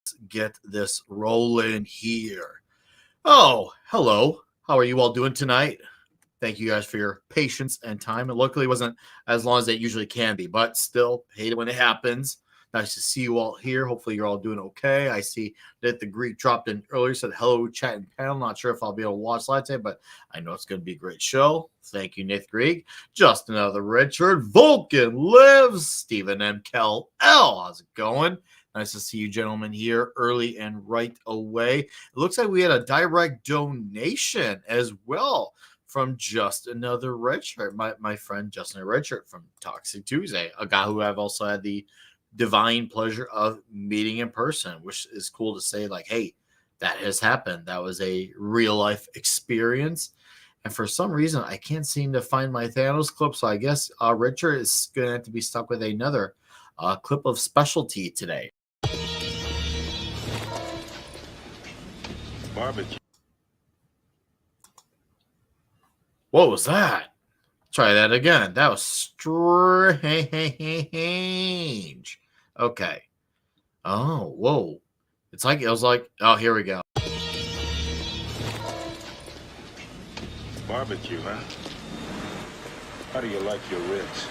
let's get this rolling here. Oh, hello. How are you all doing tonight? Thank you guys for your patience and time. And luckily, it wasn't as long as it usually can be, but still, hate it when it happens. Nice to see you all here. Hopefully, you're all doing okay. I see that the Greek dropped in earlier, said hello, chat and panel. Not sure if I'll be able to watch live today, but I know it's going to be a great show. Thank you, Nathan Greek. Just another Richard. Vulcan lives. Stephen M. Kell L. How's it going? Nice to see you gentlemen here early and right away. It looks like we had a direct donation as well from Just Another Redshirt, my friend Justin Redshirt from Toxic Tuesday, a guy who I've also had the divine pleasure of meeting in person, which is cool to say, like, hey, that has happened. That was a real life experience. And for some reason, I can't seem to find my Thanos clip. So I guess Richard is going to have to be stuck with another clip of specialty today. Barbecue. What was that? Try that again. That was strange. Okay. Oh, whoa. It's like, it was like, oh, here we go. Barbecue, huh? How do you like your ribs?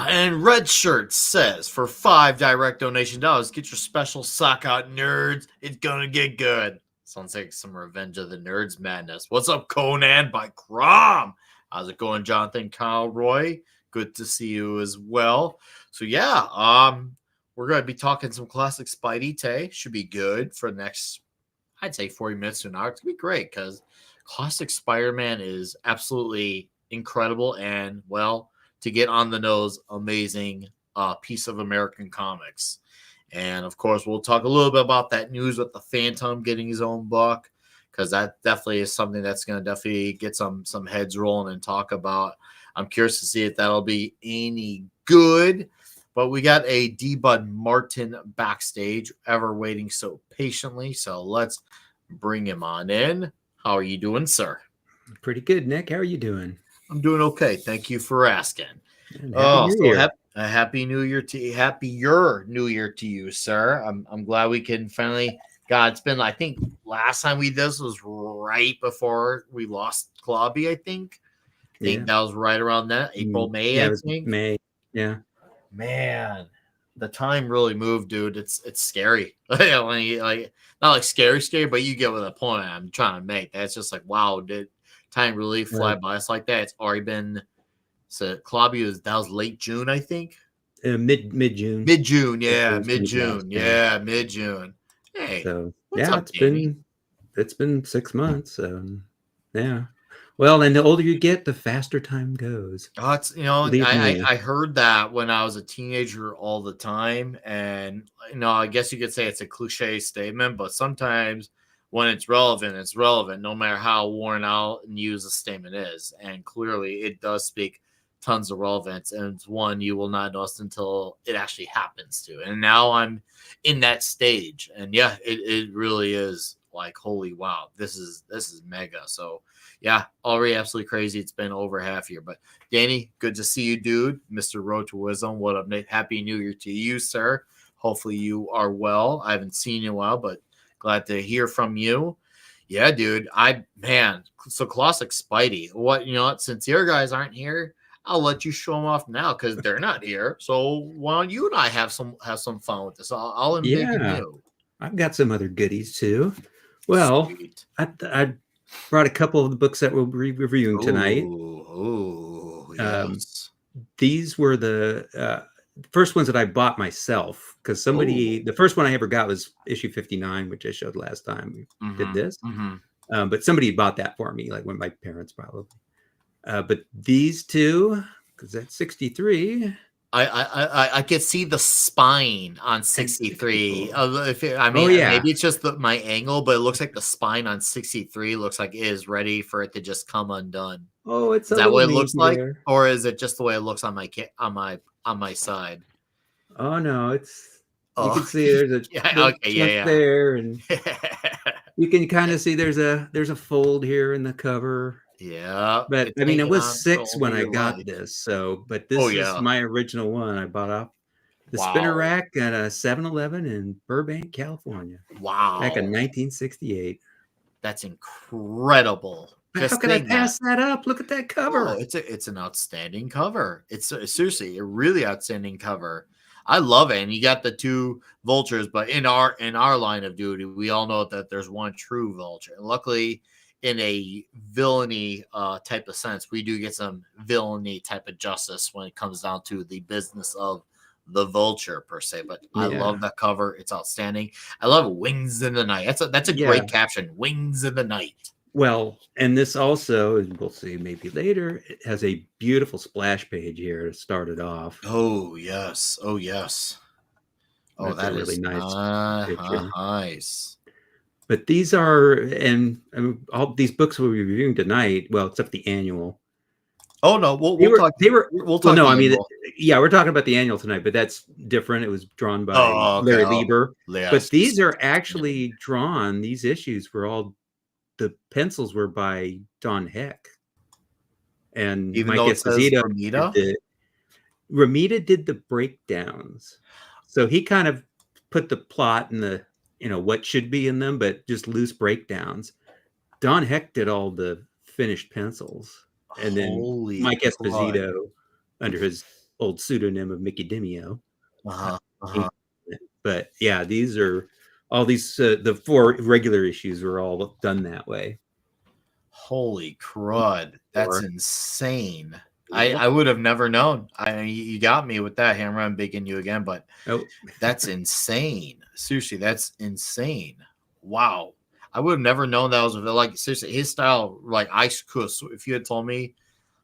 And Red Shirt says, for $5 direct donation dollars, get your special sock out, nerds. It's gonna get good. Sounds like some Revenge of the Nerds madness. What's up, Conan by Crom? How's it going, Jonathan Conroy? Good to see you as well. So yeah, we're gonna be talking some classic Spidey today. Should be good for the next, I'd say 40 minutes to an hour. It's gonna be great because classic Spider-Man is absolutely incredible and, well, to get on the nose, amazing piece of American comics. And of course, we'll talk a little bit about that news with the Phantom getting his own book, because that definitely is something that's going to definitely get some heads rolling and talk about. I'm curious to see if that'll be any good. But we got a Dbudmartin backstage, ever waiting so patiently. So let's bring him on in. How are you doing, sir? Pretty good, Nick. How are you doing? I'm doing okay. Thank you for asking. Happy New Year to you. Happier New Year to you, sir. I'm glad we can finally. God, it's been, I think last time we did this was right before we lost Clobby. I think that was right around that April, May. Yeah, I it was think May. Yeah, man, the time really moved, dude. It's scary. Like not like scary, but you get what the point I'm trying to make. That's just like, wow, did time really fly by us like that? It's already been. So Clobby was late June, I think. mid June. Mid June. Yeah, mid June. Hey, so what's yeah, up, Danny? it's been 6 months. Yeah. Well, and the older you get, the faster time goes. Oh, it's, I heard that when I was a teenager all the time, and I guess you could say it's a cliche statement, but sometimes when it's relevant, no matter how worn out and used the statement is, and clearly it does speak tons of relevance, and it's one you will not notice until it actually happens to. And now I'm in that stage, and yeah, it really is like, holy wow, this is mega. So yeah, already absolutely crazy. It's been over half year. But Danny, good to see you, dude. Mr. Road to Wisdom, what up, Nate? Happy New Year to you, sir. Hopefully you are well. I haven't seen you in a while, but glad to hear from you. Yeah, dude. So classic Spidey. What, since your guys aren't here, I'll let you show them off now because they're not here. So why don't you and I have some fun with this? I'll embiggen you. I've got some other goodies too. Well, Sweet. I brought a couple of the books that we'll be reviewing tonight. Yes. These were the first ones that I bought myself, because the first one I ever got was issue 59, which I showed last time we did this. But somebody bought that for me, like one of my parents probably. But these two, because that's 63. I could see the spine on 63. Maybe it's just my angle, but it looks like the spine on 63 looks like it is ready for it to just come undone. Oh, is that what it looks like, or is it just the way it looks on my side? Oh no, you can see there's a there, and you can kind of see there's a fold here in the cover. Yeah, But it's I mean, it hanging was on for 6 all when I your got life. this. So, but Oh this is yeah. my original one. I bought off the spinner Wow. rack at a 7-Eleven in Burbank, California, back in Wow. 1968. That's incredible. But how Just could I think that. pass that up? Look at that Oh, cover. it's an outstanding cover. It's seriously a really outstanding cover. I love it. And you got the two vultures, but in our line of duty, we all know that there's one true vulture. And luckily, in a villainy type of sense, we do get some villainy type of justice when it comes down to the business of the vulture per se. But I Yeah. love that cover. It's outstanding. I love Wings in the Night. That's a Yeah. great caption. Wings in the Night. Well, and this also, and we'll see maybe later, it has a beautiful splash page here to start it off. Oh yes. Oh yes. Oh, That's a that really is nice picture. nice. But these are, and all these books we'll be reviewing tonight, well, except the annual. Oh no, They were, we'll well, talk no, the I mean, annual. yeah, we're talking about the annual tonight, but that's different. It was drawn by Oh, okay. Larry Oh, Lieber. yes. But these are actually drawn, these issues were all, the pencils were by Don Heck. And Even Mike though it says Esposito Ramita. Ramita did the breakdowns. So he kind of put the plot and the, what should be in them, but just loose breakdowns. Don Heck did all the finished pencils. And then Holy Mike crud. Esposito, under his old pseudonym of Mickey Demio. Uh-huh. Uh-huh. But yeah, these are all these, the 4 regular issues were all done that way. Holy crud. That's Or, insane. yep. I would have never known. You got me with that, Hammer. I'm begging you again, but Oh, that's insane. Seriously, that's insane. Wow. I would have never known that was like seriously his style. Like I could, if you had told me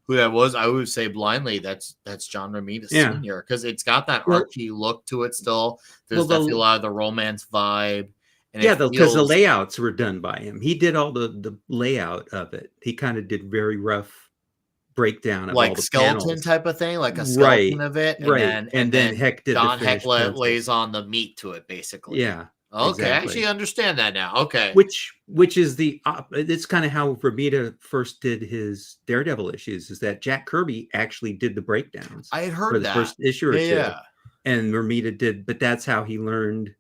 who that was, I would say blindly that's John Romita yeah. Sr. because it's got that Well, Archie look to it still. There's well, definitely a lot of the romance vibe. And yeah, it because the feels layouts were done by him. He did all the layout of it. He kind of did very rough breakdown of all like the skeleton panels. type of thing, like a skeleton Right, of it, and right. then And then Heck did the Don Heck finished lays pencils. on the meat to it, basically. Yeah, Okay, I exactly. actually understand that now. Okay, Which is the it's kind of how Romita first did his Daredevil issues. Is that Jack Kirby actually did the breakdowns I had for heard the that. first issue or two, Yeah. and Romita did. But that's how he learned.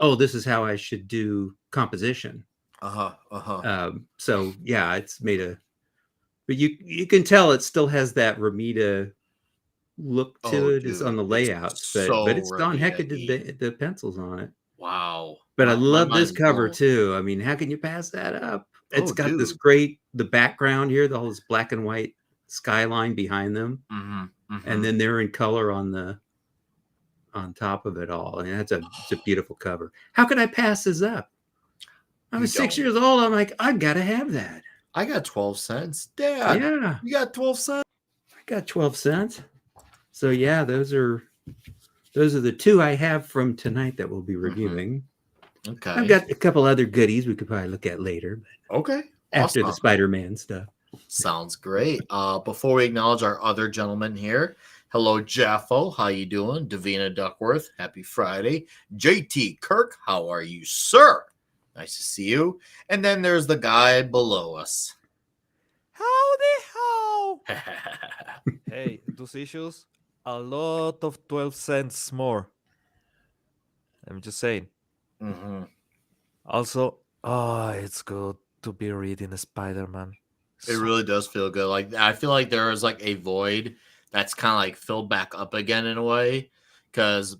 Oh, this is how I should do composition. So yeah, it's made a. But you can tell it still has that Romita look to Oh, it. It's on dude, the it's layouts, but so it's Don Heck that did Romita-y. the pencils on it. Wow, But I my love this mind is cover blown. too. I mean, how can you pass that up? It's Oh, got this dude. great the background here, all this black and white skyline behind them, and then they're in color on top of it all. And it's a beautiful cover. How could I pass this up? I was 6 years old. I'm like, I've got to have that. I got 12 cents. Dad, Yeah, you got 12 cents? I got 12 cents. So yeah, those are the 2 I have from tonight that we'll be reviewing. Okay. I've got a couple other goodies we could probably look at later. Okay. After the Awesome. Spider-Man stuff. Sounds great. Before we acknowledge our other gentlemen here, hello, Jaffo. How you doing? Davina Duckworth. Happy Friday. JT Kirk. How are you, sir? Nice to see you. And then there's the guy below us. Howdy how! Hey, those issues, a lot of 12 cents more. I'm just saying. Also, it's good to be reading Spider-Man. It really does feel good. Like I feel like there is like a void that's kind of like filled back up again in a way. Because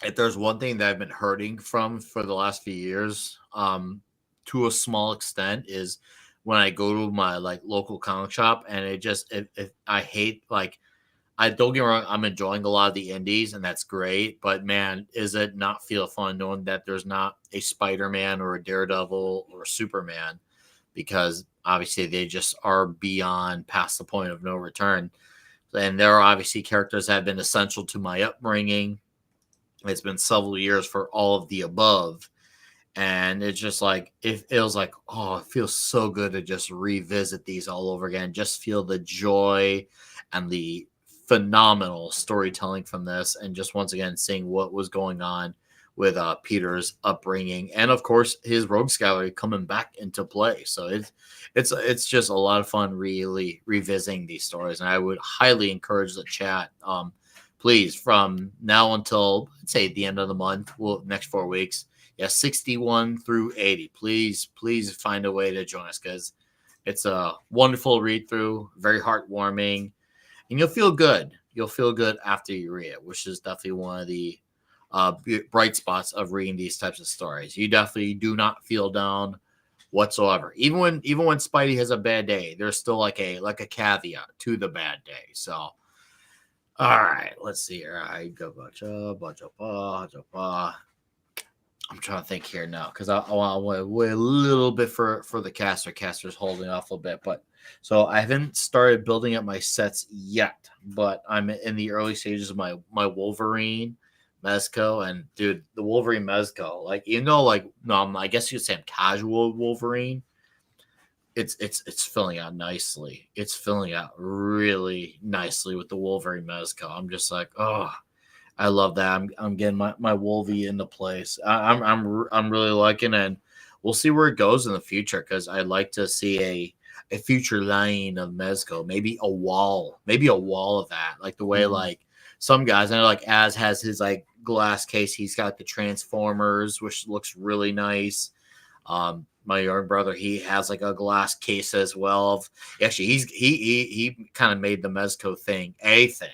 if there's one thing that I've been hurting from for the last few years, to a small extent, is when I go to my like local comic shop and it just I hate like I don't get me wrong, I'm enjoying a lot of the indies and that's great, but man, is it not feel fun knowing that there's not a Spider-Man or a Daredevil or a Superman, because obviously they just are beyond past the point of no return. And there are obviously characters that have been essential to my upbringing. It's been several years for all of the above. And it's just like, it feels like, oh, it feels so good to just revisit these all over again. Just feel the joy and the phenomenal storytelling from this. And just once again, seeing what was going on with Peter's upbringing, and of course his rogues gallery coming back into play. So it's just a lot of fun, really revisiting these stories, and I would highly encourage the chat. Please, from now until let's say the end of the month, next 4 weeks, 61 through 80. Please find a way to join us because it's a wonderful read through, very heartwarming, and you'll feel good. You'll feel good after you read it, which is definitely one of the bright spots of reading these types of stories. You definitely do not feel down whatsoever. Even when Spidey has a bad day, there's still like a caveat to the bad day. So, all right, let's see here. I'm trying to think here now because I want to wait a little bit for the caster. Caster's holding off a bit, but so I haven't started building up my sets yet, but I'm in the early stages of my Wolverine Mezco, and dude, the Wolverine Mezco, like I guess you'd say I'm casual Wolverine. It's filling out nicely. It's filling out really nicely with the Wolverine Mezco. I'm just like, oh. I love that. I'm getting my Wolvie into place. I'm really liking it, and we'll see where it goes in the future because I'd like to see a future line of Mezco, maybe a wall of that, like the way like some guys. I know like Az has his like glass case. He's got the Transformers, which looks really nice. My younger brother, he has like a glass case as well. Actually, he kind of made the Mezco thing a thing.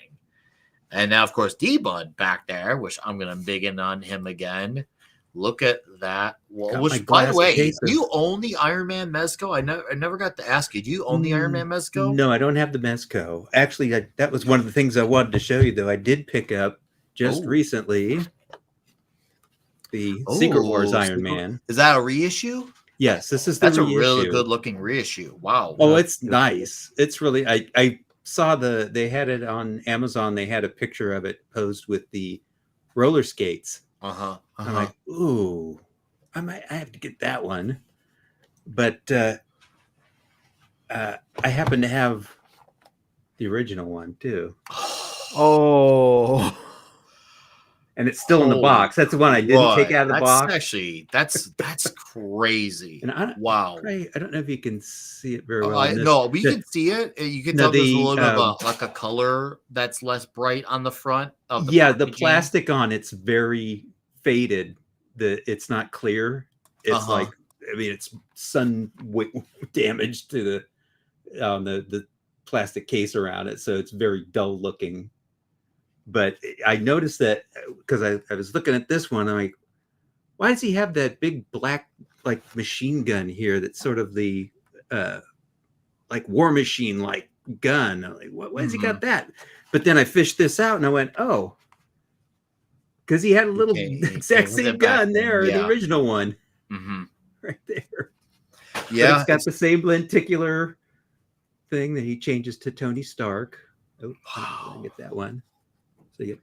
And now, of course, Dbud back there, which I'm going to big in on him again. Look at that. Well, which, by the way, do you own the Iron Man Mezco? I never got to ask you. Do you own the Iron Man Mezco? No, I don't have the Mezco. Actually, that was one of the things I wanted to show you, though. I did pick up just recently the Secret Wars Iron Man. Is that a reissue? Yes, this is the reissue. That's a really good-looking reissue. Wow. Oh, it's nice. It's really... I saw they had it on Amazon. They had a picture of it posed with the roller skates. I'm like, ooh, I have to get that one. But I happen to have the original one too. Oh, and it's still in the box. That's the one I didn't take out of the box. Actually, that's crazy. And I don't know if you can see it very well. No, we can see it. You can tell there's a little bit of like a color that's less bright on the front of the packaging. The plastic on it's very faded. It's not clear. It's like, I mean, it's sun damage to the plastic case around it, so it's very dull looking. But I noticed that because I was looking at this one, I'm like, why does he have that big black like machine gun here? That's sort of the like War Machine like gun. I'm like, why has he got that? But then I fished this out and I went, oh, because he had a little exact same gun there, the original one, right there. Yeah, but it's got the same lenticular thing that he changes to Tony Stark. Oh, I get that one. So you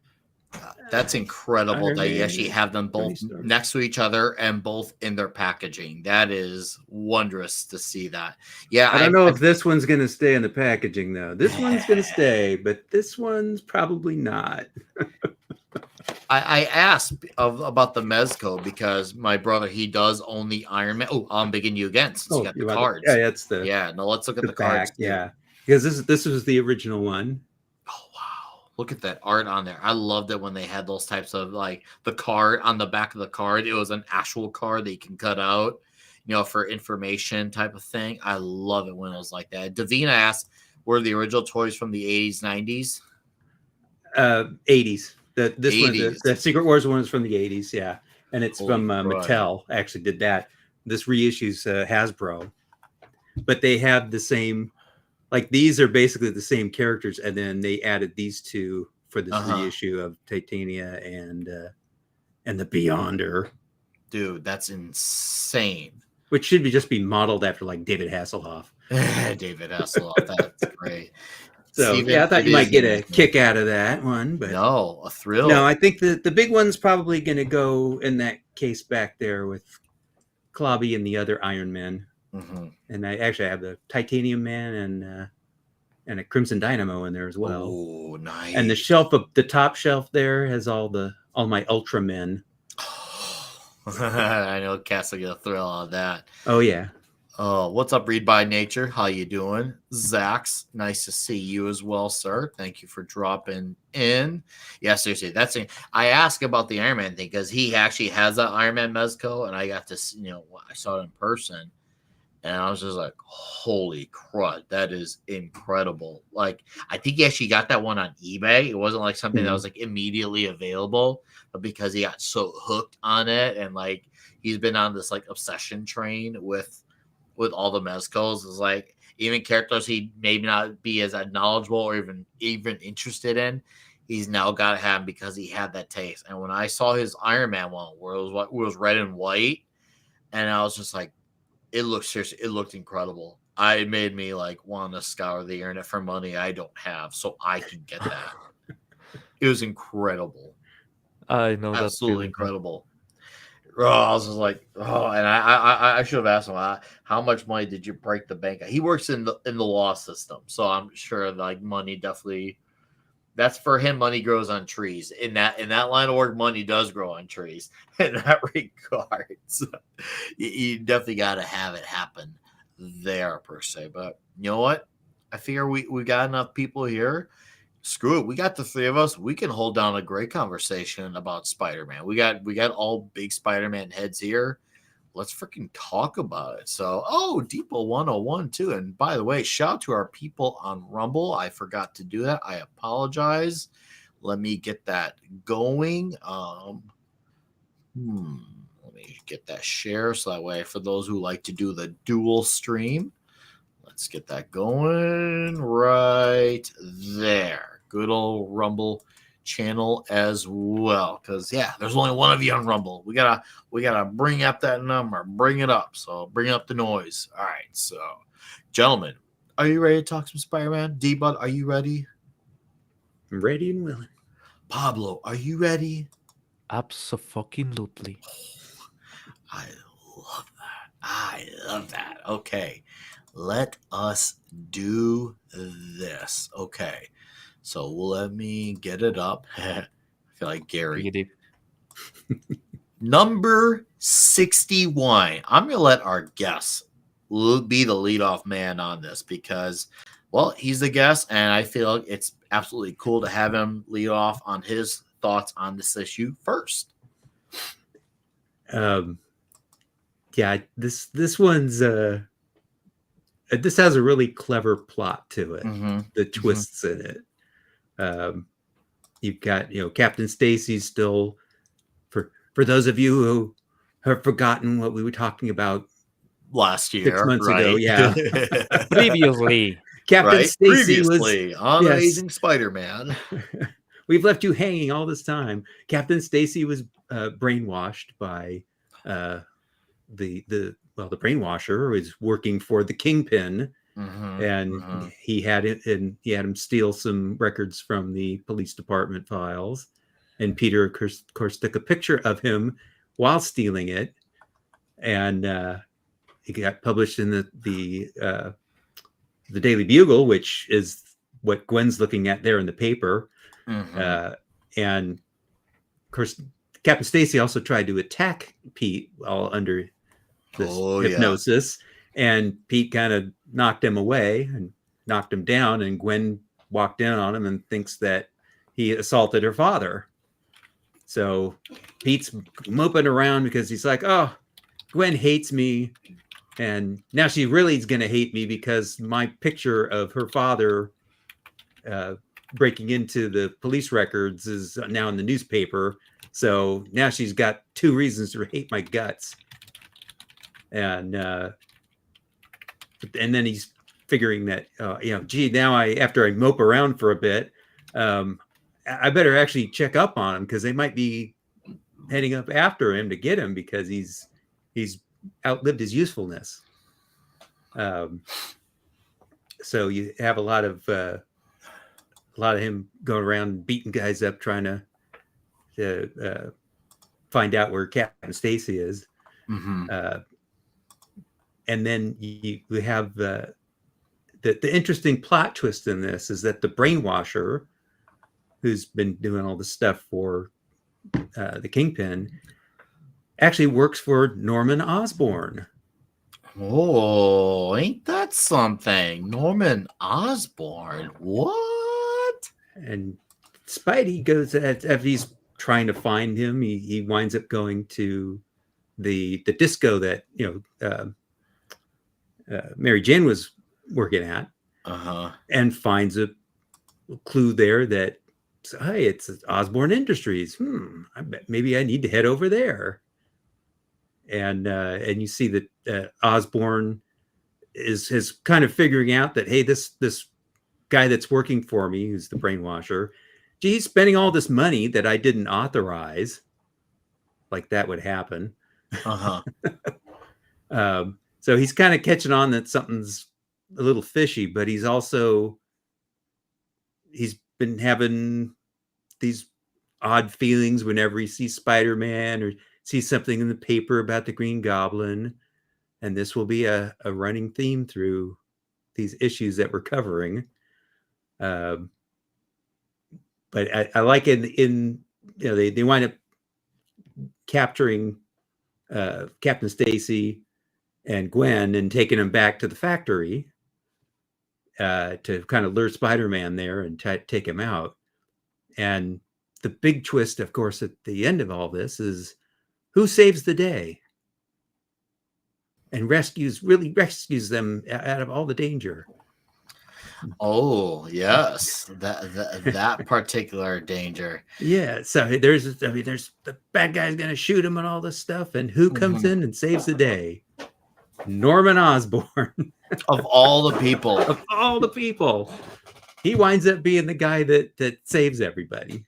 that's incredible that you actually have them both next to each other and both in their packaging. That is wondrous to see that. Yeah, I don't know if this one's going to stay in the packaging though. This one's going to stay, but this one's probably not. I asked about the Mezco because my brother, he does own the Iron Man. Oh, I'm begging you again since you got the cards. That's no, let's look at the cards. Yeah, because this was the original one. Oh wow, look at that art on there. I loved it when they had those types of like the card on the back of the card. It was an actual card that you can cut out, for information type of thing. I love it when it was like that. Davina asked, were the original toys from the 80s, 90s? 80s. The Secret Wars one is from the 80s, yeah, and it's from Mattel. Actually, did that. This reissues Hasbro, but they have the same. Like these are basically the same characters, and then they added these two for this reissue of Titania and the Beyonder. Dude, that's insane. Which should just be modeled after like David Hasselhoff. David Hasselhoff, that's great. So I thought you might get a kick out of that one, but no, a thrill. No, I think the big one's probably going to go in that case back there with Clobby and the other Iron Man. And I actually have the Titanium Man and a Crimson Dynamo in there as well. Oh, nice! And the top shelf there has all my Ultramen. I know Cass will get a thrill on that. Oh yeah. Oh, what's up, Read by Nature? How you doing? Zax, nice to see you as well, sir. Thank you for dropping in. Yeah, seriously, that's it. I asked about the Iron Man thing because he actually has that Iron Man mezco, and I got to, I saw it in person, and I was just like, holy crud, that is incredible. Like, I think he actually got that one on eBay. It wasn't like something that was like immediately available, but because he got so hooked on it, and like he's been on this like obsession train with all the mezcals, is like even characters he maybe not be as knowledgeable or even interested in, he's now got to have because he had that taste. And when I saw his Iron Man one where it was red and white, and I was just like, it looked incredible. It made me like want to scour the internet for money I don't have so I can get that. It was incredible. I know that Absolutely feeling. incredible. Oh, I was just like, oh, and I should have asked him how much money did you break the bank? He works in the law system, so I'm sure like money definitely. That's for him. Money grows on trees. In that line of work, money does grow on trees. In that regard, so you definitely got to have it happen there per se. But you know what? I figure we got enough people here. Screw it. We got the three of us. We can hold down a great conversation about Spider-Man. We got all big Spider-Man heads here. Let's freaking talk about it. So, Depot 101 too. And by the way, shout out to our people on Rumble. I forgot to do that. I apologize. Let me get that going. Let me get that share so that way for those who like to do the dual stream. Let's get that going right there. Good old Rumble channel as well, because there's only one of you on Rumble. We gotta bring up that number, bring it up. So bring up the noise. All right, so gentlemen, are you ready to talk some Spider-Man? D-Bud, are you ready? I'm ready and willing. Pablo, are you ready? Abso-fucking-lutely. I love that. Okay, let us do this. Okay. So let me get it up. I feel like Gary. Number 61. I'm going to let our guest be the leadoff man on this because, well, he's the guest, and I feel like it's absolutely cool to have him lead off on his thoughts on this issue first. This one's this has a really clever plot to it. The twists in it. You've got Captain Stacy's still for those of you who have forgotten what we were talking about last year, 6 months ago. Yeah. Previously, Captain Stacy previously was on Amazing Spider-Man. We've left you hanging all this time. Captain Stacy was brainwashed by the brainwasher who is working for the Kingpin. He had him steal some records from the police department files, and Peter of course took a picture of him while stealing it, and it got published in the Daily Bugle, which is what Gwen's looking at there in the paper. And of course Captain Stacy also tried to attack Pete while under this hypnosis. And Pete kind of knocked him away and knocked him down. And Gwen walked in on him and thinks that he assaulted her father. So Pete's moping around because he's like, oh, Gwen hates me. And now she really is going to hate me because my picture of her father breaking into the police records is now in the newspaper. So now she's got 2 reasons to hate my guts. And then he's figuring that, now after I mope around for a bit, I better actually check up on him because they might be heading up after him to get him because he's outlived his usefulness. So you have a lot of him going around beating guys up, trying to find out where Captain Stacy is. And then we have the interesting plot twist in this is that the brainwasher, who's been doing all the stuff for the Kingpin, actually works for Norman Osborn. Oh, ain't that something? Norman Osborn. What? And Spidey goes, as he's trying to find him, he winds up going to the disco that Mary Jane was working at, and finds a clue there that, hey, it's Osborne Industries. I bet maybe I need to head over there. And you see that Osborne is kind of figuring out that, hey, this guy that's working for me, who's the brainwasher, he's spending all this money that I didn't authorize. Like that would happen. So he's kind of catching on that something's a little fishy, but he's been having these odd feelings whenever he sees Spider-Man or sees something in the paper about the Green Goblin. And this will be a running theme through these issues that we're covering. But I like in they wind up capturing Captain Stacy and Gwen and taking them back to the factory to kind of lure Spider-Man there and take him out. And the big twist, of course, at the end of all this is who saves the day and rescues them out of all the danger. Oh, yes. That particular danger. Yeah. So there's the bad guy's going to shoot him and all this stuff. And who comes in and saves the day? Norman Osborn. Of all the people. Of all the people. He winds up being the guy that saves everybody.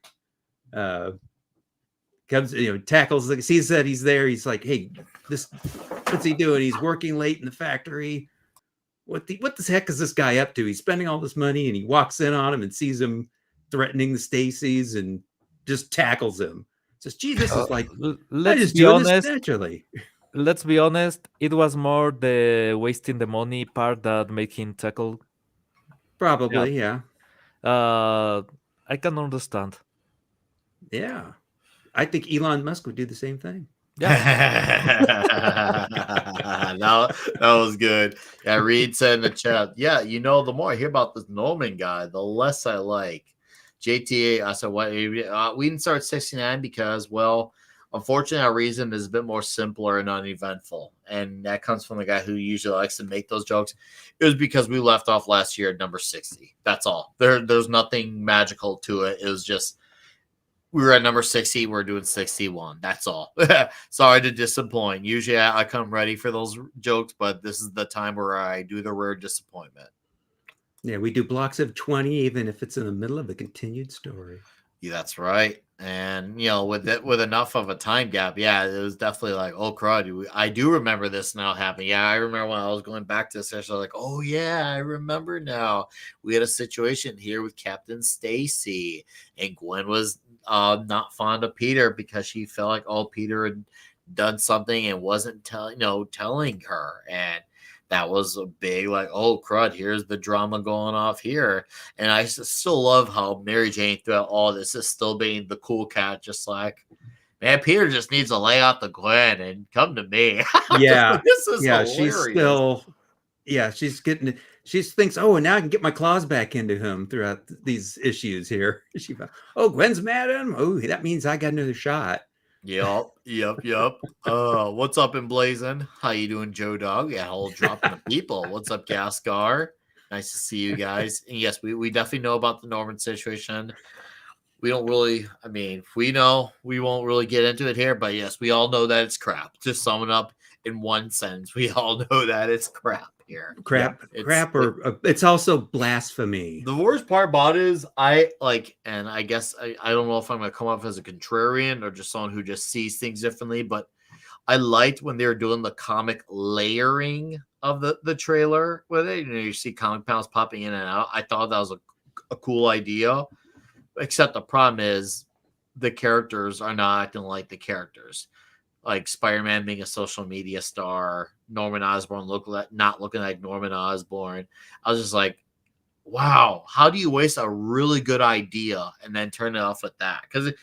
Comes, tackles, sees that he's there. He's like, hey, what's he doing? He's working late in the factory. What the heck is this guy up to? He's spending all this money, and he walks in on him and sees him threatening the Stacys and just tackles him. Says, gee, this is like, let's be honest. Naturally. Let's be honest. It was more the wasting the money part that made him tackle. Probably, yeah. I can understand. Yeah. I think Elon Musk would do the same thing. Yeah. that was good. Yeah, Reed said in the chat, yeah, the more I hear about this Norman guy, the less I like. JTA, I said, what? We didn't start 69 because, well, unfortunately, our reason is a bit more simpler and uneventful. And that comes from the guy who usually likes to make those jokes. It was because we left off last year at number 60. That's all. There's nothing magical to it. It was just, we were at number 60. We're doing 61. That's all. Sorry to disappoint. Usually I come ready for those jokes, but this is the time where I do the rare disappointment. Yeah, we do blocks of 20, even if it's in the middle of a continued story. Yeah, that's right. And, with enough of a time gap, yeah, it was definitely like, oh, crud. I do remember this now happening. Yeah, I remember when I was going back to this session, I was like, oh, yeah, I remember now. We had a situation here with Captain Stacy, and Gwen was not fond of Peter because she felt like, Peter had done something and wasn't telling her. And that was a big, like, oh, crud, here's the drama going off here. And I still love how Mary Jane, throughout all this, is still being the cool cat, just like, man, Peter just needs to lay out the Gwen and come to me. Yeah. This is hilarious. She thinks, oh, and now I can get my claws back into him throughout these issues here. Gwen's mad at him. Oh, that means I got another shot. Yep. What's up, Emblazon? How you doing, Joe Dog? Yeah, whole dropping of people. What's up, Gascar? Nice to see you guys. And yes, we definitely know about the Norman situation. We don't really, we know, we won't really get into it here, but yes, we all know that it's crap. Just sum it up in one sentence. We all know that it's crap here. It's also blasphemy. The worst part about it is I guess I don't know if I'm going to come off as a contrarian or just someone who just sees things differently, but I liked when they were doing the comic layering of the trailer with it. You see comic panels popping in and out. I thought that was a cool idea, except the problem is the characters are not acting like the characters. Like Spider-Man being a social media star, Norman Osborn not looking like Norman Osborn. I was just like, wow, how do you waste a really good idea and then turn it off with that? Because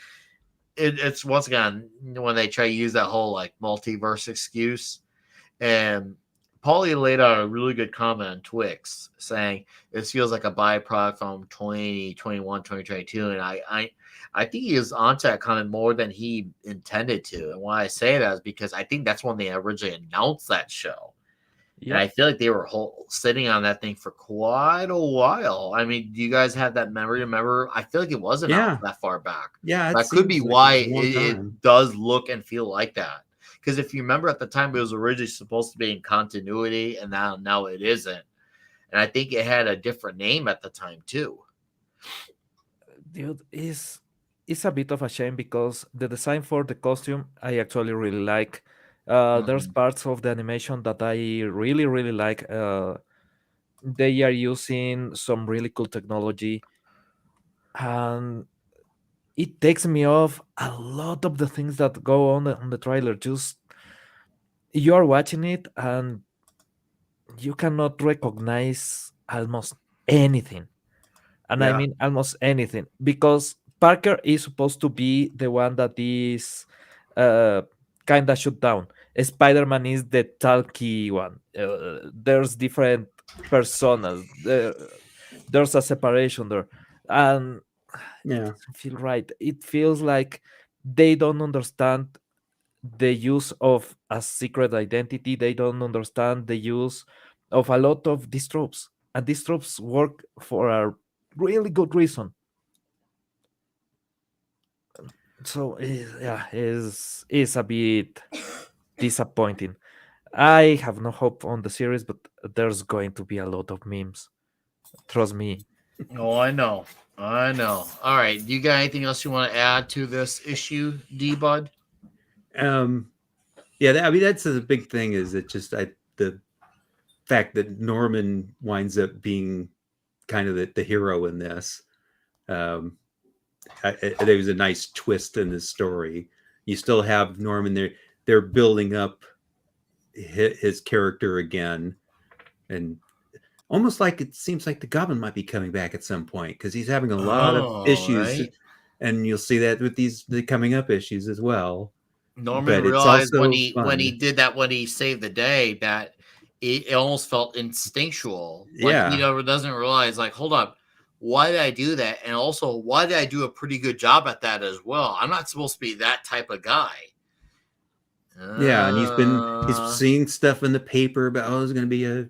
it's once again when they try to use that whole like multiverse excuse. And Paulie laid out a really good comment on Twix saying this feels like a byproduct from 2021, 2022. And I think he is onto that comment more than he intended to. And why I say that is because I think that's when they originally announced that show. And I feel like they were sitting on that thing for quite a while. I mean, do you guys have that memory? Remember, I feel like it wasn't out that far back. Yeah, that could be why it does look and feel like that. Because if you remember at the time, it was originally supposed to be in continuity, and now it isn't. And I think it had a different name at the time too. Dude, it's a bit of a shame because the design for the costume I actually really like. There's parts of the animation that I really, really like. They are using some really cool technology, and it takes me off a lot of the things that go on the trailer. Just you're watching it and you cannot recognize almost anything. And I mean almost anything, because Parker is supposed to be the one that is kind of shut down. Spider-Man is the talky one. There's different personas. There's a separation there. And it doesn't feel right. It feels like they don't understand the use of a secret identity. They don't understand the use of a lot of these tropes. And these tropes work for a really good reason. So is a bit disappointing. I have no hope on the series, but there's going to be a lot of memes. Trust me. Oh, I know. All right. Do you got anything else you want to add to this issue, D-Bud? Yeah, I mean that's the big thing. Is it just the fact that Norman winds up being kind of the hero in this. There was a nice twist in this story. You still have Norman. They're building up his character again, and almost like it seems like the Goblin might be coming back at some point because he's having a lot of issues, right? And you'll see that with the coming up issues as well. Norman realized when he did that, when he saved the day, that it almost felt instinctual. Like he doesn't realize, like, hold up, why did I do that? And also, why did I do a pretty good job at that as well? I'm not supposed to be that type of guy. Yeah, and he's seeing stuff in the paper about there's going to be a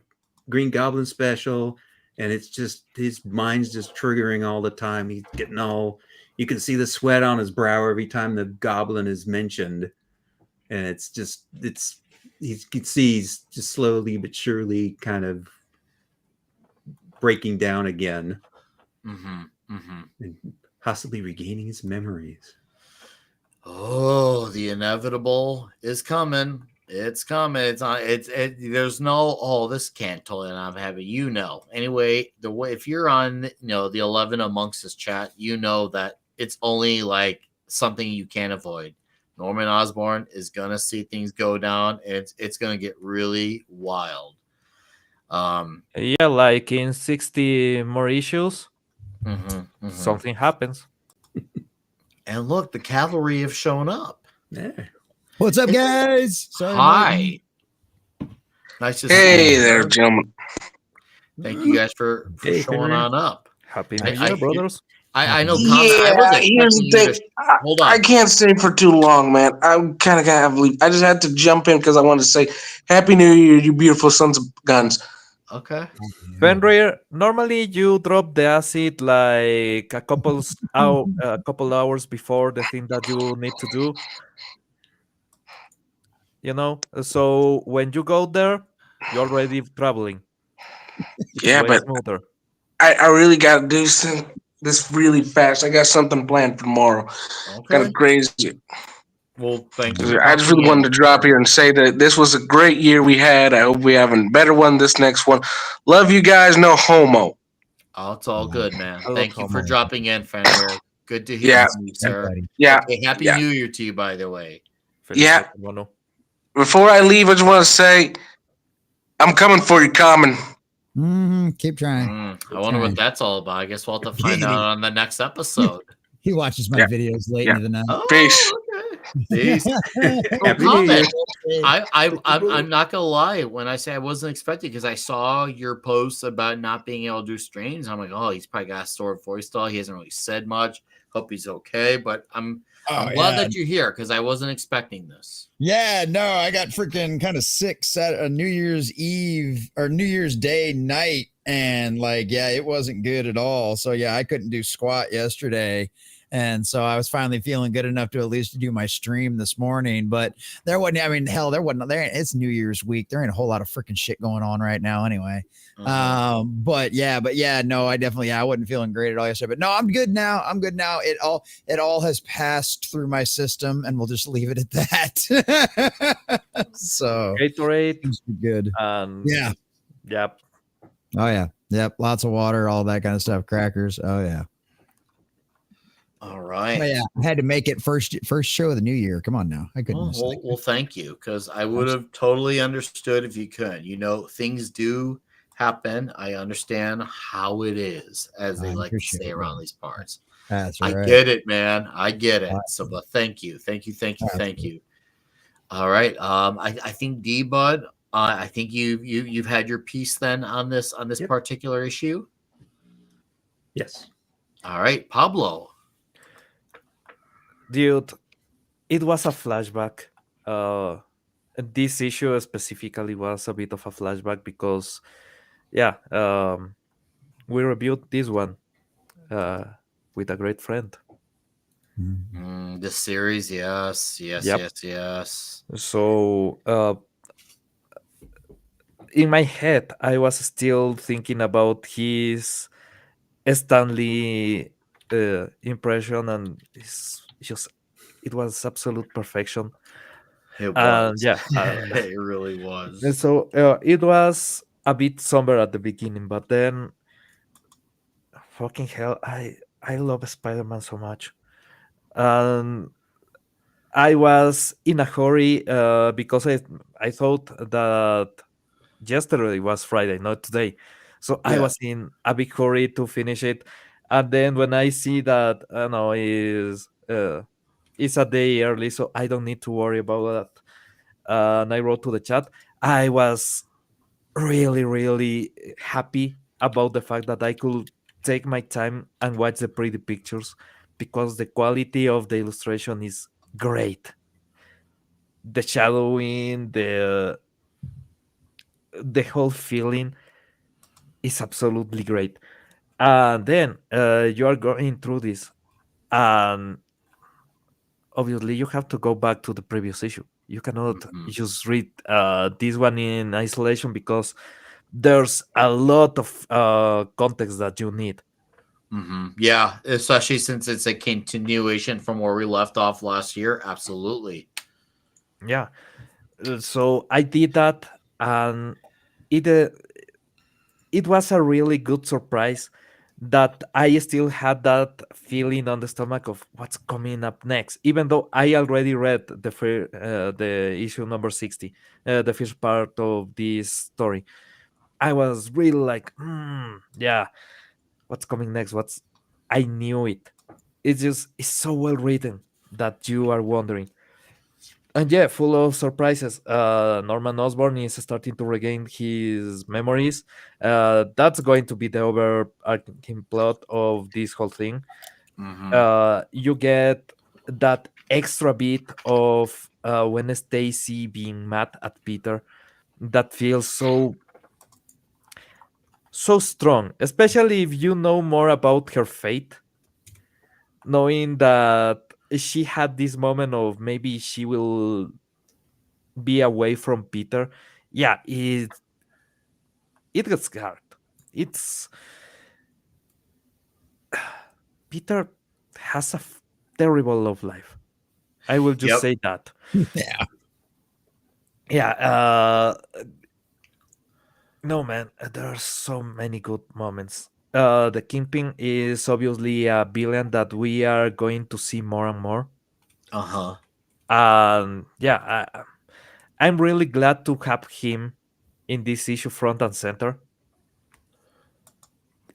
Green Goblin special, and it's just his mind's just triggering all the time. He's getting you can see the sweat on his brow every time the Goblin is mentioned, and you can see he's just slowly but surely kind of breaking down again, and possibly regaining his memories. Oh, the inevitable is coming. It's coming. It's on. There's no. This can't totally not happen. Anyway, if you're on, the 11 Amongst Us chat, that it's only like something you can't avoid. Norman Osborn is gonna see things go down. It's gonna get really wild. Yeah, like in 60 more issues, something happens. And look, the cavalry have shown up. Yeah. What's up, guys? Sorry, hi. Nice to see you. Hey there, gentlemen. Thank you guys for showing on up. Happy New Year, brothers. I know. Yeah, here's the thing. Hold on. I can't stay for too long, man. I'm kind of have to leave. I just had to jump in because I wanted to say Happy New Year, you beautiful sons of guns. Okay. Fenrir, normally you drop the acid like a couple hours before the thing that you need to do. So when you go there, you're already traveling. Yeah, but smoother. I really got to do this really fast. I got something planned for tomorrow. Okay. Kind of crazy. Well, thank you. I just really wanted to drop here and say that this was a great year we had. I hope we have a better one this next one. Love you guys. No homo. Oh, it's all good, man. Thank you for dropping in, Fenrir. Good to hear from you, sir. Yeah. Okay, Happy New Year to you, by the way. Yeah. Before I leave, I just want to say I'm coming for you, Common. Keep trying. I wonder what that's all about. I guess we'll have to find out on the next episode. He watches my videos late into the night. Oh, Peace. okay. Peace. Happy New Year. I'm not gonna lie when I say I wasn't expecting because I saw your posts about not being able to do streams. I'm like, oh, he's probably got a stored voice stall. He hasn't really said much. Hope he's okay. But I'm glad that you're here because I wasn't expecting this. Yeah, no, I got freaking kind of sick New Year's Eve or New Year's Day night, and like, yeah, it wasn't good at all. So yeah, I couldn't do squat yesterday. And so I was finally feeling good enough to at least do my stream this morning. But there wasn't, I mean, hell, there wasn't there. It's New Year's week. There ain't a whole lot of freaking shit going on right now anyway. But yeah, no, I definitely, I wasn't feeling great at all yesterday. But no, I'm good now. It all has passed through my system, and we'll just leave it at that. So Gatorade. seems to be good. Yeah. Yep. Oh yeah. Yep. Lots of water, all that kind of stuff. Crackers. Oh yeah. All right. Oh, yeah, I had to make it first show of the new year. Come on now. I couldn't miss it. Well, thank you, because I would have totally understood if you could. You know, things do happen. I understand how it is, as they like to say around these parts. That's right. I get it, man. I get it. So, but thank you. All right. I think D-Bud, I think you've had your piece then on this particular issue. Yes. All right, Pablo. Dude, it was a flashback. This issue specifically was a bit of a flashback because, we reviewed this one with a great friend. The series, yes. So, in my head, I was still thinking about his Stanley impression, and it was absolute perfection. It was. It really was. And so it was a bit somber at the beginning, but then fucking hell, I love Spider-Man so much. And I was in a hurry because I thought that yesterday was Friday, not today. So I was in a big hurry to finish it. And then when I see that, it's a day early, so I don't need to worry about that. And I wrote to the chat, I was really, really happy about the fact that I could take my time and watch the pretty pictures, because the quality of the illustration is great. The shadowing, the whole feeling is absolutely great. And then you are going through this, and obviously you have to go back to the previous issue. You cannot just read this one in isolation, because there's a lot of context that you need. Yeah, especially since it's a continuation from where we left off last year. Absolutely. Yeah. So I did that, and it was a really good surprise that I still had that feeling on the stomach of what's coming up next, even though I already read the issue number 60, the first part of this story. I was really like, what's coming next? I knew it. It's so well written that you are wondering. And yeah, full of surprises. Norman Osborn is starting to regain his memories. That's going to be the overarching plot of this whole thing. You get that extra bit of when Stacy being mad at Peter, that feels so strong, especially if you know more about her fate, knowing that she had this moment of maybe she will be away from Peter. Yeah, it gets hard. It's Peter has a terrible love life. I will just say that. Yeah. No, man, there are so many good moments. The Kingpin is obviously a villain that we are going to see more and more. Yeah, I'm really glad to have him in this issue front and center.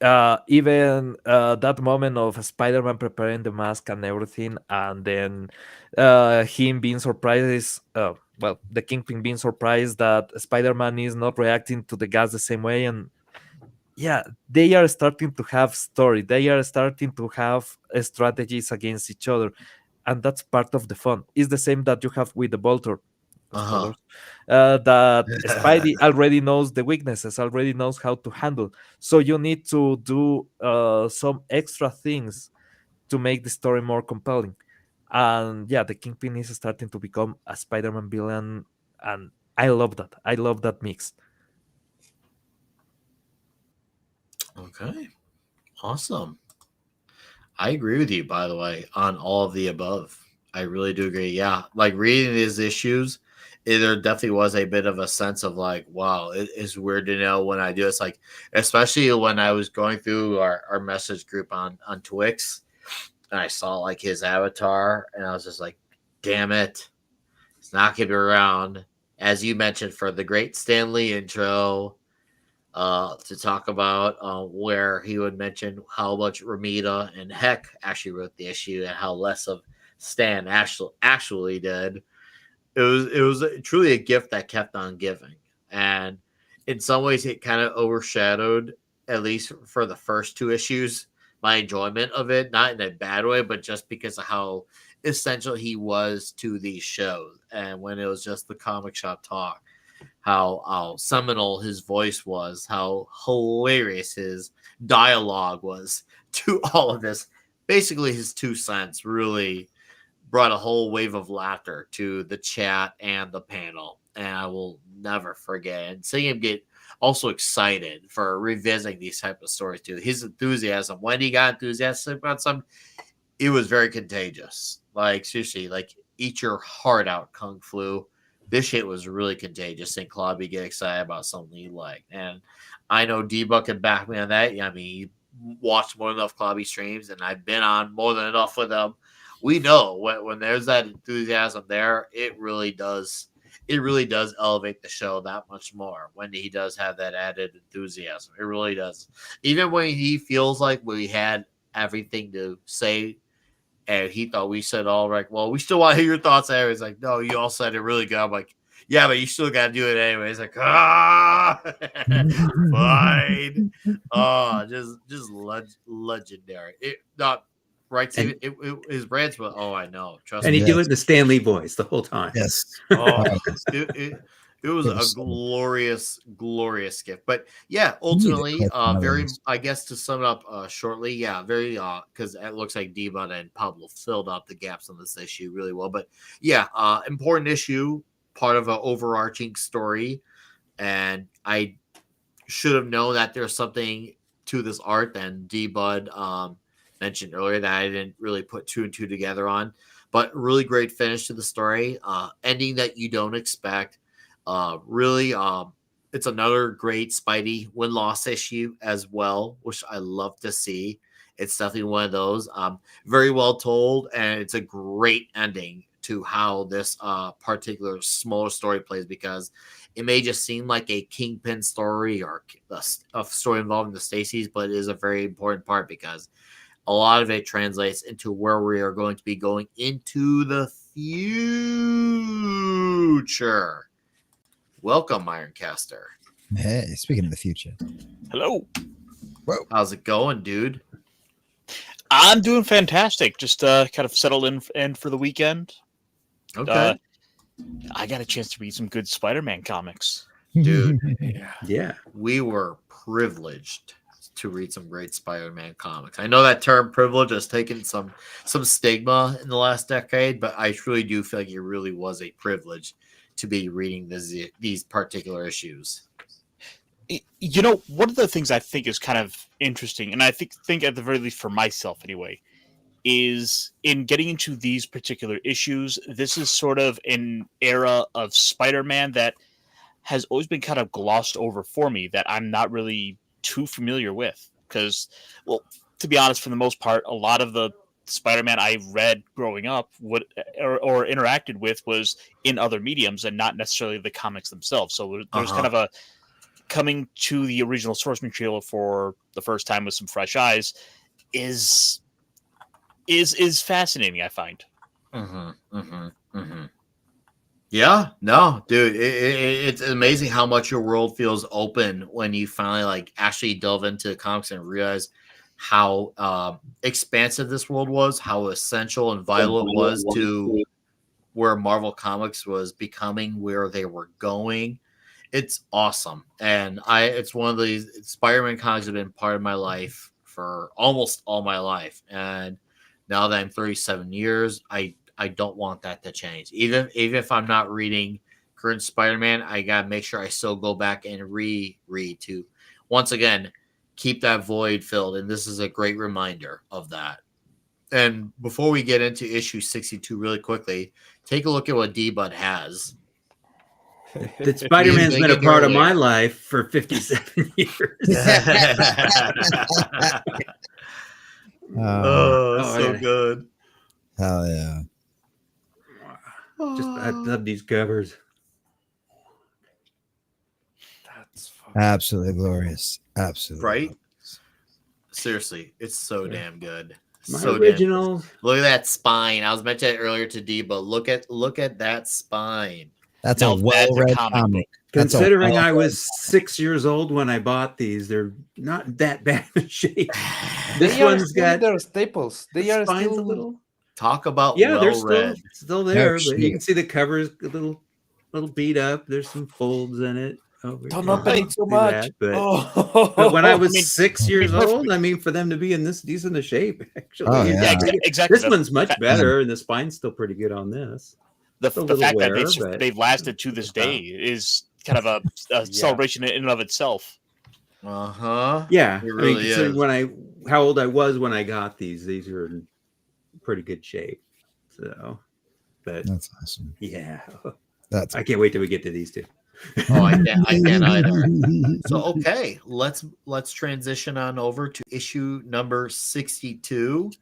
even that moment of Spider-Man preparing the mask and everything, and then him being surprised, the Kingpin being surprised that Spider-Man is not reacting to the gas the same way, and yeah, they are starting to have story. They are starting to have strategies against each other, and that's part of the fun. It's the same that you have with the Voltor. Spoilers. That Spidey already knows the weaknesses, already knows how to handle. So you need to do some extra things to make the story more compelling. And yeah, the Kingpin is starting to become a Spider-Man villain, and I love that. I love that mix. Okay. Awesome. I agree with you, by the way, on all of the above. I really do agree. Yeah. Like reading these issues, there definitely was a bit of a sense of like, wow, it is weird to know when I do this. Like, especially when I was going through our message group on Twix and I saw like his avatar and I was just like, damn it. It's not going to be around. As you mentioned, for the great Stanley intro, to talk about where he would mention how much Ramita and Heck actually wrote the issue and how less of Stan actually did. It was truly a gift that kept on giving, and in some ways it kind of overshadowed, at least for the first two issues, my enjoyment of it. Not in a bad way, but just because of how essential he was to these shows, and when it was just the comic shop talk, how seminal his voice was, how hilarious his dialogue was to all of this. Basically, his 2 cents really brought a whole wave of laughter to the chat and the panel. And I will never forget. And seeing him get also excited for revisiting these type of stories too. His enthusiasm, when he got enthusiastic about some, it was very contagious. Like seriously, like eat your heart out, Kung Flu. This shit was really contagious. And Clobby get excited about something you like. And I know D-Buck can back me on that. I mean, he watched more than enough Clobby streams, and I've been on more than enough with them. We know when there's that enthusiasm there, it really does elevate the show that much more when he does have that added enthusiasm. It really does. Even when he feels like we had everything to say and he thought we said all right, well, we still want to hear your thoughts. And he's like, no, you all said it really good. I'm like, yeah, but you still got to do it anyway. He's like, fine. Oh, just legendary. It not right. His brands, but I know. Trust and me. he do it in the Stan Lee voice the whole time. Yes. It was a glorious gift. But yeah, ultimately, very, I guess to sum it up shortly, yeah, very, because it looks like Dbud and Pablo filled up the gaps on this issue really well. But yeah, important issue, part of an overarching story. And I should have known that there's something to this art than Dbud mentioned earlier that I didn't really put 2 and 2 together on. But really great finish to the story, ending that you don't expect. Really, it's another great Spidey win-loss issue as well, which I love to see. It's definitely one of those. Very well told, and it's a great ending to how this particular smaller story plays, because it may just seem like a Kingpin story or a story involving the Stacys, but it is a very important part because a lot of it translates into where we are going to be going into the future. Welcome, Ironcaster. Hey, speaking of the future. Hello. Whoa. How's it going, dude? I'm doing fantastic. Just kind of settled in for the weekend. Okay. I got a chance to read some good Spider-Man comics. Dude, Yeah. we were privileged to read some great Spider-Man comics. I know that term privilege has taken some stigma in the last decade, but I truly do feel like it really was a privilege to be reading these particular issues. You know, one of the things I think is kind of interesting, and I think at the very least for myself anyway, is in getting into these particular issues, this is sort of an era of Spider-Man that has always been kind of glossed over for me, that I'm not really too familiar with. Because, well, to be honest, for the most part, a lot of the Spider-Man I read growing up or interacted with was in other mediums and not necessarily the comics themselves. So there's kind of coming to the original source material for the first time with some fresh eyes is fascinating, I find. Yeah, no, dude, it's amazing how much your world feels open when you finally like actually delve into comics and realize how expansive this world was, how essential and vital it was to where Marvel Comics was becoming, where they were going. It's awesome, and it's one of these Spider-Man comics have been part of my life for almost all my life, and now that I'm 37 years, I don't want that to change. Even if I'm not reading current Spider-Man, I gotta make sure I still go back and reread to once again keep that void filled, and this is a great reminder of that. And before we get into issue 62 really quickly, take a look at what D-Bud has. That Spider-Man's been a part of my life for 57 years. So good. Hell yeah. I love these covers. That's absolutely glorious. Absolutely. Right? Seriously, it's so damn good. My original. Look at that spine. I was mentioning it earlier to D, but look at that spine. That's a well-read comic. Considering I was 6 years old when I bought these, they're not that bad of shape. This one's got their staples. They are spines still a little. Talk about they're still there, Oh, but you can see the covers a little beat up. There's some folds in it. Don't open it so much. But when I was 6 years old, I mean, for them to be in this decent a shape, actually, exactly. This one's much better, and the spine's still pretty good on this. The fact that they've lasted to this day is kind of a celebration in and of itself. Yeah, it really is. How old I was when I got these are in pretty good shape. So, but that's awesome. Yeah, I can't wait till we get to these two. Oh, I can't either. So okay, let's transition on over to issue number 62.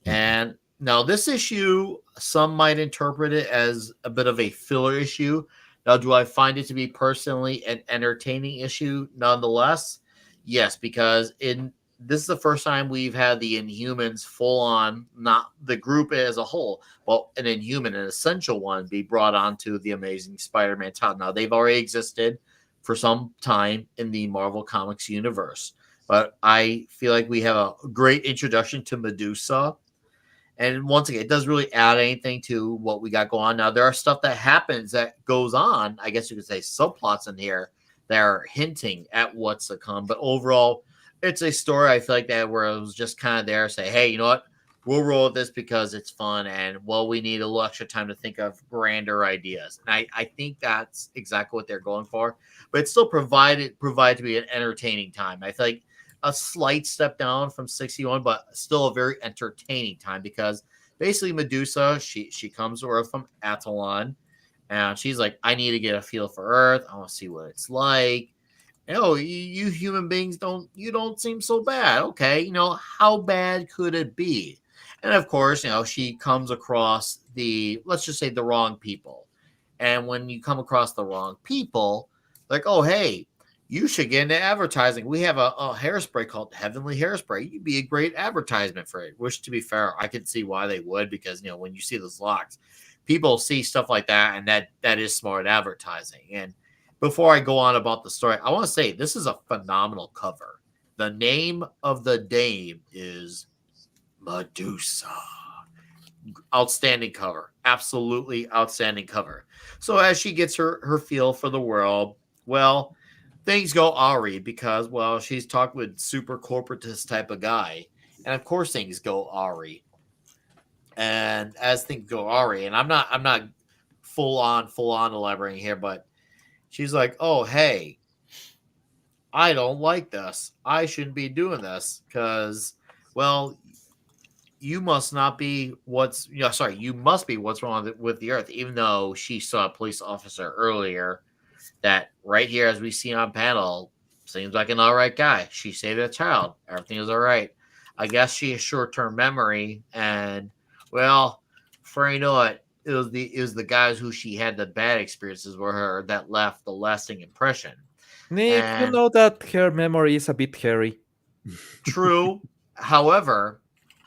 And now this issue, some might interpret it as a bit of a filler issue. Now, do I find it to be personally an entertaining issue nonetheless? Yes, because this is the first time we've had the Inhumans full on, not the group as a whole, but an Inhuman, an essential one, be brought onto the Amazing Spider-Man title. Now, they've already existed for some time in the Marvel Comics universe, but I feel like we have a great introduction to Medusa. And once again, it doesn't really add anything to what we got going on. Now, there are stuff that happens that goes on, I guess you could say subplots in here that are hinting at what's to come. But overall, it's a story I feel like that where it was just kind of there to say, hey, you know what? We'll roll with this because it's fun. And, well, we need a little extra time to think of grander ideas. And I think that's exactly what they're going for. But it's still provided to be an entertaining time. I feel like a slight step down from 61, but still a very entertaining time because basically Medusa, she comes to Earth from Attilan, and she's like, I need to get a feel for Earth. I want to see what it's like. You human beings don't seem so bad. Okay, how bad could it be? And of course, she comes across let's just say the wrong people. And when you come across the wrong people, like, oh, hey, you should get into advertising. We have a hairspray called Heavenly Hairspray. You'd be a great advertisement for it. Which, to be fair, I can see why they would because, when you see those locks, people see stuff like that, and that is smart advertising. And before I go on about the story, I want to say this is a phenomenal cover. The name of the dame is Medusa. Outstanding cover. Absolutely outstanding cover. So as she gets her feel for the world, well, things go awry because, well, she's talking with super corporatist type of guy. And of course things go awry. And as things go awry, and I'm not full on elaborating here, but she's like, oh, hey, I don't like this. I shouldn't be doing this because, well, you must be what's wrong with the Earth, even though she saw a police officer earlier that right here, as we see on panel, seems like an all right guy. She saved a child. Everything is all right. I guess she has short-term memory, and well, for it was the guys who she had the bad experiences with her that left the lasting impression. Nick, you And know that her memory is a bit hairy. true. However,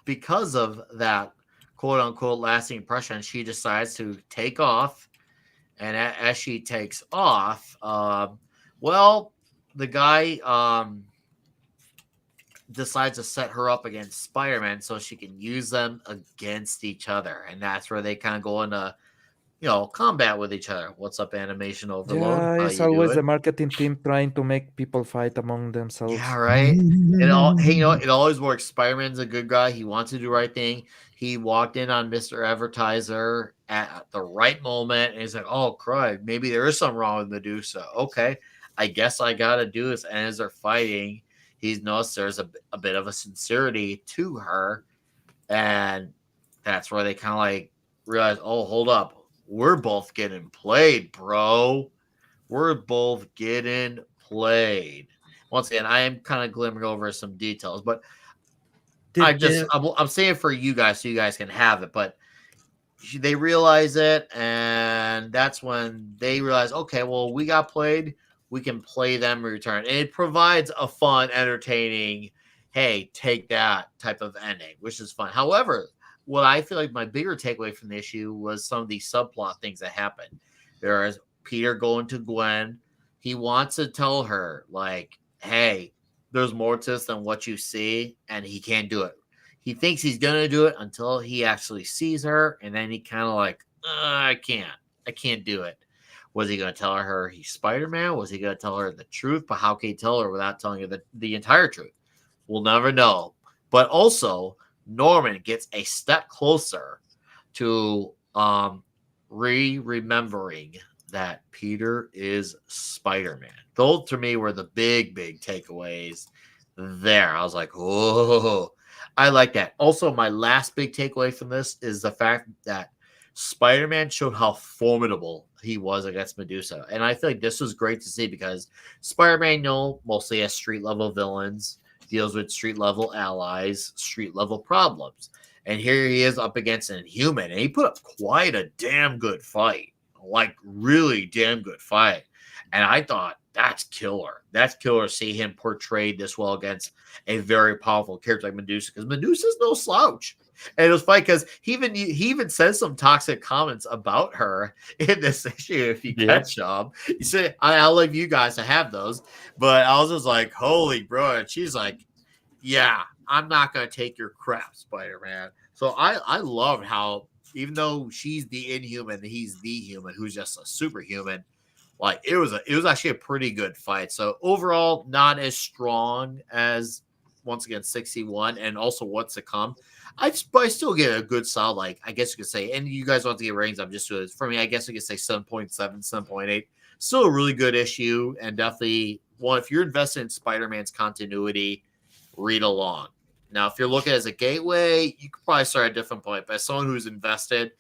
because of that quote unquote lasting impression, she decides to take off. And as she takes off, well, the guy decides to set her up against Spider-Man so she can use them against each other. And that's where they kind of go into, combat with each other. What's up, Animation Overload? Yeah, How it's you always the doing? marketing team trying to make people fight among Yeah, themselves. right. Hey, it always works. Spider-Man's a good guy. He wants to do the right thing. He walked in on Mr. Advertiser at the right moment, and he's like, "Oh, crud, maybe there is something wrong with Medusa." Okay, I guess I gotta do this. And as they're fighting, he's noticed there's a bit of a sincerity to her, and that's where they kind of like realize, "Oh, hold up, we're both getting played, bro. We're both getting played." Once again, I am kind of glimmering over some details, but I'm saying for you guys so you guys can have it. But they realize it, and that's when they realize, okay, well, we got played. We can play them in return. And it provides a fun, entertaining, hey, take that type of ending, which is fun. However, what I feel like my bigger takeaway from the issue was some of these subplot things that happened. There is Peter going to Gwen. He wants to tell her, like, hey, there's more to this than what you see, and he can't do it. He thinks he's gonna do it until he actually sees her, and then he kind of like, I can't do it. Was he gonna tell her he's Spider-Man? Was he gonna tell her the truth? But how can he tell her without telling her the entire truth? We'll never know. But also, Norman gets a step closer to remembering that Peter is Spider-Man. Those to me were the big takeaways there. I was like, oh, I like that. Also, my last big takeaway from this is the fact that Spider-Man showed how formidable he was against Medusa. And I feel like this was great to see because Spider-Man, mostly has street level villains, deals with street level allies, street level problems. And here he is up against an Inhuman, and he put up quite a damn good fight. Like, really damn good fight. And I thought, that's killer. That's killer to see him portrayed this well against a very powerful character like Medusa, because Medusa's no slouch. And it was funny because he even says some toxic comments about her in this issue. If you catch them, you say, "I'll leave you guys to have those." But I was just like, "Holy bro!" And she's like, "Yeah, I'm not gonna take your crap, Spider-Man." So I love how even though she's the Inhuman, he's the human who's just a superhuman. Like it was actually a pretty good fight. So overall, not as strong as once again 61 and also what's to come. I still get a good solid, like I guess you could say, and you guys want to get ratings. I'm just doing it for me. I guess you could say 7.7, 7.8. Still a really good issue, and definitely one if you're invested in Spider-Man's continuity, read along. Now, if you're looking as a gateway, you could probably start at a different point. But as someone who's invested,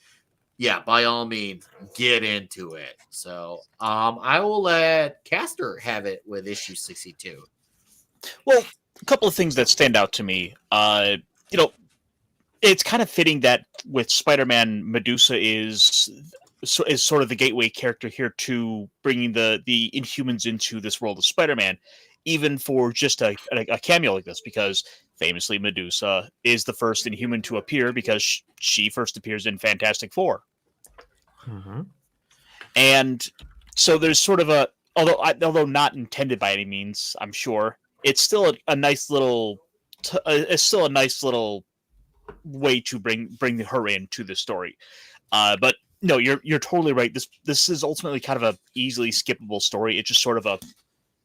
yeah, by all means, get into it. So I will let Caster have it with issue 62. Well, a couple of things that stand out to me. It's kind of fitting that with Spider-Man, Medusa is sort of the gateway character here to bringing the Inhumans into this world of Spider-Man, even for just a cameo like this, because famously Medusa is the first Inhuman to appear because she first appears in Fantastic Four. Mm-hmm. And so there's sort of a, although not intended by any means, I'm sure, it's still a nice little way to bring her into the story. But no, you're totally right. This is ultimately kind of a easily skippable story. It's just sort of a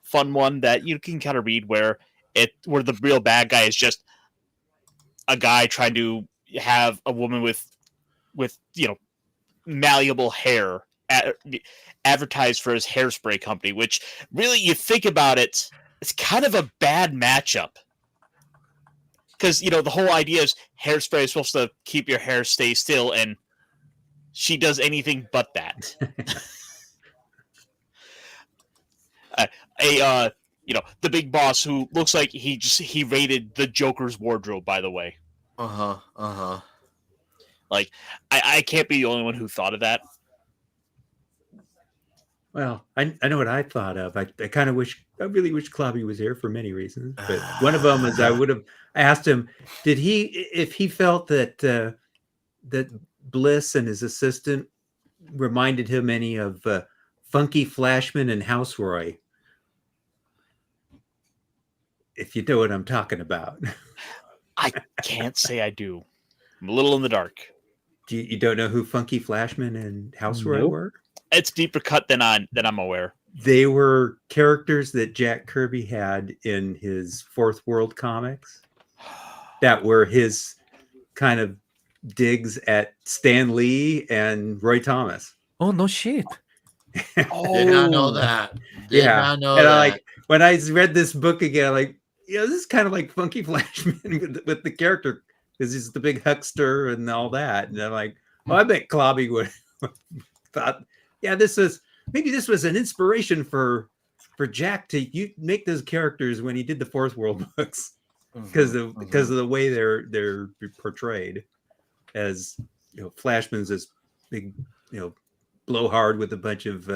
fun one that you can kind of read where the real bad guy is just a guy trying to have a woman with malleable hair advertised for his hairspray company, which really, you think about it, it's kind of a bad matchup. Because, the whole idea is hairspray is supposed to keep your hair stay still, and she does anything but that. The big boss who looks like he raided the Joker's wardrobe, by the way. Like, I can't be the only one who thought of that. Well, I know what I thought of. I really wish Clobby was here for many reasons. But one of them is I would have asked him, if he felt that that Bliss and his assistant reminded him any of Funky Flashman and Houseroy. If you know what I'm talking about. I can't say I do. I'm a little in the dark. You don't know who Funky Flashman and Houseroy were? It's deeper cut than I'm aware. They were characters that Jack Kirby had in his Fourth World comics that were his kind of digs at Stan Lee and Roy Thomas. Oh, no shit. Did not know that. Did not know that. When I read this book again, this is kind of like Funky Flashman with the character, because he's the big huckster and all that. And I'm like, I bet Clobby would thought, this was an inspiration for Jack to make those characters when he did the Fourth World books, because of the way they're portrayed as, Flashman's this big, blowhard with a bunch of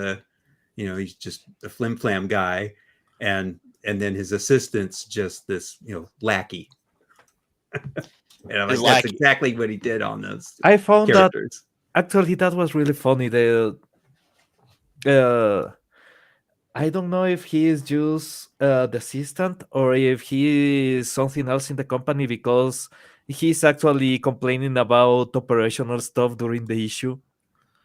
he's just a flim flam guy, and then his assistant's just this lackey. That's exactly what he did on those. I found characters. That actually that was really funny. I don't know if he is just the assistant or if he is something else in the company, because he's actually complaining about operational stuff during the issue,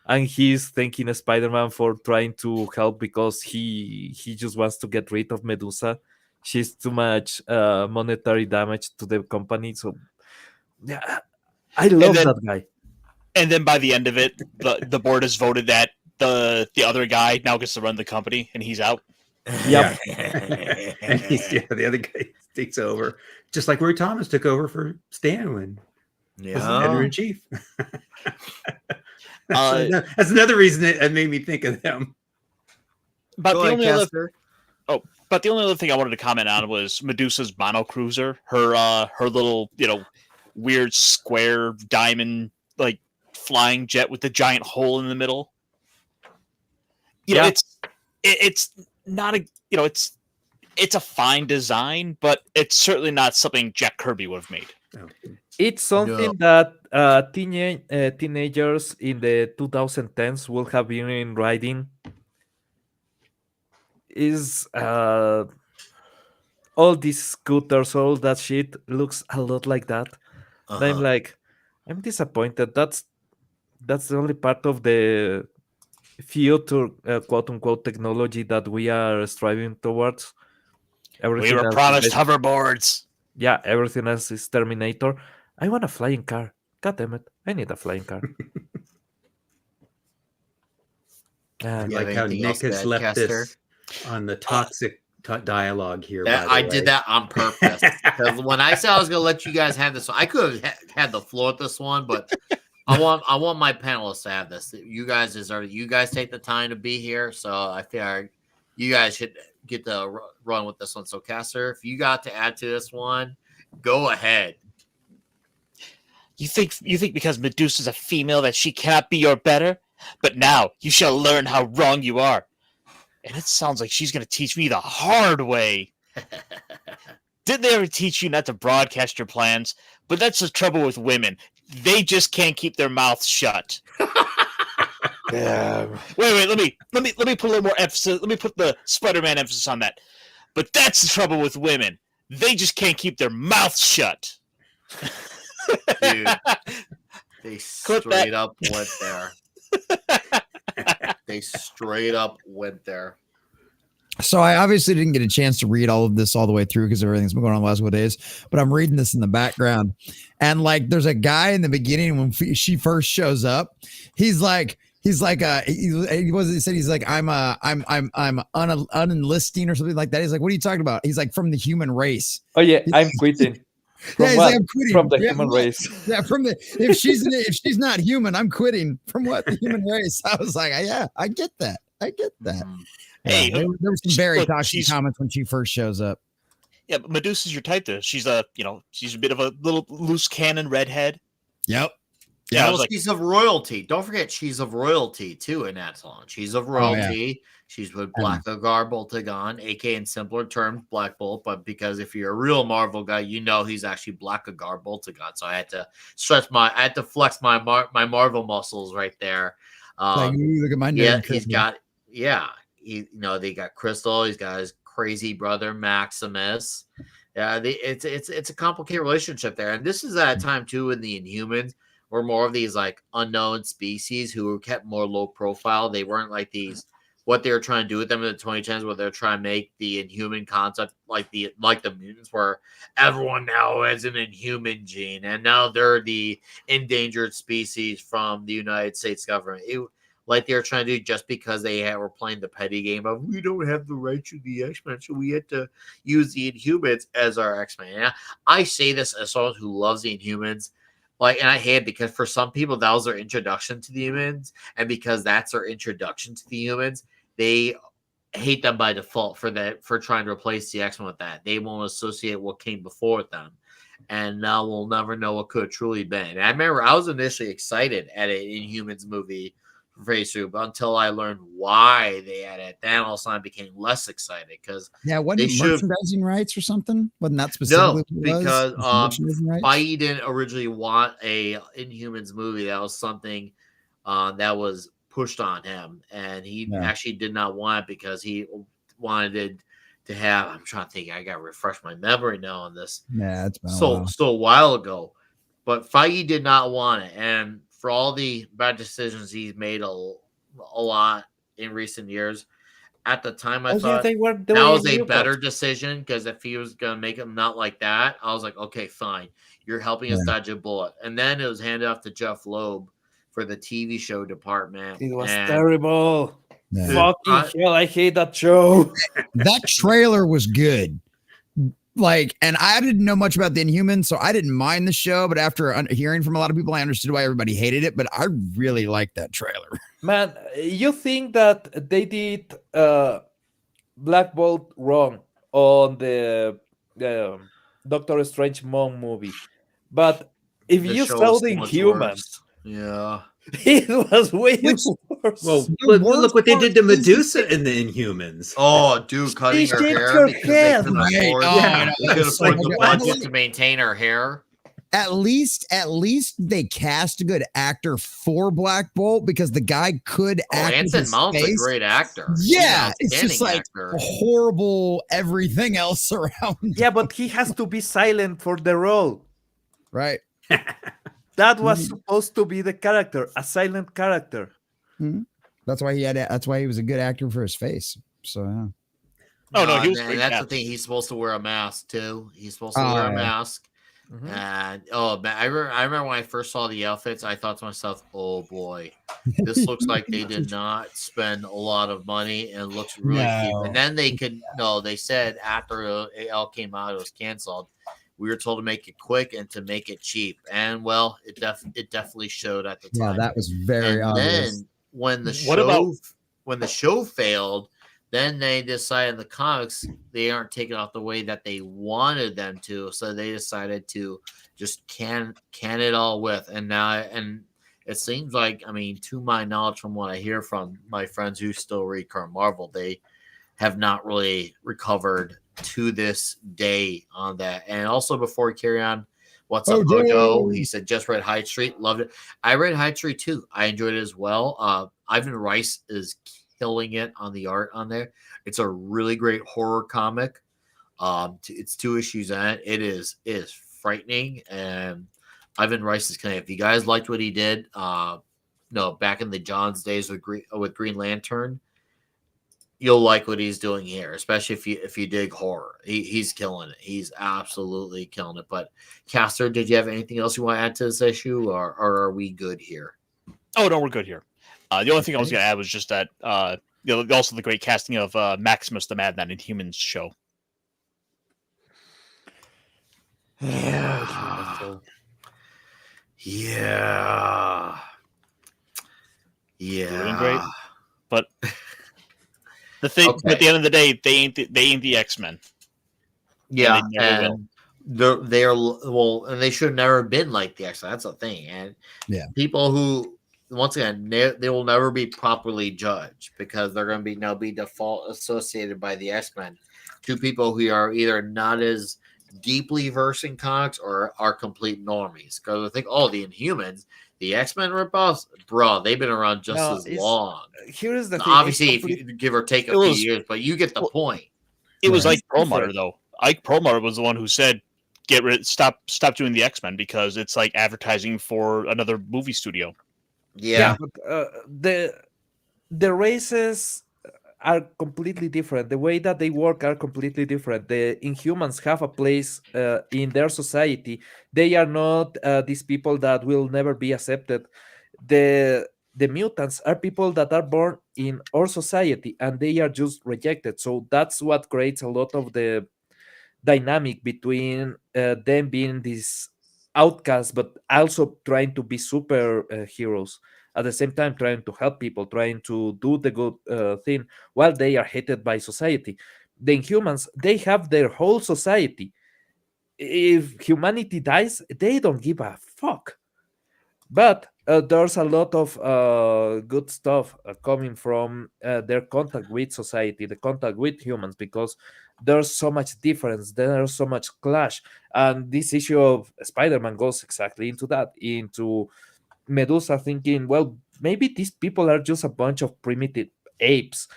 and he's thanking Spider-Man for trying to help because he just wants to get rid of Medusa. She's too much monetary damage to the company. So yeah, I love that guy. And then by the end of it, the board has voted that the other guy now gets to run the company, and he's out. Yep. And the other guy takes over, just like Roy Thomas took over for Stan when was editor-in-chief. That's another reason it made me think of them. But the only other thing I wanted to comment on was Medusa's monocruiser, her little weird square diamond flying jet with the giant hole in the middle. It's not a it's a fine design, but it's certainly not something Jack Kirby would have made. It's something that teenagers in the 2010s will have been riding. Is all these scooters, all that shit looks a lot like that. And I'm like, I'm disappointed. That's the only part of the future quote unquote technology that we are striving towards. We were promised hoverboards. Yeah, everything else is Terminator. I want a flying car. God damn it. I need a flying car. Like how Nick has left this on the toxic dialogue here. I did that on purpose. Because when I said I was going to let you guys have this one, I could have had the floor at this one, but I want my panelists to have this. You guys take the time to be here, so I feel you guys should get to run with this one. So, Caster, if you got to add to this one, go ahead. You think because Medusa's a female that she cannot be your better? But now you shall learn how wrong you are. And it sounds like she's going to teach me the hard way. Did they ever teach you not to broadcast your plans? But that's the trouble with women. They just can't keep their mouths shut. Wait. Let me put a little more emphasis. Let me put the Spider-Man emphasis on that. But that's the trouble with women. They just can't keep their mouths shut. Dude, they straight up went there. They straight up went there. So I obviously didn't get a chance to read all of this all the way through because everything's been going on the last couple days, but I'm reading this in the background. And there's a guy in the beginning when she first shows up. He said he's like I'm unenlisting or something like that. He's like, what are you talking about? He's like, from the human race. Oh yeah, I'm quitting. Yeah, he's like, I'm quitting from the human race. Yeah, if she's not human, I'm quitting from what the human race. I was like, yeah, I get that. Hey, there were some very toxic comments when she first shows up. Yeah, but Medusa's your type though. She's a bit of a little loose cannon redhead. Yep. Yeah, I was well, like, she's of royalty. Don't forget, she's of royalty too in that song. She's of royalty. She's with Blackagar Boltagon, aka in simpler terms, Black Bolt. But because if you're a real Marvel guy, you know he's actually Blackagar Boltagon. So I had to flex my Marvel muscles right there. Look at my nerd. Yeah, he's got they got Crystal. He's got his crazy brother Maximus. Yeah, it's a complicated relationship there, and this is at a time too in the Inhumans where more of these like unknown species who were kept more low profile. They weren't like these what they were trying to do with them in the 2010s, where they're trying to make the Inhuman concept like the mutants, where everyone now has an Inhuman gene, and now they're the endangered species from the United States government. Like they were trying to do just because were playing the petty game of we don't have the right to the X-Men, so we had to use the Inhumans as our X-Men. And I say this as someone who loves the Inhumans. And I hate it because for some people that was their introduction to the humans, and because that's their introduction to the humans, they hate them by default for trying to replace the X-Men with that. They won't associate what came before with them, and now we'll never know what could have truly been. And I remember I was initially excited at an Inhumans movie for Phase 2, but until I learned why they had it, then all of a sudden I became less excited because wasn't it merchandising rights or something? Wasn't that specifically? No, because Feige didn't originally want a Inhumans movie. That was something that was pushed on him, and he actually did not want it because he wanted to have. I'm trying to think. I got to refresh my memory now on this. Yeah, it's been a while ago, but Feige did not want it, and for all the bad decisions he's made a lot in recent years. At the time, I thought that was a better decision because if he was going to make him not like that, I was like, okay, fine. You're helping us dodge a bullet. And then it was handed off to Jeff Loeb for the TV show department. It was terrible. Yeah. Fucking hell, I hate that show. That trailer was good. And I didn't know much about the Inhumans, so I didn't mind the show. But after hearing from a lot of people, I understood why everybody hated it. But I really liked that trailer. Man, you think that they did Black Bolt wrong on the Doctor Strange Mom movie, but if you saw the Inhumans, it was way worse. Well, look what they did to Medusa in the Inhumans. Oh, dude, cutting her hair because they couldn't afford the budget to maintain her hair. At least they cast a good actor for Black Bolt because the guy could act. Anson Mount's a great actor. Yeah, it's just like horrible everything else around. Yeah, but he has to be silent for the role. Right. That was supposed to be the character, a silent character. Mm-hmm. That's why he was a good actor for his face. So yeah. Oh no, he was. And that's the thing. He's supposed to wear a mask too. He's supposed to wear a mask. Mm-hmm. And man, I remember when I first saw the outfits, I thought to myself, "Oh boy, this looks like they did not spend a lot of money and looks really cheap." And then they said after it all came out, it was canceled. We were told to make it quick and to make it cheap, and well, it definitely showed at the time. Yeah, that was very obvious. Then when the show failed, then they decided in the comics they aren't taking off the way that they wanted them to, so they decided to just can it all with. And it seems like, I mean, to my knowledge, from what I hear from my friends who still read current Marvel, they have not really recovered to this day on that. And also, before we carry on, what's up, Mojo? He said just read Hyde Street, loved it. I read Hyde Street too. I enjoyed it as well. Ivan Rice is killing it on the art on there. It's a really great horror comic. It's 2 issues in it. It is frightening, and Ivan Rice is killing it. If you guys liked what he did, back in the John's days with Green Lantern, you'll like what he's doing here, especially if you dig horror. He's killing it. He's absolutely killing it. But Caster, did you have anything else you want to add to this issue, or are we good here? Oh no, we're good here. The only thing I was going to add was just that also the great casting of Maximus the Madman in Humans show. Yeah. Doing great, but. The thing, at the end of the day, they ain't the X-Men. Yeah, they're well, and they should have never been like the X-Men. That's the thing. And people who, once again, they will never be properly judged because they're going to be now be default associated by the X-Men to people who are either not as deeply versed in comics or are complete normies. Because I think, the Inhumans, the X-Men ripoffs, bro, they've been around just as long. Here's the thing. Obviously, if you give or take a few years, but you get the point. It was like Perlmutter, though. Ike Perlmutter was the one who said, stop doing the X-Men because it's like advertising for another movie studio. Yeah, but the races are completely different. The way that they work are completely different. The Inhumans have a place in their society. They are not these people that will never be accepted. The mutants are people that are born in our society and they are just rejected. So that's what creates a lot of the dynamic between them being these outcasts, but also trying to be super heroes at the same time, trying to help people, trying to do the good thing while they are hated by society. The Inhumans, they have their whole society. If humanity dies, they don't give a fuck. But there's a lot of good stuff coming from their contact with society, the contact with humans, because there's so much difference, there's so much clash. And this issue of Spider-Man goes exactly into that, into Medusa thinking, well, maybe these people are just a bunch of primitive apes,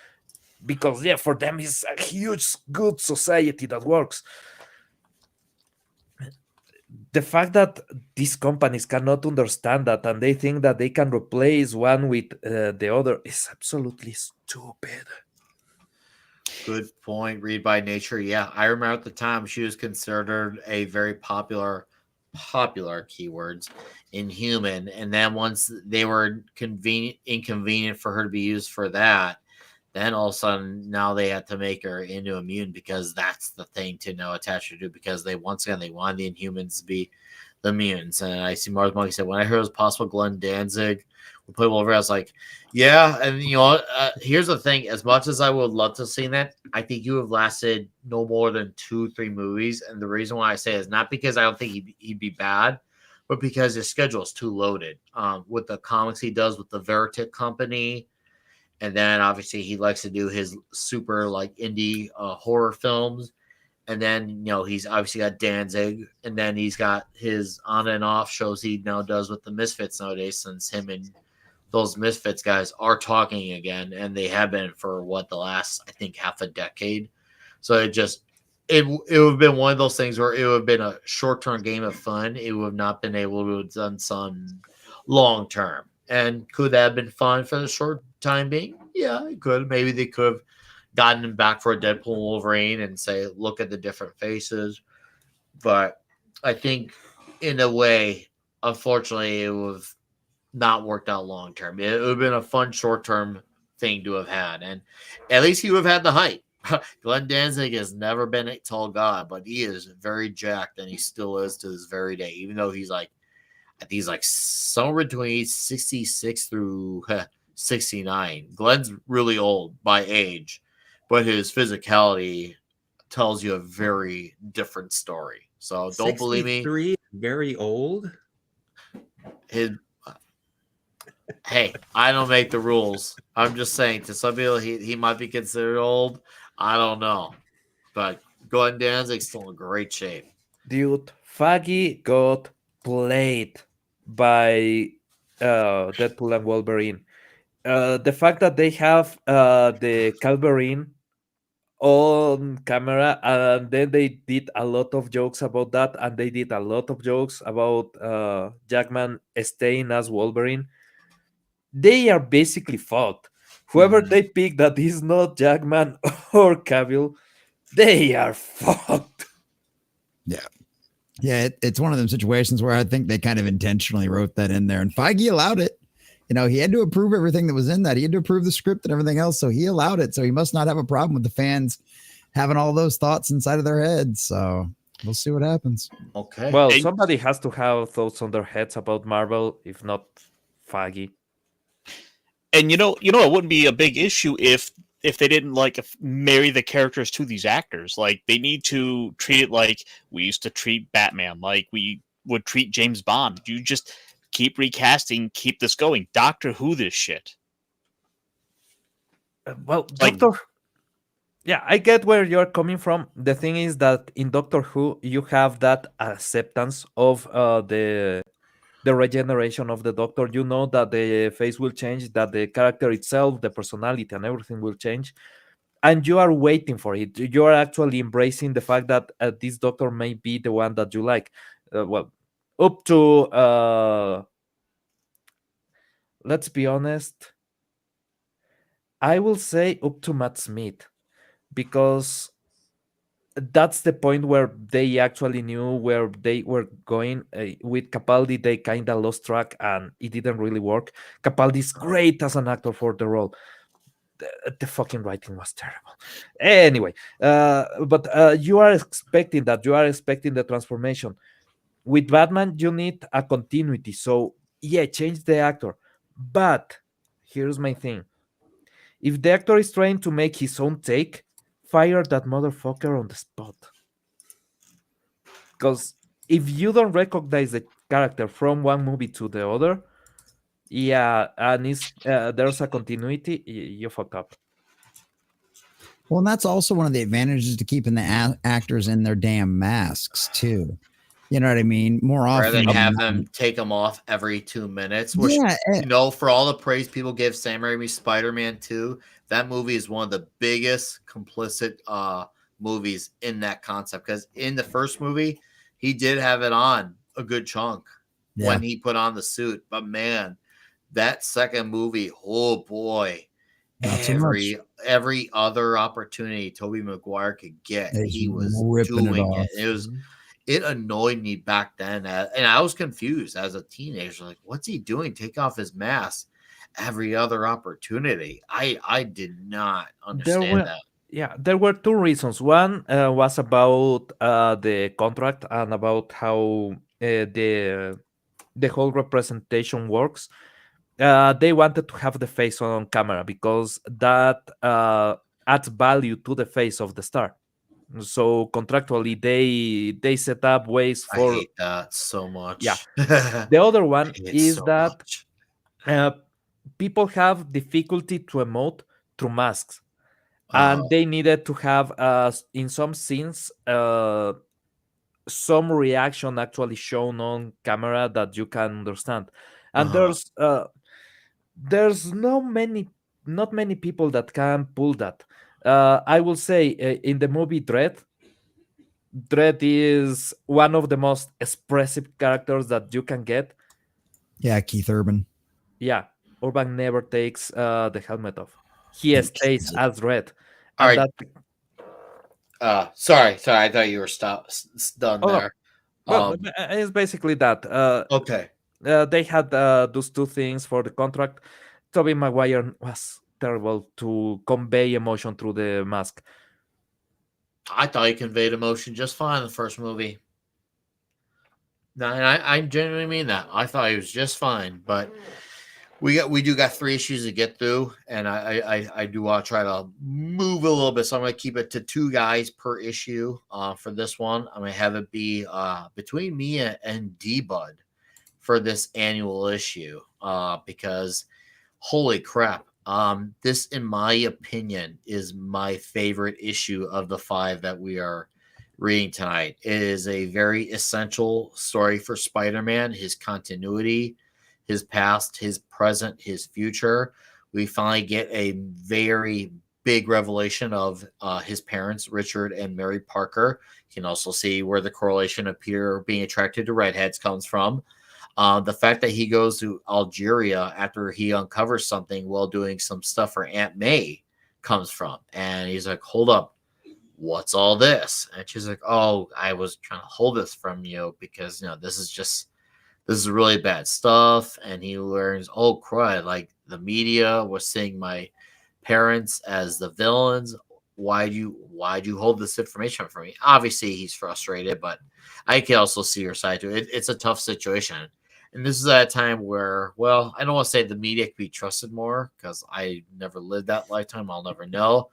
because for them it's a huge good society that works. The fact that these companies cannot understand that and they think that they can replace one with the other is absolutely stupid. Good point. Read by Nature. Yeah, I remember at the time she was considered a very popular keywords Inhuman, and then once they were inconvenient for her to be used for that, then all of a sudden now they had to make her into immune because that's the thing to know attach her to, because they wanted the Inhumans to be the mutants. And I see Mars Monkey said, when I heard it was possible Glenn Danzig would play Wolverine, I was like, yeah. And here's the thing, as much as I would love to see that, I think you have lasted no more than 2-3 movies. And the reason why I say is not because I don't think he'd be bad, but because his schedule is too loaded with the comics he does with the Veritic Company. And then obviously he likes to do his super like indie horror films. And then, he's obviously got Danzig. And then he's got his on and off shows he now does with the Misfits nowadays, since him and those Misfits guys are talking again. And they have been for the last, I think, half a decade. So it would have been one of those things where it would have been a short-term game of fun. It would have not been able to have done some long-term. And could that have been fun for the short time being? Yeah, it could. Maybe they could have gotten him back for a Deadpool Wolverine and say, look at the different faces. But I think in a way, unfortunately, it would have not worked out long term. It would have been a fun short term thing to have had. And at least he would have had the height. Glenn Danzig has never been a tall guy, but he is very jacked, and he still is to this very day, even though he's like, I think he's like somewhere between 66 through 69. Glenn's really old by age, but his physicality tells you a very different story. So don't believe me. 63, very old. Hey, I don't make the rules. I'm just saying, to some people, he might be considered old. I don't know. But Glenn Danzig's still in great shape. Dude, Faggy got played by Deadpool and Wolverine. The fact that they have the Calverine on camera, and then they did a lot of jokes about that, and they did a lot of jokes about Jackman staying as Wolverine. They are basically fucked. Whoever they pick that is not Jackman or Cavill, they are fucked. Yeah, it's one of them situations where I think they kind of intentionally wrote that in there, and Feige allowed it. He had to approve everything that was in that. He had to approve the script and everything else, so he allowed it. So he must not have a problem with the fans having all those thoughts inside of their heads. So we'll see what happens. Okay. Well, somebody has to have thoughts on their heads about Marvel, if not Feige. And it wouldn't be a big issue if if they didn't like marry the characters to these actors. Like they need to treat it like we used to treat Batman, like we would treat James Bond. You just keep recasting, keep this going. Doctor Who this shit. Well, Like- Doctor. Yeah, I get where you're coming from. The thing is that in Doctor Who, you have that acceptance of the regeneration of the Doctor. You know that the face will change, that the character itself, the personality, and everything will change, and you are waiting for it. You are actually embracing the fact that this Doctor may be the one that you like. Well, up to let's be honest, I will say up to Matt Smith, because that's the point where they actually knew where they were going. With Capaldi, they kind of lost track and it didn't really work. Capaldi's great as an actor for the role. The fucking writing was terrible. Anyway, but you are expecting that. You are expecting the transformation. With Batman, you need a continuity. So, yeah, change the actor. But here's my thing. If the actor is trying to make his own take, fire that motherfucker on the spot. Because if you don't recognize the character from one movie to the other, yeah, and there's a continuity, you fuck up. Well, and that's also one of the advantages to keeping the actors in their damn masks too. You know what I mean? More often rather than than have not. them take them off every 2 minutes. Which, Yeah, you know, for all the praise people give Sam Raimi's Spider-Man 2, that movie is one of the biggest complicit movies in that concept. Because in the first movie, he did have it on a good chunk when he put on the suit. But man, that second movie, oh boy. Not so much. Every other opportunity Tobey Maguire could get, he was ripping it doing off. it. It annoyed me back then, and I was confused as a teenager. Like, what's he doing? Take off his mask every other opportunity. I did not understand that. Yeah, there were two reasons. One was about the contract and about how the whole representation works. They wanted to have the face on camera because that adds value to the face of the star. So contractually, they set up ways for. I hate that so much. Yeah. The other one is so that people have difficulty to emote through masks, and they needed to have in some scenes some reaction actually shown on camera that you can understand. And there's not many people that can pull that. I will say in the movie Dredd is one of the most expressive characters that you can get. Yeah, Keith Urban. Yeah, Urban never takes the helmet off. He stays as Dredd. All right. Sorry. I thought you were done there. Well, it's basically that. Okay. They had those two things for the contract. Tobey Maguire was terrible to convey emotion through the mask. I thought he conveyed emotion just fine in the first movie. No, and I genuinely mean that. I thought he was just fine, but we do got 3 issues to get through, and I do want to try to move a little bit, so I'm going to keep it to 2 guys per issue. For this one, I'm going to have it be between me and D-Bud for this annual issue, because holy crap. This, in my opinion, is my favorite issue of the 5 that we are reading tonight. It is a very essential story for Spider-Man, his continuity, his past, his present, his future. We finally get a very big revelation of his parents, Richard and Mary Parker. You can also see where the correlation of Peter being attracted to redheads comes from. The fact that he goes to Algeria after he uncovers something while doing some stuff for Aunt May comes from. And he's like, hold up, what's all this? And she's like, oh, I was trying to hold this from you because, this is really bad stuff. And he learns, oh, crud, like the media was seeing my parents as the villains. Why'd you hold this information from me? Obviously, he's frustrated, but I can also see your side to it. It's a tough situation. And this is at a time where, well, I don't want to say the media could be trusted more because I never lived that lifetime. I'll never know.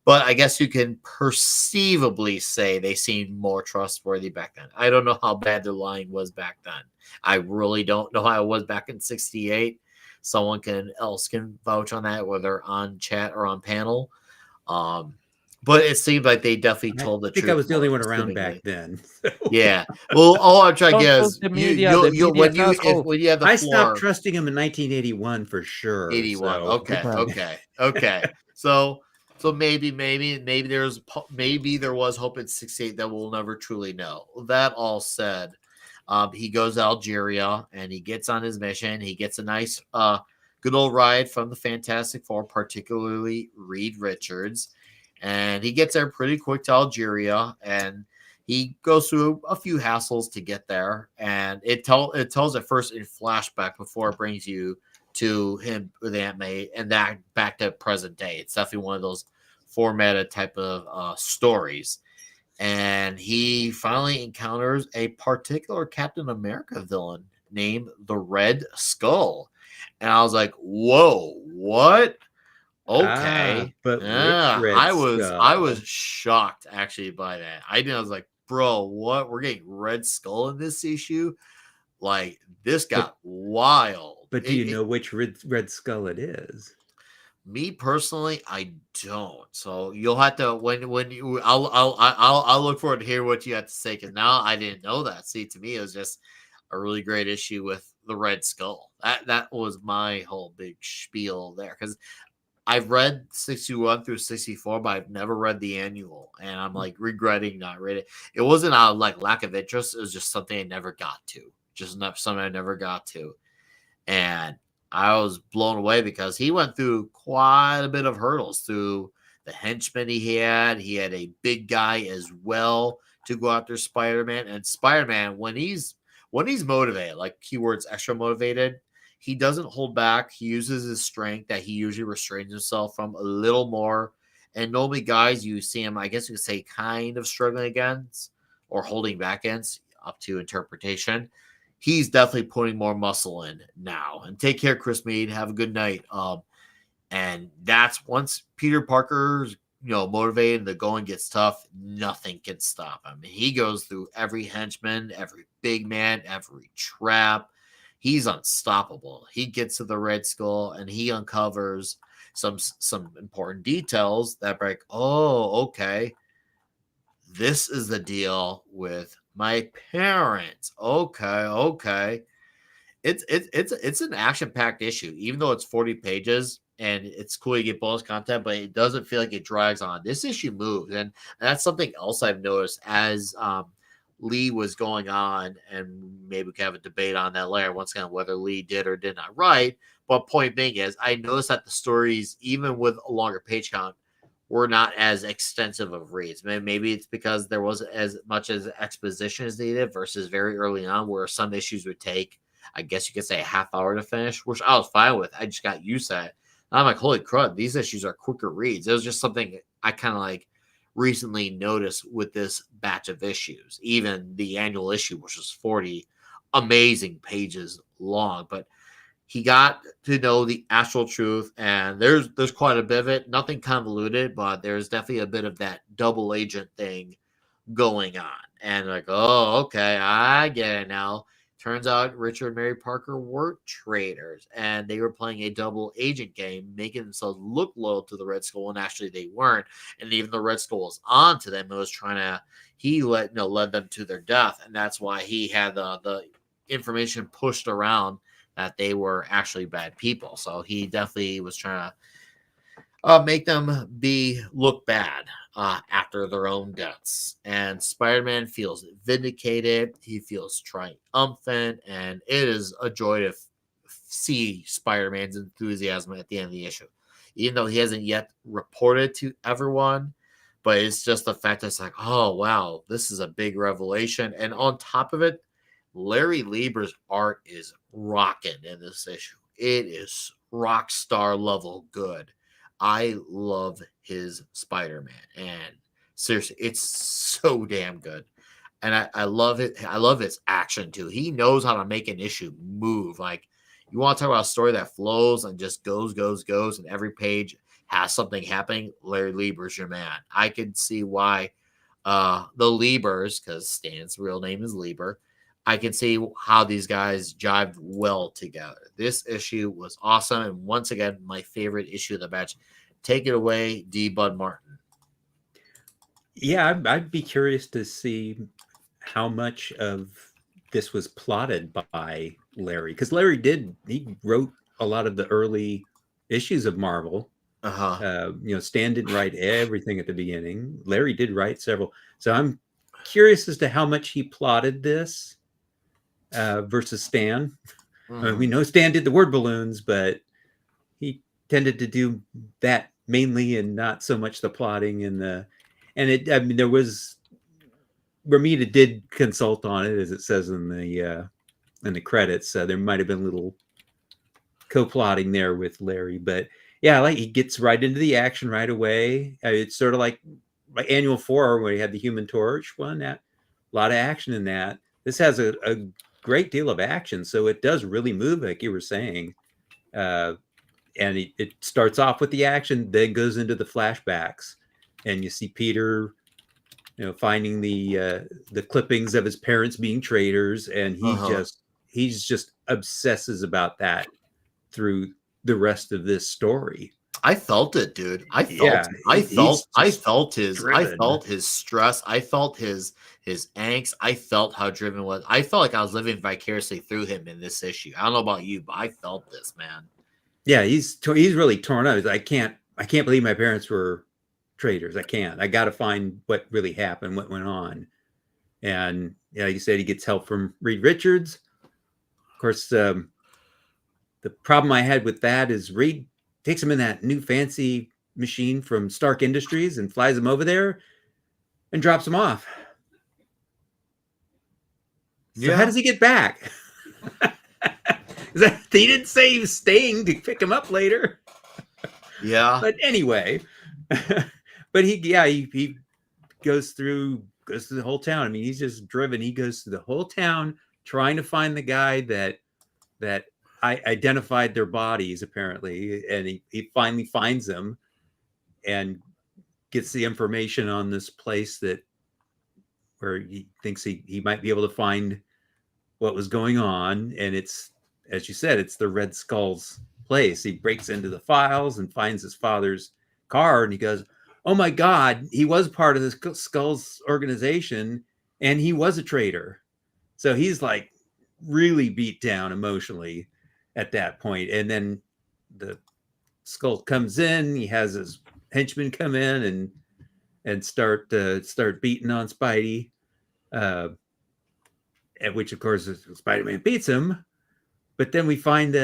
But I guess you can perceivably say they seemed more trustworthy back then. I don't know how bad their lying was back then. I really don't know how it was back in 68. Someone else can vouch on that, whether on chat or on panel. But it seemed like they definitely told the truth. I think I was the only one around back then. Yeah. Well, all I'm trying to get is when you have the I floor. stopped trusting him in 1981 for sure. 81. So. Okay. So maybe there was hope in 68 that we'll never truly know. That all said, he goes to Algeria and he gets on his mission. He gets a nice good old ride from the Fantastic Four, particularly Reed Richards. And he gets there pretty quick to Algeria, and he goes through a few hassles to get there. And it tells at first in flashback before it brings you to him with Aunt May and that back to present day. It's definitely one of those formatted type of stories. And he finally encounters a particular Captain America villain named the Red Skull. And I was like, whoa, what? Okay. But yeah, which Red I was shocked actually by that. I was like, bro, what? We're getting Red Skull in this issue? Like, this got wild. But do you know which Red Skull it is? Me personally, I don't. So you'll have to I'll look forward to hear what you have to say, because now I didn't know that. See, to me, it was just a really great issue with the Red Skull. That was my whole big spiel there, because I've read 61 through 64, but I've never read the annual, and I'm like regretting not reading it. It wasn't out of like lack of interest. It was just something I never got to. And I was blown away because he went through quite a bit of hurdles through the henchmen he had. He had a big guy as well to go after Spider-Man. And Spider-Man, when he's motivated, like keywords extra motivated, he doesn't hold back. He uses his strength that he usually restrains himself from a little more. And normally guys, you see him, I guess you could say, kind of struggling against or holding back against, up to interpretation. He's definitely putting more muscle in now. And take care, Chris Mead. Have a good night. And that's once Peter Parker's motivated and the going gets tough, nothing can stop him. He goes through every henchman, every big man, every trap. He's unstoppable. He gets to the Red Skull and he uncovers some important details that break. Oh, okay. This is the deal with my parents. Okay. It's an action-packed issue, even though it's 40 pages and it's cool you get bonus content, but it doesn't feel like it drags on. This issue moves, and that's something else I've noticed as Lee was going on, and maybe we can have a debate on that later once again, whether Lee did or did not write. But point being is, I noticed that the stories, even with a longer page count, were not as extensive of reads. Maybe it's because there wasn't as much as exposition as needed versus very early on, where some issues would take, I guess you could say, a half hour to finish, which I was fine with. I just got used to it. And I'm like, holy crud, these issues are quicker reads. It was just something I kind of like recently noticed with this batch of issues. Even the annual issue, which was 40 amazing pages long, but he got to know the actual truth, and there's quite a bit of it. Nothing convoluted, but there's definitely a bit of that double agent thing going on. And like, oh, okay, I get it now. Turns out Richard and Mary Parker were traitors, and they were playing a double agent game, making themselves look loyal to the Red Skull, and actually they weren't. And even the Red Skull was on to them. It was trying to, led them to their death, and that's why he had the information pushed around that they were actually bad people. So he definitely was trying to make them look bad after their own deaths. And Spider-Man feels vindicated. He feels triumphant, and it is a joy to see Spider-Man's enthusiasm at the end of the issue, even though he hasn't yet reported to everyone. But it's just the fact that it's like, oh wow, this is a big revelation. And on top of it, Larry Lieber's art is rocking in this issue. It is rock star level good. I love his Spider-Man, and seriously, it's so damn good. And I love it. I love his action too. He knows how to make an issue move. Like, you want to talk about a story that flows and just goes, and every page has something happening. Larry Lieber's your man. I can see why the Liebers, because Stan's real name is Lieber, I can see how these guys jived well together. This issue was awesome. And once again, my favorite issue of the batch. Take it away, Dbudmartin. Yeah, I'd be curious to see how much of this was plotted by Larry, because he wrote a lot of the early issues of Marvel. Stan didn't write everything at the beginning. Larry did write several. So I'm curious as to how much he plotted this versus Stan. We know Stan did the word balloons, but he tended to do that mainly and not so much the plotting there was, Romita did consult on it, as it says in the credits. There might have been a little co-plotting there with Larry, but yeah, like he gets right into the action right away. It's sort of like Annual 4 where he had the Human Torch one. That a lot of action in that. This has a great deal of action, so it does really move, like you were saying. And it starts off with the action, then goes into the flashbacks, and you see Peter, finding the clippings of his parents being traitors, and he just obsesses about that through the rest of this story. I felt it, dude. I felt his stress. I felt his angst. I felt how driven was. I felt like I was living vicariously through him in this issue. I don't know about you, but I felt this, man. Yeah, he's really torn up. I can't believe my parents were traitors. I got to find what really happened, what went on. And yeah, like you said, he gets help from Reed Richards. Of course, the problem I had with that is Reed takes him in that new fancy machine from Stark Industries and flies him over there and drops him off. So how does he get back? They didn't say he was staying to pick him up later. Yeah. But anyway, but he goes through the whole town. I mean, he's just driven. He goes through the whole town trying to find the guy that I identified their bodies, apparently, and he finally finds them and gets the information on this place where he thinks he might be able to find what was going on. And it's, as you said, it's the Red Skull's place. He breaks into the files and finds his father's car, and he goes, "Oh my God, he was part of the Skull's organization, and he was a traitor." So he's like really beat down emotionally at that point. And then the Skull comes in. He has his henchmen come in and start beating on Spidey, at which of course Spider-Man beats him. But then we find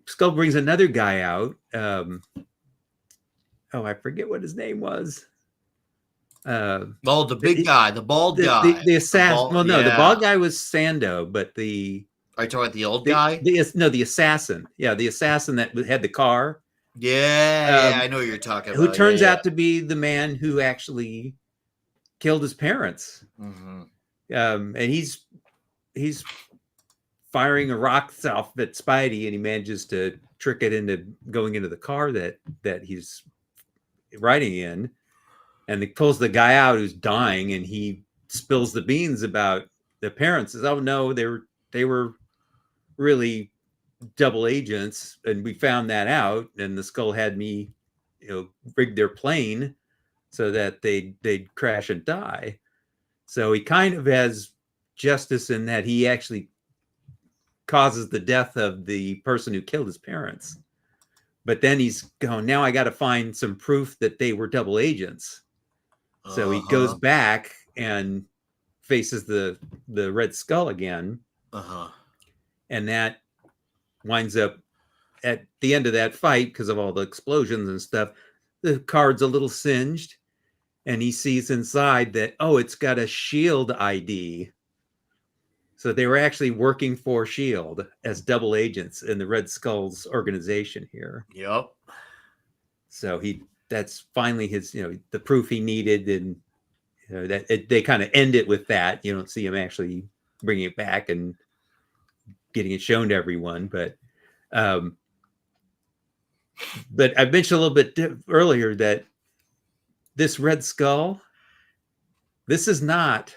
Skull brings another guy out. I forget what his name was. The big guy, the bald guy, the assassin. The bald guy was Sando, but are you talking about the old guy? The assassin. Yeah, the assassin that had the car. Yeah, I know what you're talking about. Who turns out to be the man who actually killed his parents. Mm-hmm. And he's firing a rock off at Spidey, and he manages to trick it into going into the car that he's riding in, and it pulls the guy out who's dying, and he spills the beans about the parents. Says, "Oh no, they were really double agents, and we found that out, and the Skull had me, rig their plane so that they'd crash and die." So he kind of has justice in that he actually causes the death of the person who killed his parents. But then he's going, now I got to find some proof that they were double agents. So he goes back and faces the Red Skull again. And that winds up at the end of that fight, because of all the explosions and stuff, the card's a little singed, and he sees inside that, it's got a SHIELD ID. So they were actually working for SHIELD as double agents in the Red Skull's organization here. Yep. So that's finally his, the proof he needed, and they kind of end it with that. You don't see him actually bringing it back and getting it shown to everyone, but I mentioned a little bit earlier that this Red Skull, this is not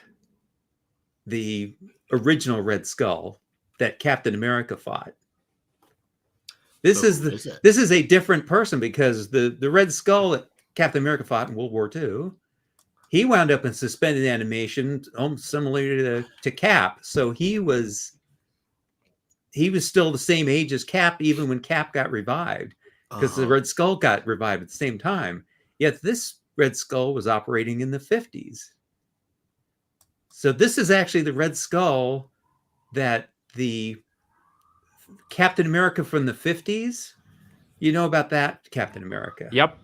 the original Red Skull that Captain America fought. This is a different person, because the Red Skull that Captain America fought in World War II, he wound up in suspended animation, almost similar to Cap. So he was still the same age as Cap, even when Cap got revived, because the Red Skull got revived at the same time. Yet this Red Skull was operating in the 50s. So this is actually the Red Skull that the Captain America from the 50s, you know about that Captain America? Yep.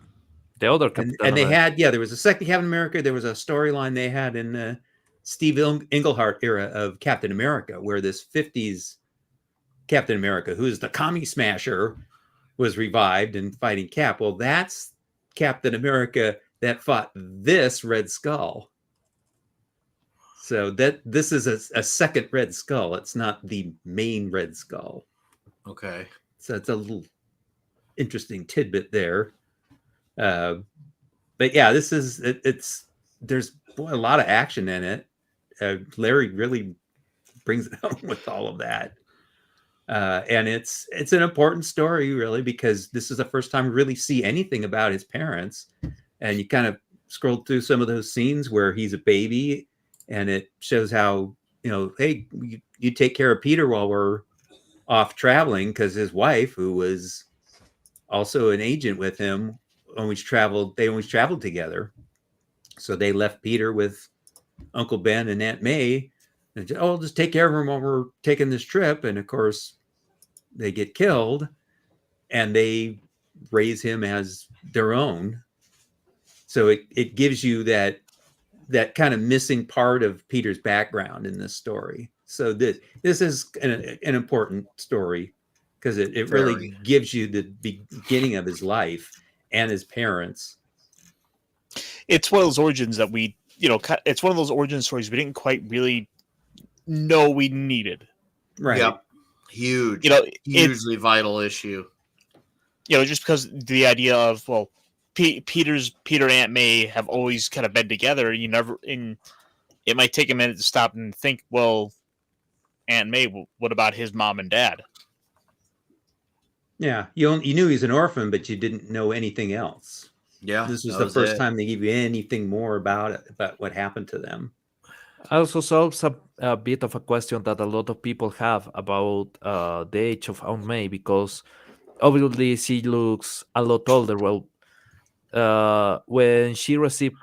The other Captain and they America. had, there was a second Captain America. There was a storyline they had in the Steve Englehart era of Captain America, where this 50s Captain America, who's the commie smasher, was revived and fighting Cap. Well, that's Captain America that fought this Red Skull. So this is a second Red Skull. It's not the main Red Skull. Okay. So it's a little interesting tidbit there. But yeah, there's a lot of action in it. Larry really brings it home with all of that. And it's an important story, really, because this is the first time we really see anything about his parents. And you kind of scroll through some of those scenes where he's a baby, and it shows how, hey, you take care of Peter while we're off traveling, because his wife, who was also an agent with him, they always traveled together. So they left Peter with Uncle Ben and Aunt May, and just take care of him while we're taking this trip. And of course, they get killed, and they raise him as their own. So it gives you that kind of missing part of Peter's background in this story. So this is an important story, because it really gives you the beginning of his life and his parents. It's one of those origins that it's one of those origin stories we didn't quite really know we needed. Right. Yep. Huge. Hugely vital issue. Just because the idea of, well, Peter and Aunt May have always kind of been together. It might take a minute to stop and think, well, Aunt May, what about his mom and dad? Yeah, you knew he's an orphan, but you didn't know anything else. Yeah, this was the first time they gave you anything more about what happened to them. Also solves a bit of a question that a lot of people have about the age of Aunt May, because obviously she looks a lot older. Well, when she received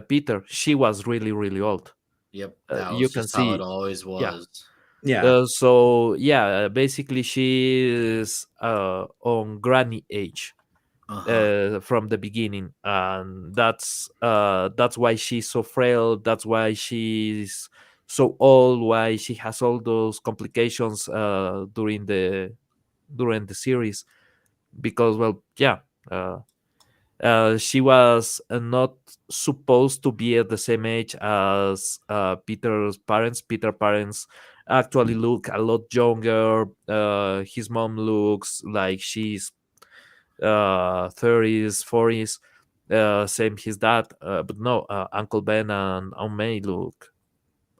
Peter, she was really, really old. Yep, you can see how it always was. Yeah. So yeah, basically she is on granny age from the beginning, and that's why she's so frail. That's why she's so old. Why she has all those complications during the series, because, well, yeah. She was not supposed to be at the same age as Peter's parents. Peter's parents actually look a lot younger. His mom looks like she's 30s, 40s. Same his dad. But no, Uncle Ben and Aunt May look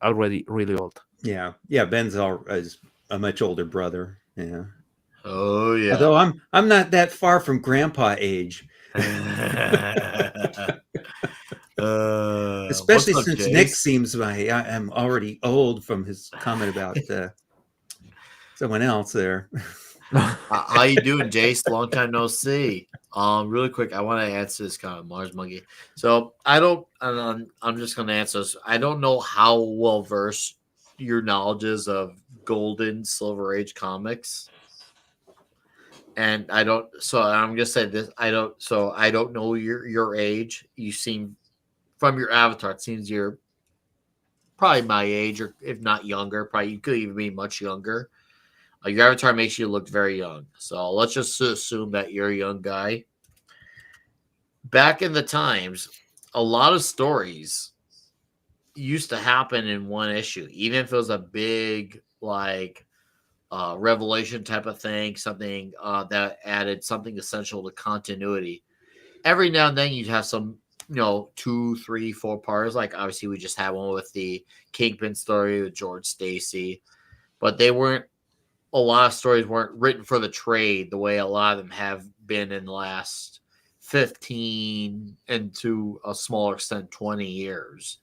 already really old. Yeah. Ben's is a much older brother. Yeah. Oh yeah. Although I'm not that far from grandpa age. Especially since Jace? Nick seems I'm already old from his comment about someone else there. How you doing, Jace? Long time no see. Really quick, I want to answer this kind of Mars Monkey. So I'm just going to answer this. I don't know how well versed your knowledge is of Golden Silver Age comics. And I'm just saying this. I don't know your age. You seem, from your avatar, it seems you're probably my age, or if not younger. Probably you could even be much younger. Your avatar makes you look very young. So let's just assume that you're a young guy. Back in the times, a lot of stories used to happen in one issue, even if it was a big like revelation type of thing, something that added something essential to continuity. Every now and then you'd have some, 2, 3, 4 parts. Like obviously we just had one with the Kingpin story with George Stacy, but they weren't. A lot of stories weren't written for the trade the way a lot of them have been in the last 15 and to a smaller extent 20 years.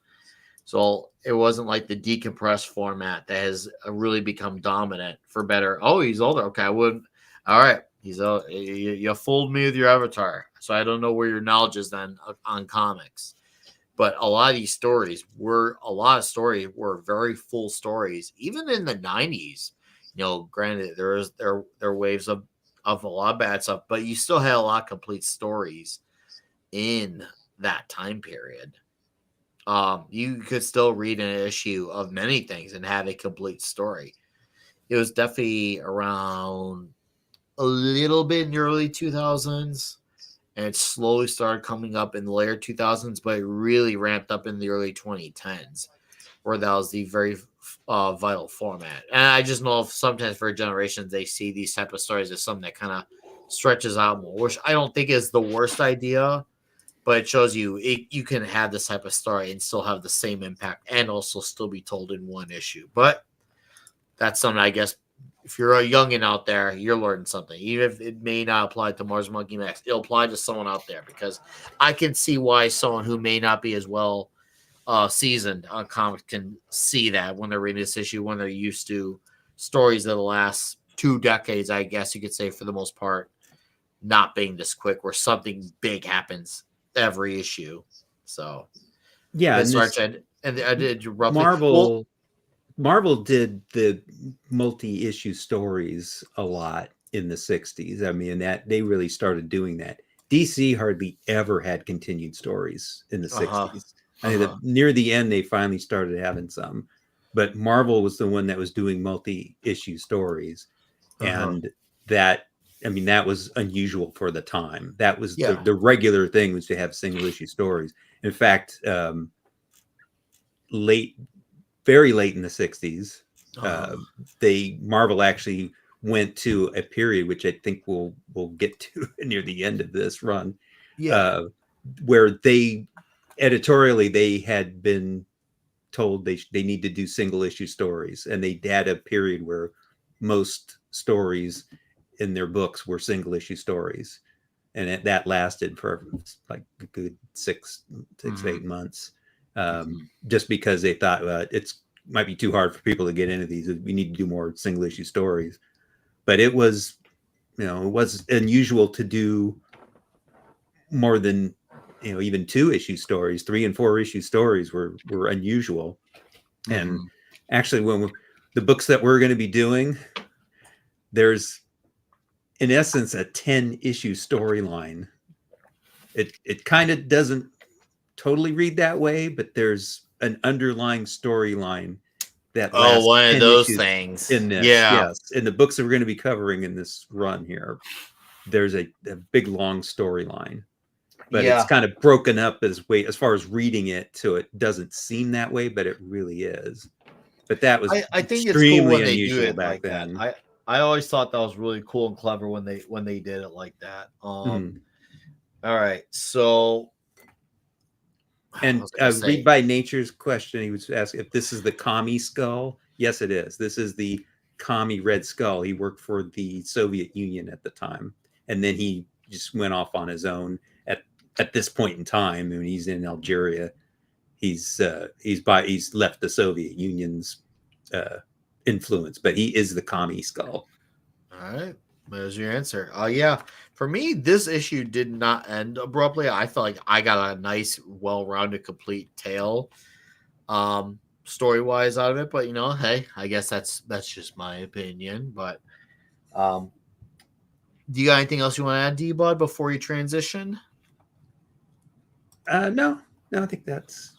So it wasn't like the decompressed format that has really become dominant for better. Oh, he's older. Okay, I wouldn't. All right, you fooled me with your avatar. So I don't know where your knowledge is then on comics. But a lot of these stories were very full stories, even in the 90s. Granted, there are waves of a lot of bad stuff, but you still had a lot of complete stories in that time period. You could still read an issue of many things and have a complete story. It was definitely around a little bit in the early 2000s, and it slowly started coming up in the later 2000s, but it really ramped up in the early 2010s, where that was the very vital format. And I just know sometimes for generations they see these type of stories as something that kind of stretches out more, which I don't think is the worst idea, but it shows you you can have this type of story and still have the same impact and also still be told in one issue. But that's something, I guess, if you're a youngin' out there, you're learning something. Even if it may not apply to Mars Monkey Max, it'll apply to someone out there, because I can see why someone who may not be as well seasoned on comics can see that when they're reading this issue, when they're used to stories of the last 2 decades, I guess you could say, for the most part, not being this quick, where something big happens every issue. So yeah, and I did roughly Marvel did the multi-issue stories a lot in the 60s. I mean, that they really started doing that. DC hardly ever had continued stories in the 60s. I mean, near the end, they finally started having some, but Marvel was the one that was doing multi-issue stories. And that was unusual for the time. That was the regular thing, was to have single issue stories. In fact, very late in the 60s, Marvel actually went to a period, which I think we'll get to near the end of this run, where they editorially they had been told they need to do single issue stories, and they had a period where most stories in their books were single issue stories, and that lasted for like a good 6 to 8 months, just because they thought it's might be too hard for people to get into these. We need to do more single issue stories. But it was, it was unusual to do more than, even 2 issue stories. 3 and 4 issue stories were unusual. And actually, when the books that we're going to be doing, there's in essence a 10 issue storyline. It kind of doesn't totally read that way, but there's an underlying storyline that one of those things in this. Yes, in the books that we're going to be covering in this run here, there's a big long storyline, but it's kind of broken up as far as reading it, so it doesn't seem that way, but it really is. But that was I think extremely it's cool when they unusual do it back like then. that. I always thought that was really cool and clever when they did it like that. All right, so. And Read by Nature's question, he was asked if this is the commie skull. Yes, it is. This is the commie Red Skull. He worked for the Soviet Union at the time, and then he just went off on his own at this point in time. I mean, he's in Algeria. He's left the Soviet Union's influence, but he is the commie skull. All right, there's your answer. Yeah. For me, this issue did not end abruptly. I felt like I got a nice, well-rounded, complete tale, story-wise out of it. But hey, I guess that's just my opinion. But do you got anything else you want to add, D-Bud, before you transition? No, I think that's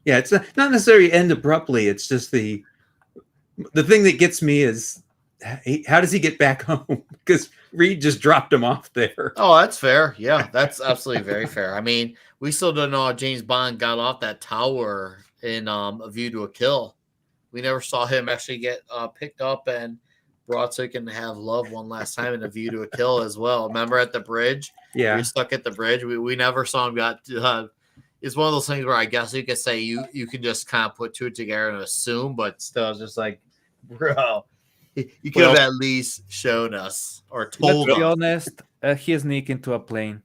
it's not necessarily end abruptly. It's just the thing that gets me is how does he get back home? Because Reed just dropped him off there. Oh, that's fair. Yeah, that's absolutely very fair. I mean, we still don't know how James Bond got off that tower in A View to a Kill. We never saw him actually get picked up and brought so he can have love one last time in A View to a Kill as well. Remember at the bridge? Yeah. He was stuck at the bridge. We never saw him got it's one of those things where I guess you could say you can just kind of put two together and assume, but still it's just like, bro, you could have at least shown us or told us. Let's be honest, he sneaked into a plane.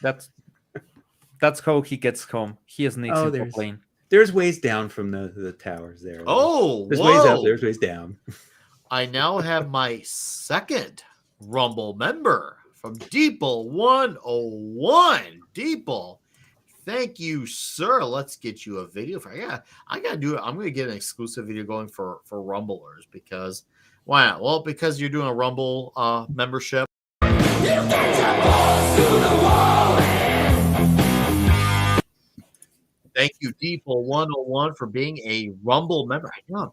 That's how he gets home. He sneaks into a plane. There's ways down from the towers there. Oh, there's ways up, there's ways down. I now have my second Rumble member from Deeple 101. Deeple, thank you, sir. Let's get you a video for I gotta do it. I'm gonna get an exclusive video going for Rumblers because why not? Well, because you're doing a Rumble membership. Thank you, Deeple 101, for being a Rumble member. No,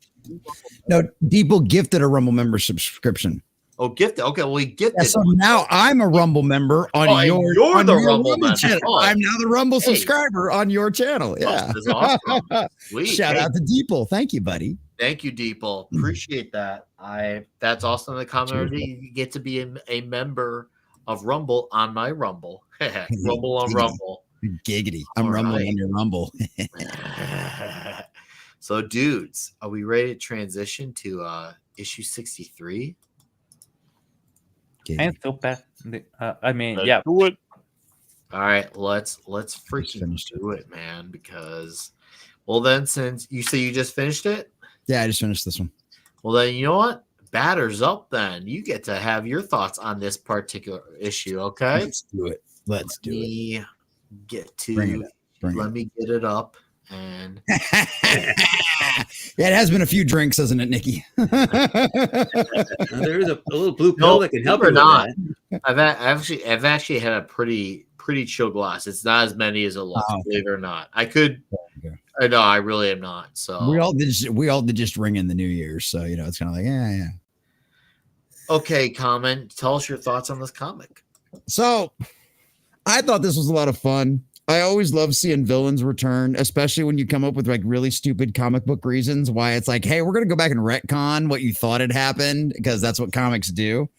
Deeple gifted a Rumble member subscription. Oh, gifted. Okay, well, he gifted. Yeah, so now I'm a Rumble member on your Rumble channel. Oh. I'm now the Rumble subscriber on your channel. Yeah. This is awesome. Sweet. Shout out to Deeple. Thank you, buddy. Thank you, Deeple. Appreciate that. That's awesome. The community, you get to be a member of Rumble on my Rumble. Rumble on Rumble. Giggity. I'm rumbling on your Rumble. So, dudes, are we ready to transition to issue 63? And so bad. Yeah. Do it. All right, let's freaking do it, man. Because, well, then since you say you just finished it, yeah, I just finished this one. Well, then you know what? Batter's up. Then you get to have your thoughts on this particular issue. Okay, let's do it. Let's do it. Let me get it up. And yeah, it has been a few drinks, hasn't it, Nikki? There's a little blue pill that can help you. Not. I've actually had a pretty chill glass. It's not as many as it looks, believe it or not. I could. I know I really am not. So we all did just ring in the New Year's, so it's kind of like yeah. Okay, comment. Tell us your thoughts on this comic. So, I thought this was a lot of fun. I always love seeing villains return, especially when you come up with like really stupid comic book reasons why it's like, hey, we're going to go back and retcon what you thought had happened because that's what comics do.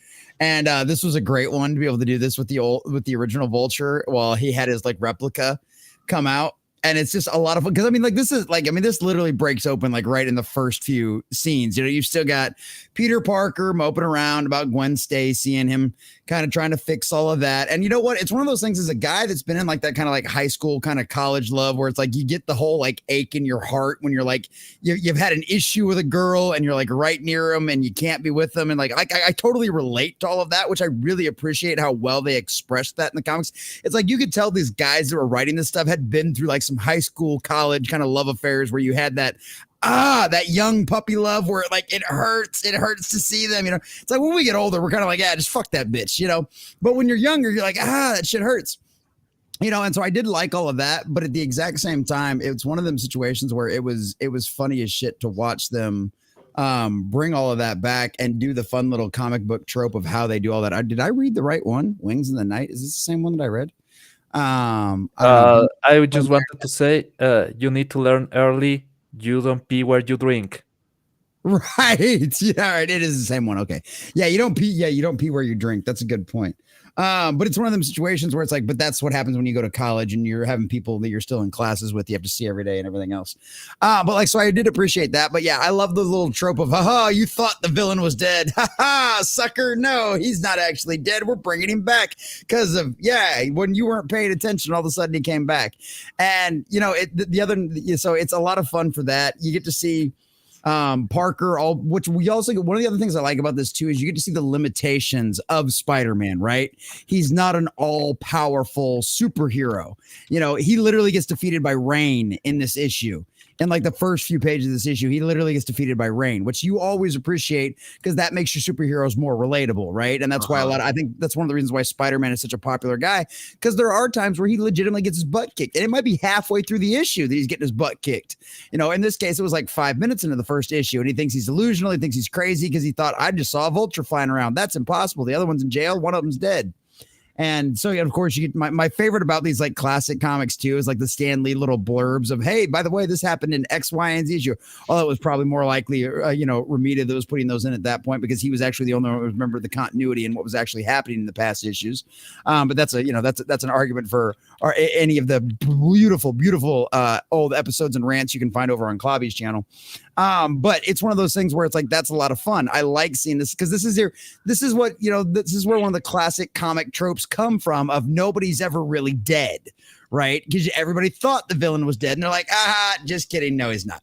And this was a great one to be able to do this with the original Vulture while he had his like replica come out. And it's just a lot of fun because this literally breaks open like right in the first few scenes. You've still got Peter Parker moping around about Gwen Stacy and him kind of trying to fix all of that. And you know what? It's one of those things as a guy that's been in like that kind of like high school kind of college love where it's like you get the whole like ache in your heart when you're like you've had an issue with a girl and you're like right near them and you can't be with them. And like I totally relate to all of that, which I really appreciate how well they expressed that in the comics. It's like you could tell these guys that were writing this stuff had been through like some high school, college kind of love affairs where you had that young puppy love where like it hurts to see them. It's like when we get older, we're kind of like, just fuck that bitch, but when you're younger, you're like, that shit hurts, and so I did like all of that, but at the exact same time, it's one of them situations where it was funny as shit to watch them bring all of that back and do the fun little comic book trope of how they do all that. Did I read the right one? Wings in the Night? Is this the same one that I read? I just wanted to say you need to learn early. You don't pee where you drink. Right. Yeah, right. It is the same one. Okay. Yeah, you don't pee. Yeah, you don't pee where you drink. That's a good point. But it's one of them situations where it's like, but that's what happens when you go to college and you're having people that you're still in classes with, you have to see every day and everything else. But like, so I did appreciate that. But yeah, I love the little trope of, you thought the villain was dead. Sucker. No, he's not actually dead. We're bringing him back because of, when you weren't paying attention, all of a sudden he came back. And, so it's a lot of fun for that. You get to see Parker, which we also get. One of the other things I like about this too is you get to see the limitations of Spider-Man, right? He's not an all-powerful superhero. He literally gets defeated by rain in this issue. In like the first few pages of this issue, he literally gets defeated by rain, which you always appreciate because that makes your superheroes more relatable, right? And that's why I think that's one of the reasons why Spider-Man is such a popular guy, because there are times where he legitimately gets his butt kicked, and it might be halfway through the issue that he's getting his butt kicked. In this case, it was like 5 minutes into the first issue, and he thinks he's delusional. He thinks he's crazy because he thought, I just saw a vulture flying around. That's impossible. The other one's in jail. One of them's dead. And so, of course, you get my favorite about these like classic comics too is like the Stan Lee little blurbs of, hey, by the way, this happened in X, Y, and Z issue. Although it was probably more likely, Romita that was putting those in at that point because he was actually the only one who remembered the continuity and what was actually happening in the past issues. But that's an argument for any of the beautiful old episodes and rants you can find over on Clobby's channel. But it's one of those things where it's like that's a lot of fun. I like seeing this because this is where one of the classic comic tropes come from of nobody's ever really dead, right? Because everybody thought the villain was dead and they're like, just kidding, no, he's not.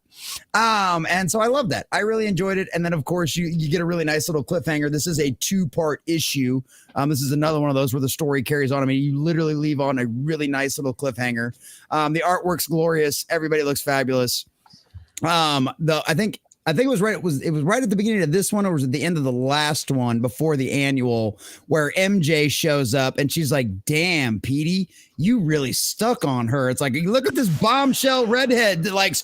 And so I love that. I really enjoyed it. And then of course you get a really nice little cliffhanger. This is a 2-part issue. This is another one of those where the story carries on. I mean, you literally leave on a really nice little cliffhanger. The artwork's glorious. Everybody looks fabulous. I think it was right. It was right at the beginning of this one, or was it the end of the last one before the annual, where MJ shows up and she's like, "Damn, Petey, you really stuck on her." It's like, look at this bombshell redhead. Like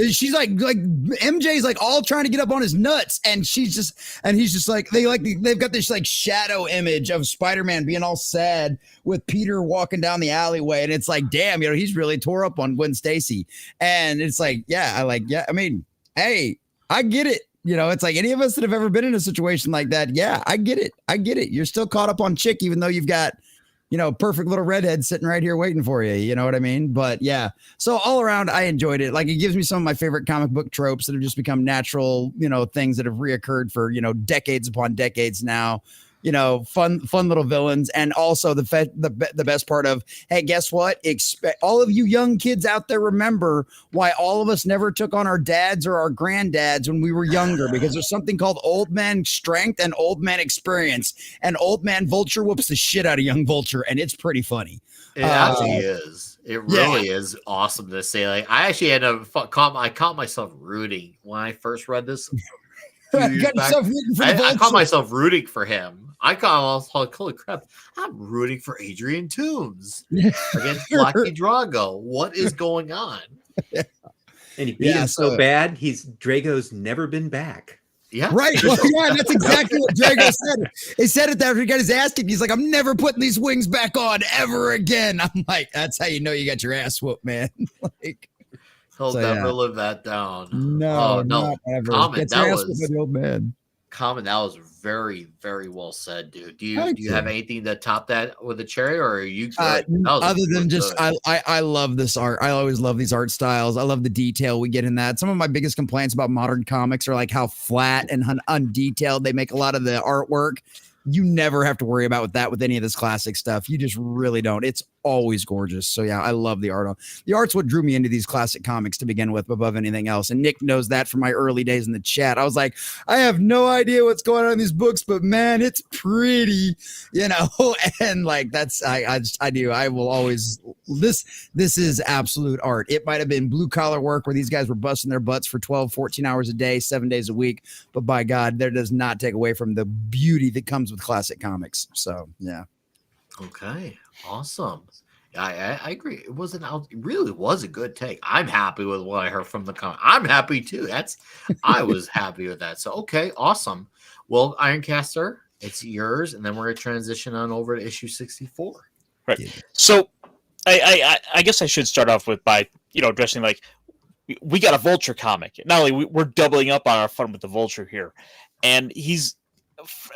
she's like MJ's like all trying to get up on his nuts, and he's just like they've got this like shadow image of Spider-Man being all sad with Peter walking down the alleyway, and it's like, damn, he's really tore up on Gwen Stacy, and it's like, I mean, hey. I get it. It's like any of us that have ever been in a situation like that. Yeah, I get it. You're still caught up on chick, even though you've got, perfect little redhead sitting right here waiting for you. You know what I mean? But yeah, so all around, I enjoyed it. Like it gives me some of my favorite comic book tropes that have just become natural, things that have reoccurred for, decades upon decades now. Fun little villains. And also the best part of, hey, guess what? Expect all of you young kids out there, remember why all of us never took on our dads or our granddads when we were younger, because there's something called old man strength and old man experience, and old man Vulture whoops the shit out of young Vulture. And it's pretty funny. It actually is. It really is awesome to say. Like, I actually had I caught myself rooting when I first read this. I caught myself rooting for him. I was like, holy crap, I'm rooting for Adrian Toomes against Blackie Drago. What is going on? And he beat him so bad, Drago's never been back. Yeah. Right. Well, yeah, that's exactly what Drago said. He said it after he got his ass kicked. He's like, I'm never putting these wings back on ever again. I'm like, that's how you know you got your ass whooped, man. Like, he'll never live that down. No, not ever. Comment, that was the old man. Comment, that was very, very well said, dude. Do you have anything to top that with a cherry, or are you good? Other than just I love this art. I always love these art styles. I love the detail we get in that. Some of my biggest complaints about modern comics are like how flat and undetailed they make a lot of the artwork. You never have to worry about that with any of this classic stuff. You just really don't. It's always gorgeous. So yeah, I love the art. The art's what drew me into these classic comics to begin with, above anything else. And Nick knows that from my early days in the chat. I was like, I have no idea what's going on in these books, but man, it's pretty, and like I do. I will always this is absolute art. It might have been blue collar work where these guys were busting their butts for 12, 14 hours a day, 7 days a week. But by God, that does not take away from the beauty that comes with classic comics. So yeah. Okay, awesome. I agree. It really was a good take. I'm happy with what I heard from the comment. I'm happy too. I was happy with that. So okay, awesome. Well, Ironcaster, it's yours, and then we're gonna transition on over to issue 64. Right. So I guess I should start off by addressing, like, we got a Vulture comic. Not only we're doubling up on our fun with the Vulture here, and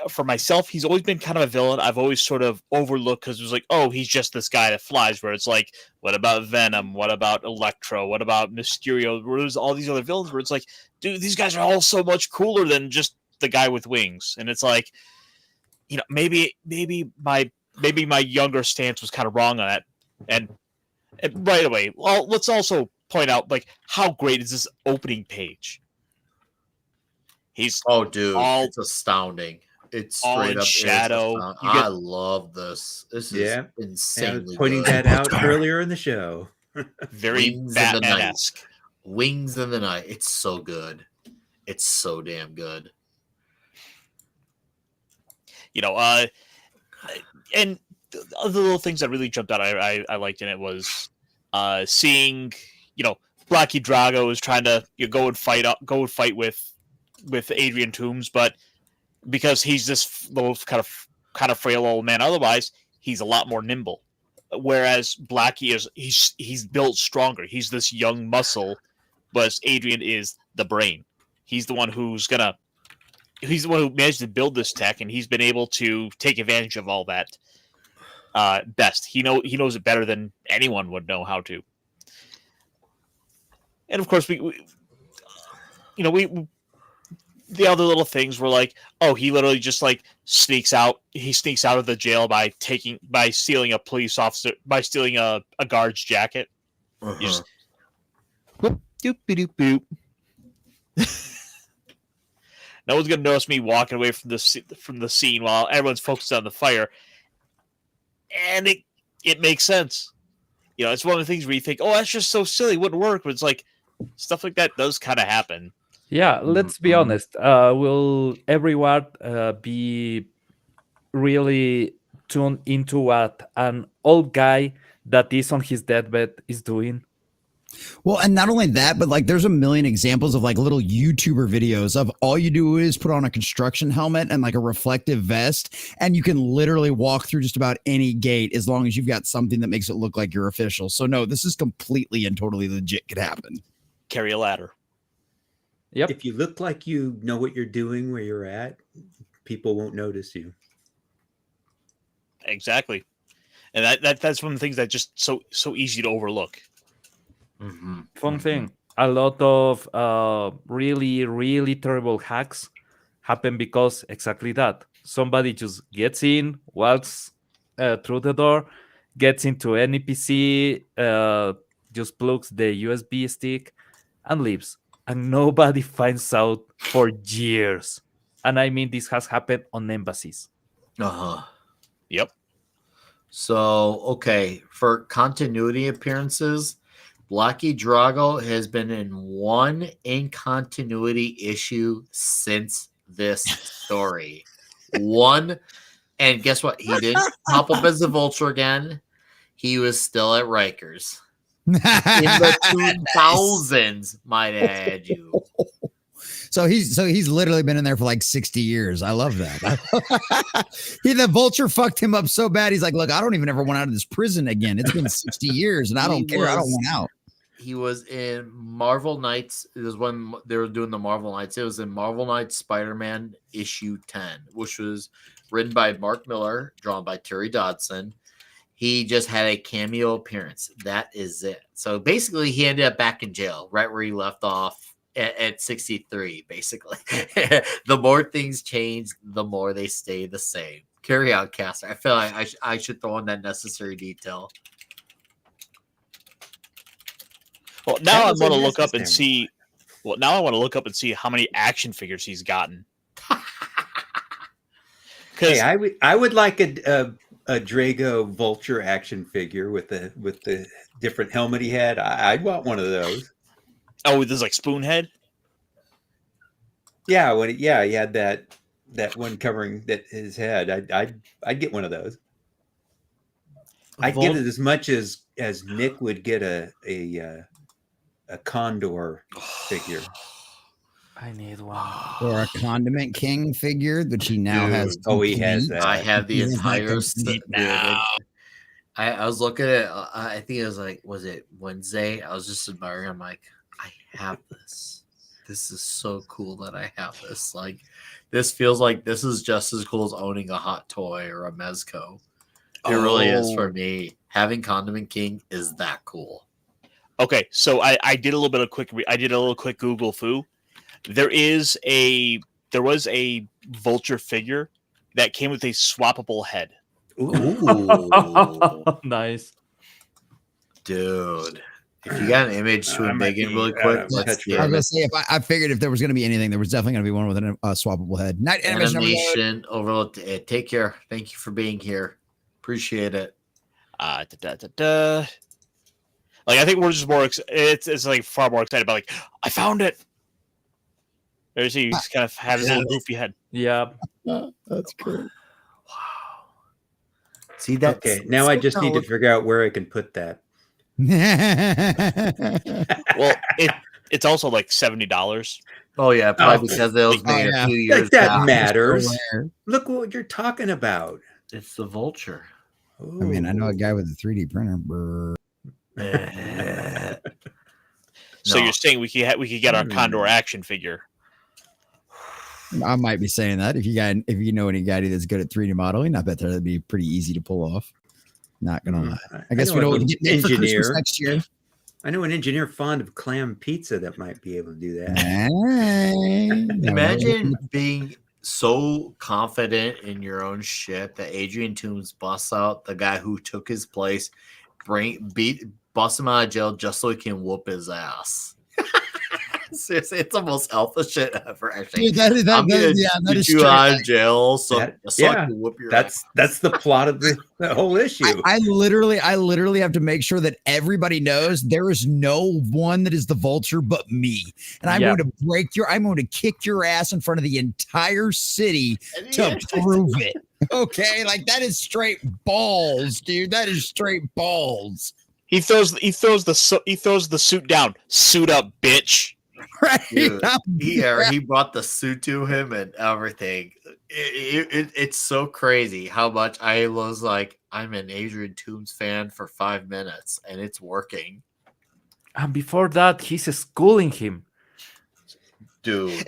for myself, he's always been kind of a villain I've always sort of overlooked, because it was like, oh, he's just this guy that flies, where it's like, what about Venom? What about Electro? What about Mysterio? There's all these other villains where it's like, dude, these guys are all so much cooler than just the guy with wings. And it's like, maybe my younger stance was kind of wrong on that. And right away, well, let's also point out, like, how great is this opening page? It's astounding. It's straight up shadow. I love this. This is insanely pointing good. that out earlier in the show. Very Batman-esque. Wings in the night. It's so good. It's so damn good. And the little things that really jumped out I liked in it was seeing, Blackie Drago was trying to go and fight with Adrian Toomes, but because he's this little kind of frail old man, otherwise he's a lot more nimble. Whereas Blackie he's built stronger. He's this young muscle, but Adrian is the brain. He's the one who managed to build this tech, and he's been able to take advantage of all that best. He knows it better than anyone would know how to. And of course, we the other little things were like, oh, he literally just like sneaks out. He sneaks out of the jail by stealing a police officer, by stealing a guard's jacket. Just whoop, doop, doop, boop. No one's gonna notice me walking away from the scene while everyone's focused on the fire, and it makes sense. It's one of the things where you think, oh, that's just so silly, it wouldn't work, but it's like stuff like that does kind of happen. Yeah, let's be honest. Will everyone be really tuned into what an old guy that is on his deathbed is doing? Well, and not only that, but like there's a million examples of like little YouTuber videos of all you do is put on a construction helmet and like a reflective vest, and you can literally walk through just about any gate as long as you've got something that makes it look like you're official. So no, this is completely and totally legit. Could happen. Carry a ladder. Yep. If you look like you know what you're doing where you're at, people won't notice you. Exactly. And that's one of the things that just so easy to overlook. Fun thing. A lot of really, really terrible hacks happen because exactly that. Somebody just gets in, walks through the door, gets into any PC, just plugs the USB stick and leaves. And nobody finds out for years. And I mean, this has happened on embassies. Yep. So, okay, for continuity appearances, Blackie Drago has been in one in-continuity issue since this story. One, and guess what? He didn't pop up as the Vulture again. He was still at Rikers. In the 2000s, might add you. So he's literally been in there for like 60 years. I love that. The Vulture fucked him up so bad. He's like, look, I don't even ever want out of this prison again. It's been 60 years and I don't care. I don't want out. He was in Marvel Knights. It was when they were doing the Marvel Knights. It was in Marvel Knights Spider-Man issue 10, which was written by Mark Miller, drawn by Terry Dodson. He just had a cameo appearance. That is it. So basically, he ended up back in jail, right where he left off at 63, basically. The more things change, the more they stay the same. Carry out, Caster. I feel like I should throw in that necessary detail. Well, now I want to look up and see. Well, now I want to look up and see how many action figures he's gotten. Hey, I would like a Drago Vulture action figure with the different helmet he had. I'd want one of those. Oh, this is like Spoonhead. Yeah, he had that one covering his head. I'd get one of those. I'd get it as much as Nick would get a Condor figure. I need one. Or a Condiment King figure, which he now has. Oh, he has that. I have the entire set now. I was looking at I think it was like, was it Wednesday? I was just admiring. I'm like, I have this. This is so cool that I have this. Like, this feels like this is just as cool as owning a Hot Toy or a Mezco. It really is for me. Having Condiment King is that cool. Okay, so I did a little quick Google foo. There was a Vulture figure that came with a swappable head. Ooh. Nice. Dude. If you got an image to dig in really quick, let's see. I was gonna say, if I figured if there was going to be anything, there was definitely going to be one with a swappable head. Night animation overload. Take care. Thank you for being here. Appreciate it. Like, I think we're just more. It's like far more excited about. Like, I found it. There's he just kind of had his little goofy head. Yeah, that's great. Wow. See that? Okay, now I just need to figure out where I can put that. Well, it's also like $70. Oh yeah, probably because they was made a few years. Like that matters. Look what you're talking about. It's the Vulture. I mean, I know a guy with a 3D printer. Brr. So No. you're saying we could get our Condor action figure? I might be saying that if you know any guy that's good at 3D modeling, I bet that'd be pretty easy to pull off. Not gonna lie. I guess we know what we get for Christmas next year. I know an engineer fond of clam pizza that might be able to do that. Imagine being so confident in your own shit that Adrian Toomes busts out the guy who took his place, bust him out of jail just so he can whoop his ass. Seriously, it's the most alpha shit ever. Actually, Dude, I'm gonna get you out of jail, so I can whoop your ass. That's the plot of the whole issue. I literally have to make sure that everybody knows there is no one that is the Vulture but me, and I'm going to kick your ass in front of the entire city to prove it. Okay, like that is straight balls, dude. That is straight balls. He throws the suit down. Suit up, bitch. Right. Dude, he brought the suit to him and everything. It's so crazy how much I was like, I'm an Adrian Toomes fan for 5 minutes, and it's working. And before that, he's schooling him. Dude,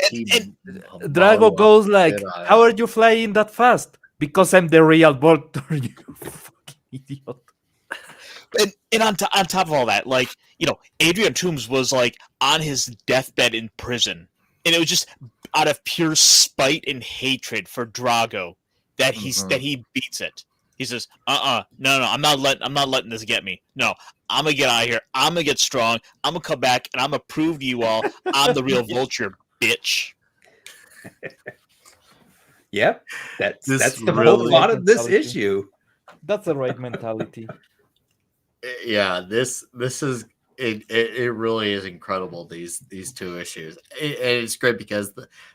Drago goes like, "How are you flying that fast?" Because I'm the real Vulture. You fucking idiot. And on top of all that, like, you know, Adrian Toomes was like on his deathbed in prison, and it was just out of pure spite and hatred for Drago that he beats it. He says, no, I'm not letting this get me. No, I'm gonna get out of here. I'm gonna get strong. I'm gonna come back, and I'm gonna prove to you all I'm the real Vulture, bitch. Yep, that's the whole plot of this issue. That's the right mentality. Yeah, this is it really is incredible, these two issues. And it's great because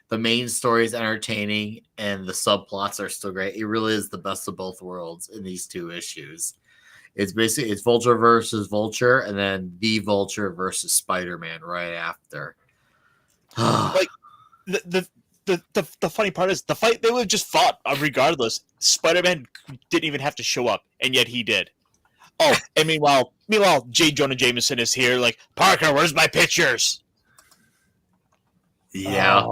the main story is entertaining and the subplots are still great. It really is the best of both worlds in these two issues. It's Vulture versus Vulture, and then the Vulture versus Spider-Man right after. Like the funny part is the fight, they would have just fought regardless. Spider-Man didn't even have to show up, and yet he did. Oh, and meanwhile, J. Jonah Jameson is here, like, Parker, where's my pictures? Yeah.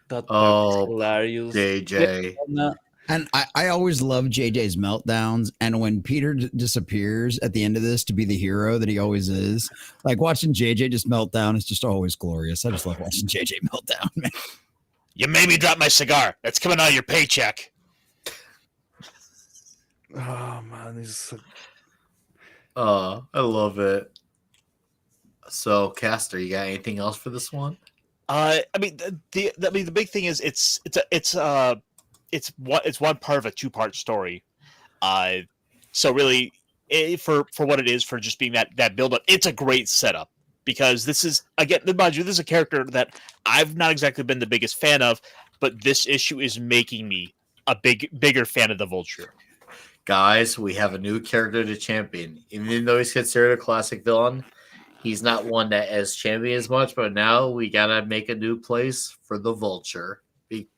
That's hilarious. JJ. And I always love JJ's meltdowns. And when Peter disappears at the end of this to be the hero that he always is, like watching JJ just melt down is just always glorious. I just love watching JJ melt down, man. You made me drop my cigar. That's coming out of your paycheck. Oh, man. I love it. So, Caster, you got anything else for this one? I mean, the big thing is it's one part of a two-part story. So really, for what it is, for just being that build-up, it's a great setup, because this is, again, mind you, this is a character that I've not exactly been the biggest fan of, but this issue is making me a bigger fan of the Vulture. Guys, we have a new character to champion. Even though he's considered a classic villain, he's not one that has championed as much, but now we gotta make a new place for the Vulture.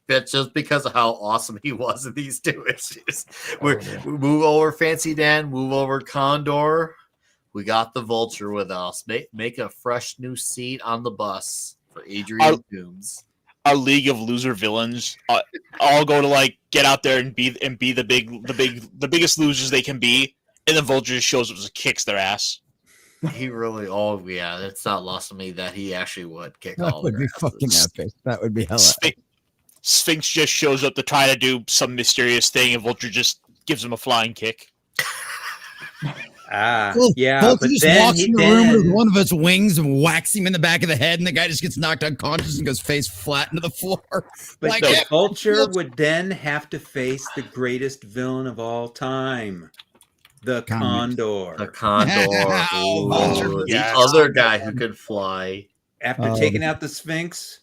Just because of how awesome he was in these two issues. We move over Fancy Dan, move over Condor. We got the Vulture with us. Make a fresh new seat on the bus for Adrian Toomes. Our League of Loser Villains all go to like get out there and be the biggest losers they can be, and then Vulture just shows up and kicks their ass. He really, it's not lost on me that he actually would kick that all would be asses. fucking epic. That would be hella. Sphinx just shows up to try to do some mysterious thing, and Vulture just gives him a flying kick. Yeah, Vulture but just then walks in the room with one of its wings and whacks him in the back of the head, and the guy just gets knocked unconscious and goes face flat into the floor. But like, the Vulture would then have to face the greatest villain of all time, the Condor. The Condor. Oh, Vulture. The other guy who could fly. After taking out the Sphinx,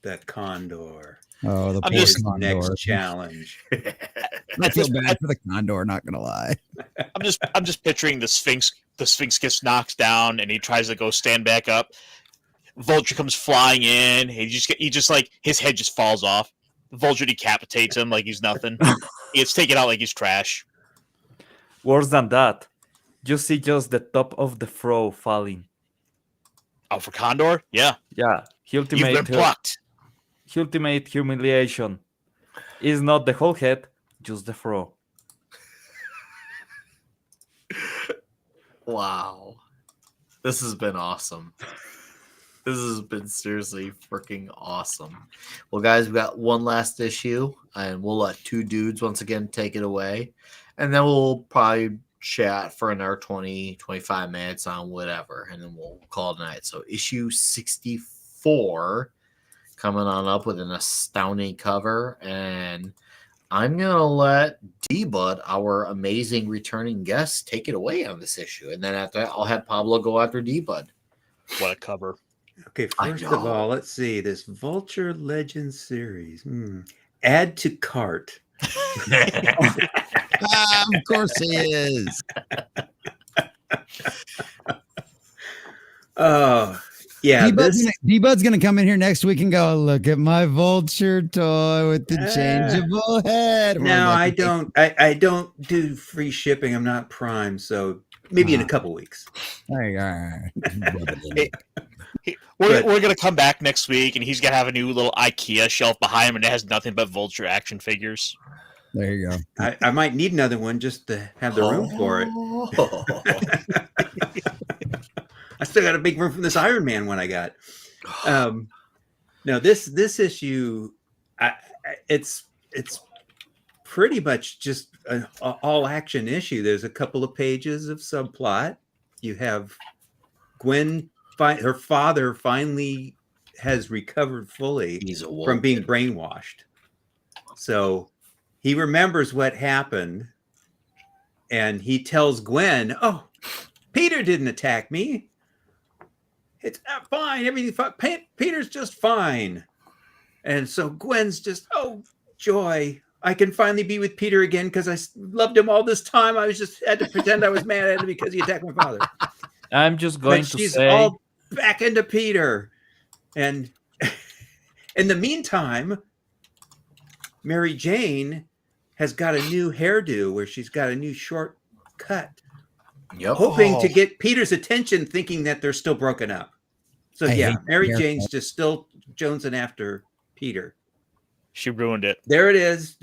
the Condor. Oh, the I'm poor just Condor. Next challenge. I feel bad for the Condor, not gonna lie. I'm just picturing the Sphinx. The Sphinx gets knocked down, and he tries to go stand back up. Vulture comes flying in. He just like his head just falls off. Vulture decapitates him like he's nothing. He gets taken out like he's trash. Worse than that, you see just the top of the fro falling. Oh, for Condor? Yeah. Yeah, You've been plucked. ultimate humiliation is not the whole head, just the fro. Wow. This has been awesome. This has been seriously freaking awesome. Well, guys, we got one last issue, and we'll let two dudes once again take it away. And then we'll probably chat for another 20, 25 minutes on whatever, and then we'll call it a night. So, issue 64 coming on up with an astounding cover. And I'm going to let D-Bud, our amazing returning guest, take it away on this issue. And then after that, I'll have Pablo go after D-Bud. What a cover. Okay, first of all, let's see this Vulture Legends series. Add to cart. Of course he is. Oh, yeah. D-Bud's gonna come in here next week and go, look at my Vulture toy with the changeable head. No, I don't. I don't do free shipping. I'm not Prime, so maybe in a couple weeks. All right. We're going to come back next week, and he's going to have a new little IKEA shelf behind him, and it has nothing but Vulture action figures. There you go. I might need another one just to have the room for it. I still got a big room from this Iron Man one I got. No, this issue, it's pretty much just an all action issue. There's a couple of pages of subplot. You have Gwen. Her father finally has recovered fully from being brainwashed. So he remembers what happened, and he tells Gwen, "Oh, Peter didn't attack me. It's fine. Everything fine. Peter's just fine." And so Gwen's just, "Oh, joy. I can finally be with Peter again because I loved him all this time. I was just had to pretend I was mad at him because he attacked my father." I'm just going to she's say all back into Peter. And in the meantime, Mary Jane has got a new hairdo where she's got a new short cut. Yep. Hoping to get Peter's attention, thinking that they're still broken up. So Mary Jane's just still jonesing after Peter. She ruined it. There it is.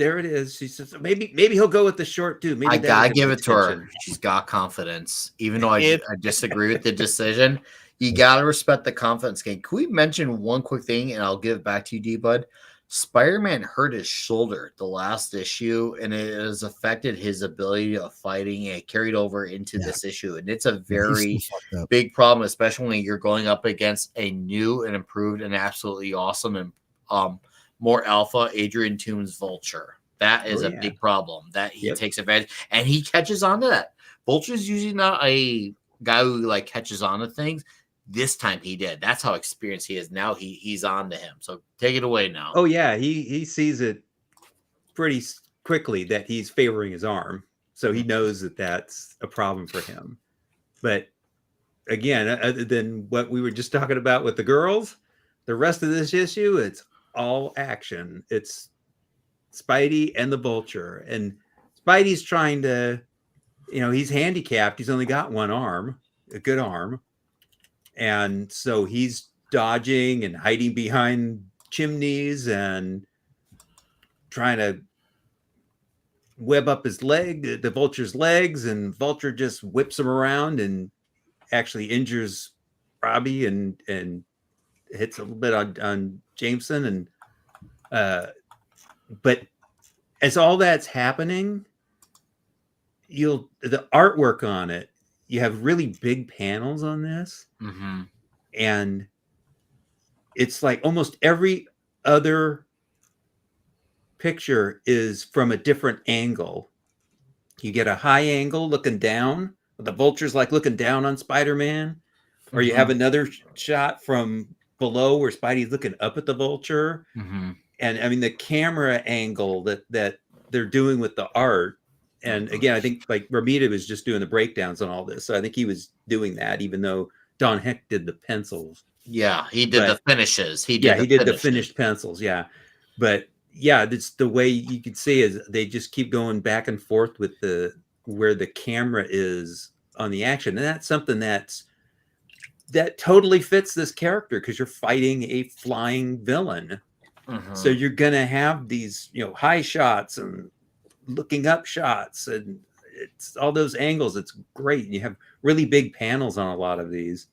She says maybe he'll go with the short too. Maybe I gotta give it to her. She's got confidence, even though I disagree with the decision. You gotta respect the confidence game. Can we mention one quick thing, and I'll give it back to you, D-Bud? Spider-Man hurt his shoulder the last issue, and it has affected his ability of fighting, and it carried over into this issue. And it's a very big problem, especially when you're going up against a new and improved and absolutely awesome and more alpha Adrian Toomes Vulture. That is a big problem that he takes advantage, and he catches on to that. Vulture's usually not a guy who like catches on to things. This time he did. That's how experienced he is. Now he's on to him. So take it away now. Oh yeah, he sees it pretty quickly that he's favoring his arm, so he knows that that's a problem for him. But again, other than what we were just talking about with the girls, the rest of this issue, it's all action. It's Spidey and the Vulture, and Spidey's trying to, he's handicapped. He's only got one arm, a good arm, and so he's dodging and hiding behind chimneys and trying to web up his leg, the Vulture's legs, and Vulture just whips him around and actually injures Robbie and hits a little bit on Jameson. And but as all that's happening, the artwork on it, you have really big panels on this, and it's like almost every other picture is from a different angle. You get a high angle looking down, the Vulture's like looking down on Spider-Man, or you have another shot from below where Spidey's looking up at the Vulture. And I mean, the camera angle that they're doing with the art. And again, I think like Ramita was just doing the breakdowns on all this. So I think he was doing that, even though Don Heck did the pencils. Yeah, he did the finishes. He did the finished pencils. Yeah. But yeah, it's the way you could see is they just keep going back and forth with where the camera is on the action, and that's something that totally fits this character because you're fighting a flying villain. So you're gonna have these, high shots and looking up shots, and it's all those angles. It's great. You have really big panels on a lot of these.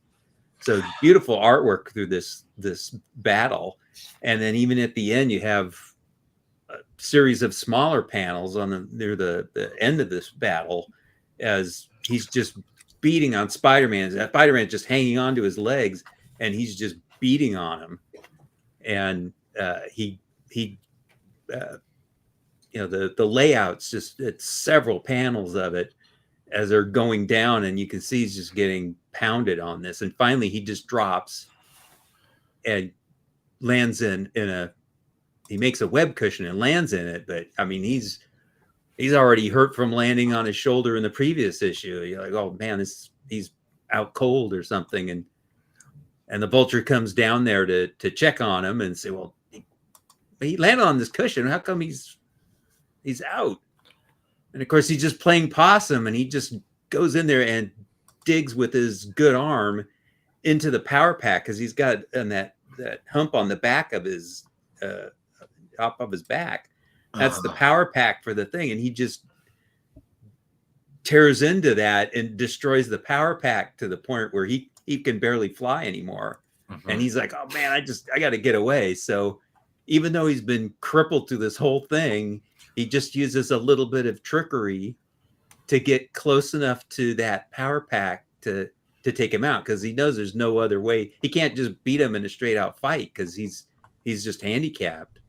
So beautiful artwork through this battle, and then even at the end, you have a series of smaller panels near the end of this battle, as he's just beating on Spider-Man. Spider-Man just hanging onto his legs, and he's just beating on him, and the layouts, just it's several panels of it as they're going down, and you can see he's just getting pounded on this, and finally he just drops and lands he makes a web cushion and lands in it. But I mean, he's already hurt from landing on his shoulder in the previous issue. You're like, oh man, he's out cold or something, and the Vulture comes down there to check on him and say, well, he landed on this cushion. How come he's out? And of course, he's just playing possum, and he just goes in there and digs with his good arm into the power pack, because he's got that hump on the back of his top of his back. That's the power pack for the thing, and he just tears into that and destroys the power pack to the point where he can barely fly anymore. And he's like, oh man, I got to get away. So even though he's been crippled through this whole thing, he just uses a little bit of trickery to get close enough to that power pack to take him out, because he knows there's no other way. He can't just beat him in a straight out fight because he's just handicapped.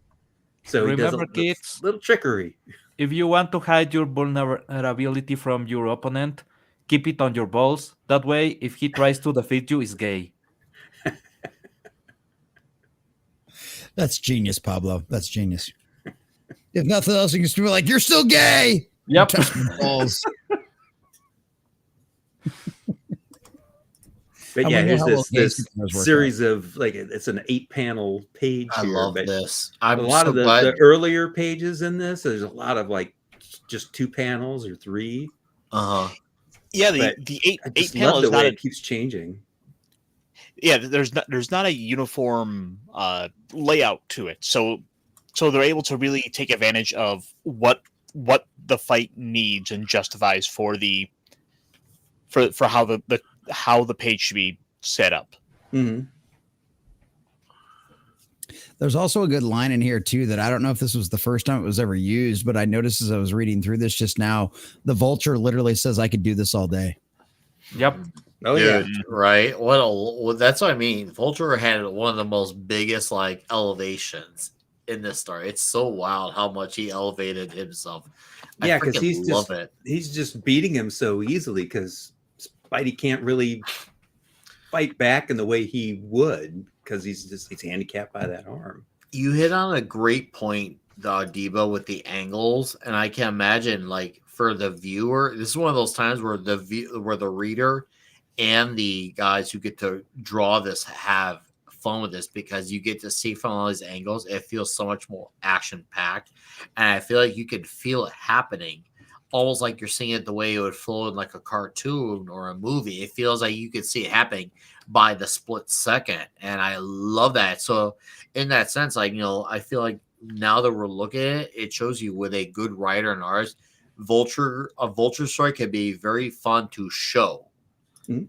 So remember, he does a little trickery. If you want to hide your vulnerability from your opponent, keep it on your balls. That way, if he tries to defeat you, it's gay. That's genius, Pablo. That's genius. If nothing else, you can still be like, you're still gay. Yep. Touch my balls. But yeah, here's this series of, like, it's an 8-panel page. I love this. A lot of the earlier pages in this, there's a lot of like just 2 panels or 3. Yeah, the eight panel is not it keeps changing. Yeah, there's not a uniform layout to it, so they're able to really take advantage of what the fight needs and justifies for how the page should be set up. There's also a good line in here too that I don't know if this was the first time it was ever used, but I noticed as I was reading through this just now, the Vulture literally says, I could do this all day. Yep. Oh, dude, yeah. Right. That's what I mean. Vulture had one of the most biggest like elevations in this story. It's so wild how much he elevated himself. Yeah, because he's just beating him so easily, because Spidey can't really fight back in the way he would, because he's handicapped by that arm. You hit on a great point, Debo, with the angles, and I can imagine, like, for the viewer, this is one of those times where the reader and the guys who get to draw this have fun with this, because you get to see from all these angles. It feels so much more action packed, and I feel like you could feel it happening, almost like you're seeing it the way it would flow in like a cartoon or a movie. It feels like you could see it happening by the split second, and I love that. So in that sense, like, I feel like now that we're looking at it, it shows you with a good writer and artist, a Vulture story can be very fun to show,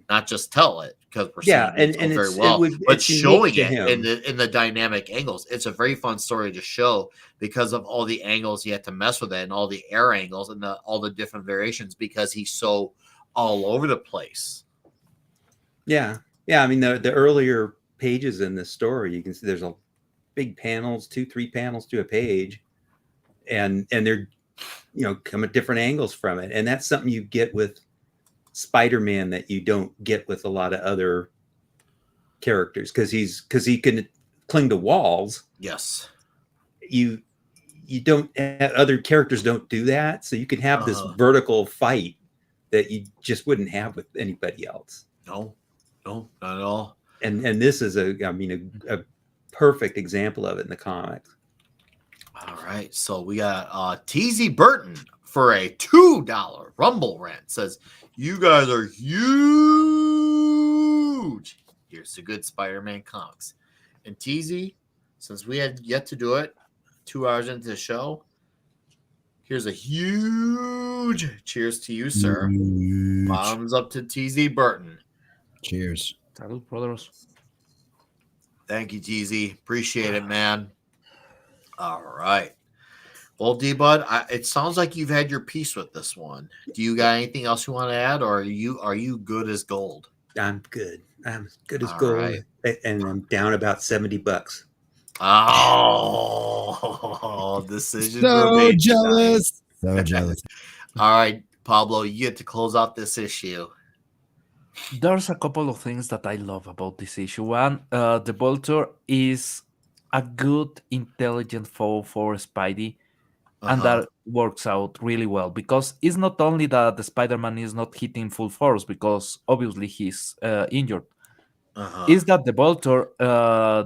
not just tell it, because we're seeing it very well, but showing it in the dynamic angles. It's a very fun story to show because of all the angles you have to mess with it, and all the air angles and all the different variations, because he's so all over the place. Yeah. I mean, the earlier pages in this story, you can see there's a big panels, 2-3 panels to a page, and they're come at different angles from it, and that's something you get with Spider-Man that you don't get with a lot of other characters, because he can cling to walls. Yes, you don't. Other characters don't do that, so you can have this vertical fight that you just wouldn't have with anybody else. No, not at all. And this is a perfect example of it in the comics. All right, so we got T.Z. Burton for a $2 Rumble rant. Says, you guys are huge. Here's the good Spider-Man comics. And TZ, since we had yet to do it 2 hours into the show, here's a huge cheers to you, sir. Huge. Bottoms up to TZ Burton. Cheers. Salud, brothers. Thank you, TZ. Appreciate it, man. All right. Well, D-Bud, it sounds like you've had your piece with this one. Do you got anything else you want to add, or are you good as gold? I'm good. I'm good as All gold, right. and I'm down about $70. Oh, decisions were So made jealous. So jealous. All right, Pablo, you get to close out this issue. There's a couple of things that I love about this issue. One, the Vulture is a good, intelligent foe for Spidey, and that works out really well because it's not only that the Spider-Man is not hitting full force because obviously he's injured. Is that the Vulture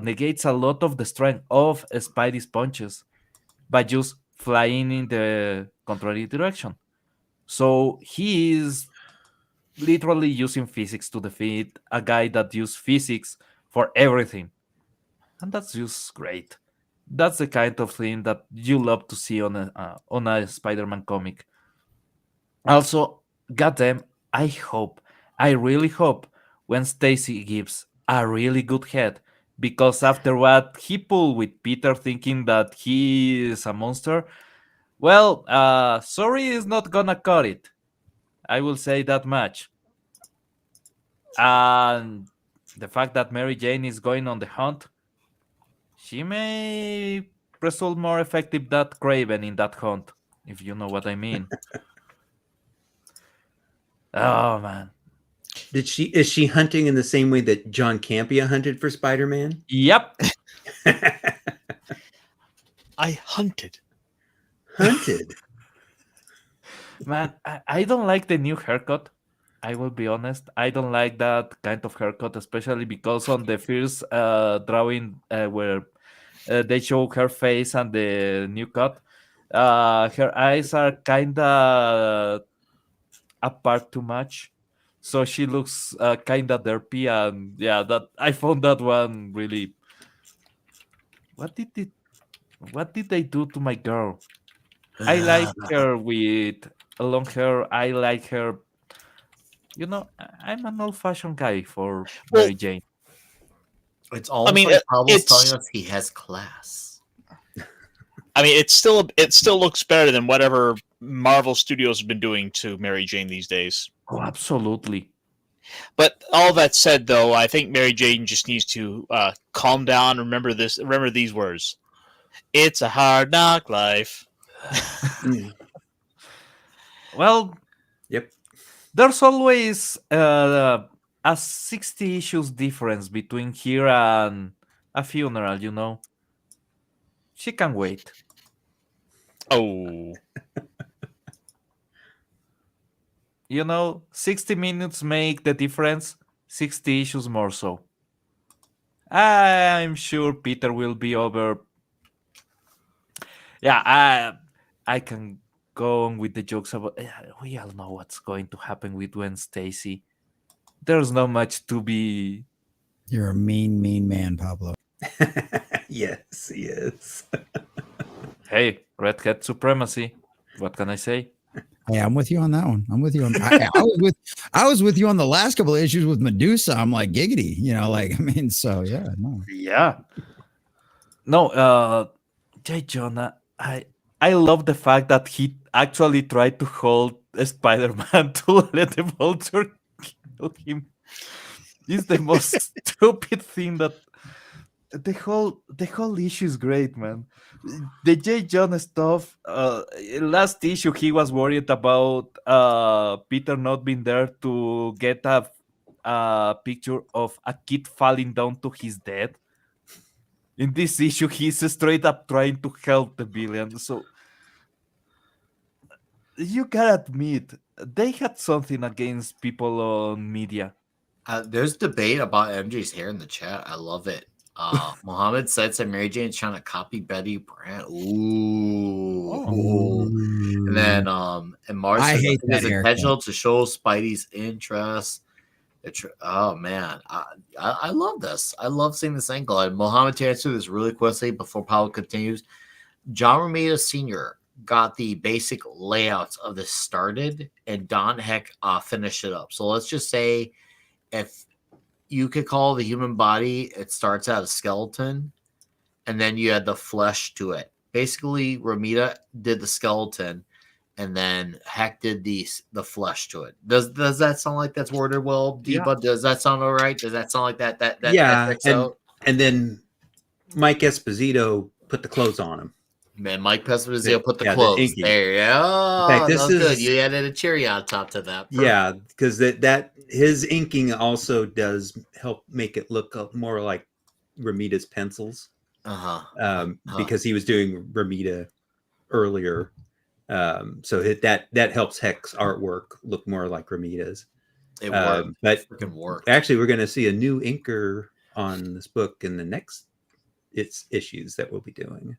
negates a lot of the strength of Spidey's punches by just flying in the contrary direction. So he is literally using physics to defeat a guy that used physics for everything. And that's just great. That's the kind of thing that you love to see on a Spider-Man comic. Also, goddamn, I really hope when Stacy gives a really good head, because after what he pulled with Peter thinking that he is a monster, well, sorry is not gonna cut it. I will say that much. And the fact that Mary Jane is going on the hunt, she may result more effective than Craven in that hunt, if you know what I mean. Oh man. Is she hunting in the same way that John Campea hunted for Spider-Man? Yep. I hunted. Man, I don't like the new haircut. I will be honest. I don't like that kind of haircut, especially because on the first drawing where they show her face and the new cut, her eyes are kind of apart too much. So she looks kind of derpy, and yeah, that I found that one really. What did they do to my girl? I like her with long hair. I like her. You know, I'm an old-fashioned guy for Mary Jane. It's almost like Pablo's telling us he has class. I mean, it still looks better than whatever Marvel Studios have been doing to Mary Jane these days. Oh, absolutely. But all that said, though, I think Mary Jane just needs to calm down. Remember these words. It's a hard knock life. Well, yep. There's always a 60 issues difference between here and a funeral, you know. She can wait. Oh. You know, 60 minutes make the difference, 60 issues more so. I'm sure Peter will be over. Yeah, I can go on with the jokes about. We all know what's going to happen with Gwen Stacy. There's not much to be. You're a mean man, Pablo. Yes, he is. Hey, redhead supremacy. What can I say? Hey, I'm with you on that one. I'm with you on. I was with you on the last couple of issues with Medusa. I'm like giggity, you know, like I mean, so yeah, no, yeah, no. J. Jonah, I love the fact that he actually tried to hold Spider-Man to let the Vulture kill him. It's the most stupid thing that the whole issue is great, man. The J. Jonah stuff. Last issue, he was worried about Peter not being there to get a picture of a kid falling down to his death. In this issue, he's straight up trying to help the villain. So you gotta admit, they had something against people on media. There's debate about MJ's hair in the chat. I love it. Muhammad said that Mary Jane's trying to copy Betty Brant. Ooh. Oh. And then and Mars I says, hate it's that haircut. intentional to show Spidey's interest. Oh man, I love this. I love seeing this angle. And Muhammad, to answer this really quickly before Paul continues, John Romita Sr. got the basic layouts of this started, and Don Heck finished it up. So let's just say, if you could call the human body, it starts out a skeleton, and then you add the flesh to it. Basically, Romita did the skeleton, and then Heck did the flesh to it. Does that sound like that's worded well, Dbud? Does that sound all right? Does that sound like that? Yeah, that and then Mike Esposito put the clothes on him. Man, Mike Esposito put the Yeah, clothes the there. Yeah, fact, that was good. You added a cherry on top to that. Perfect. Yeah, because that his inking also does help make it look more like Romita's pencils. Because he was doing Romita earlier. So that helps Heck's artwork look more like Romita's. It worked. But freaking worked. Actually, we're going to see a new inker on this book in the next issues that we'll be doing.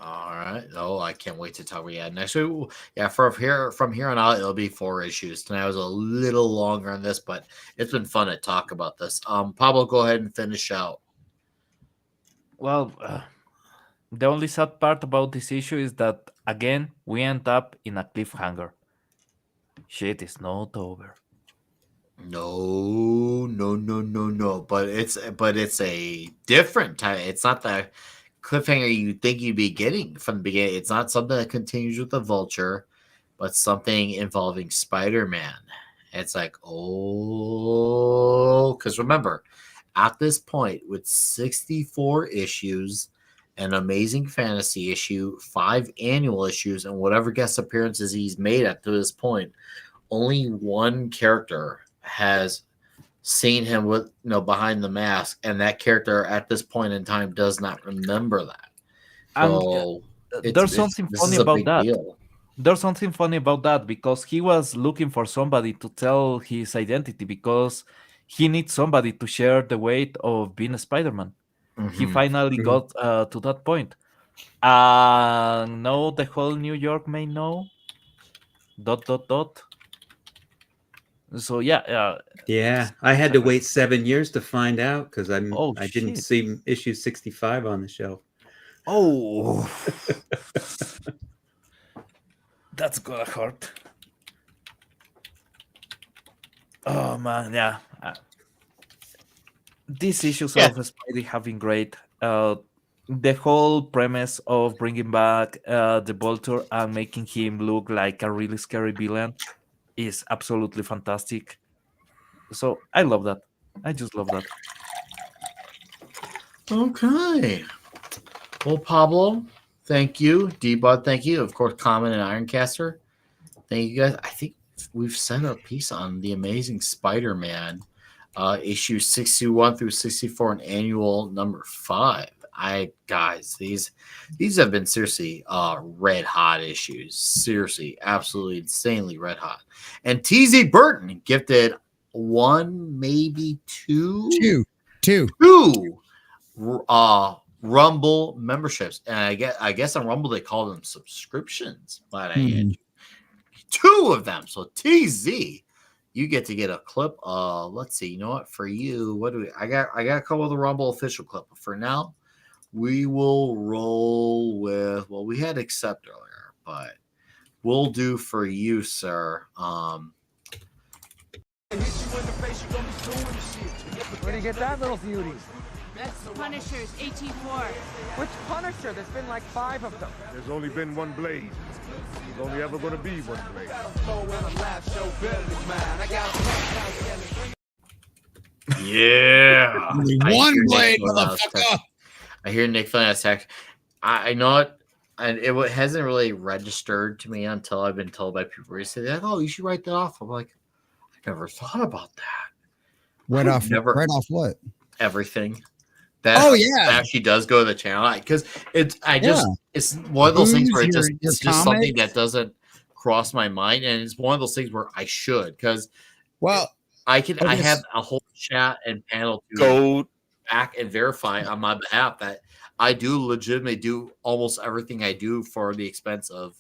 All right. Oh, I can't wait to talk about that next week. Yeah, from here on out, it'll be 4 issues. Tonight was a little longer on this, but it's been fun to talk about this. Pablo, go ahead and finish out. Well, the only sad part about this issue is that, again, we end up in a cliffhanger. Shit is not over. No. But it's a different type. It's not the cliffhanger you think you'd be getting from the beginning. It's not something that continues with the Vulture, but something involving Spider-Man. It's like, because remember, at this point, with 64 issues, an Amazing Fantasy issue, 5 annual issues, and whatever guest appearances he's made up to this point, only one character has seen him with behind the mask, and that character at this point in time does not remember that. So there's something funny about that. Deal. There's something funny about that, because he was looking for somebody to tell his identity, because he needs somebody to share the weight of being a Spider-Man. He finally got to that point. Now the whole New York may know. ... So yeah. I had to wait 7 years to find out because I didn't shit. see issue 65 on the shelf. Oh, that's gonna hurt. Oh man, yeah. These issues of Spidey have been great. The whole premise of bringing back the Vulture and making him look like a really scary villain is absolutely fantastic. So I love that. I just love that. Okay. Well, Pablo, thank you. Dbud, thank you. Of course, Common and Ironcaster. Thank you guys. I think we've sent a piece on the Amazing Spider-Man, issue 61 through 64 and annual number 5. These have been seriously red hot issues. Seriously, absolutely insanely red hot. And TZ Burton gifted 1, maybe 2 Rumble memberships. And I guess on Rumble they call them subscriptions. But I had 2 of them. So TZ, you get to get a clip. Let's see. You know what? For you, what do we? I got a couple of the Rumble official clip. But for now, we will roll with. Well, we had accept earlier, but we'll do for you, sir. Where do you get that little beauty? That's Punisher's 18-4. Which Punisher? There's been like 5 of them. There's only been one Blade. There's only ever going to be one Blade. Yeah. One Blade, motherfucker. I hear Nick Flynn text. I know it, and it hasn't really registered to me until I've been told by people recently that, oh, you should write that off. I'm like, I never thought about that. Right off what? Everything. That actually does go to the channel because it's one of those things where it's just something that doesn't cross my mind, and it's one of those things where I should, because I have a whole chat and panel go back and verify on my behalf that I do legitimately do almost everything I do for the expense of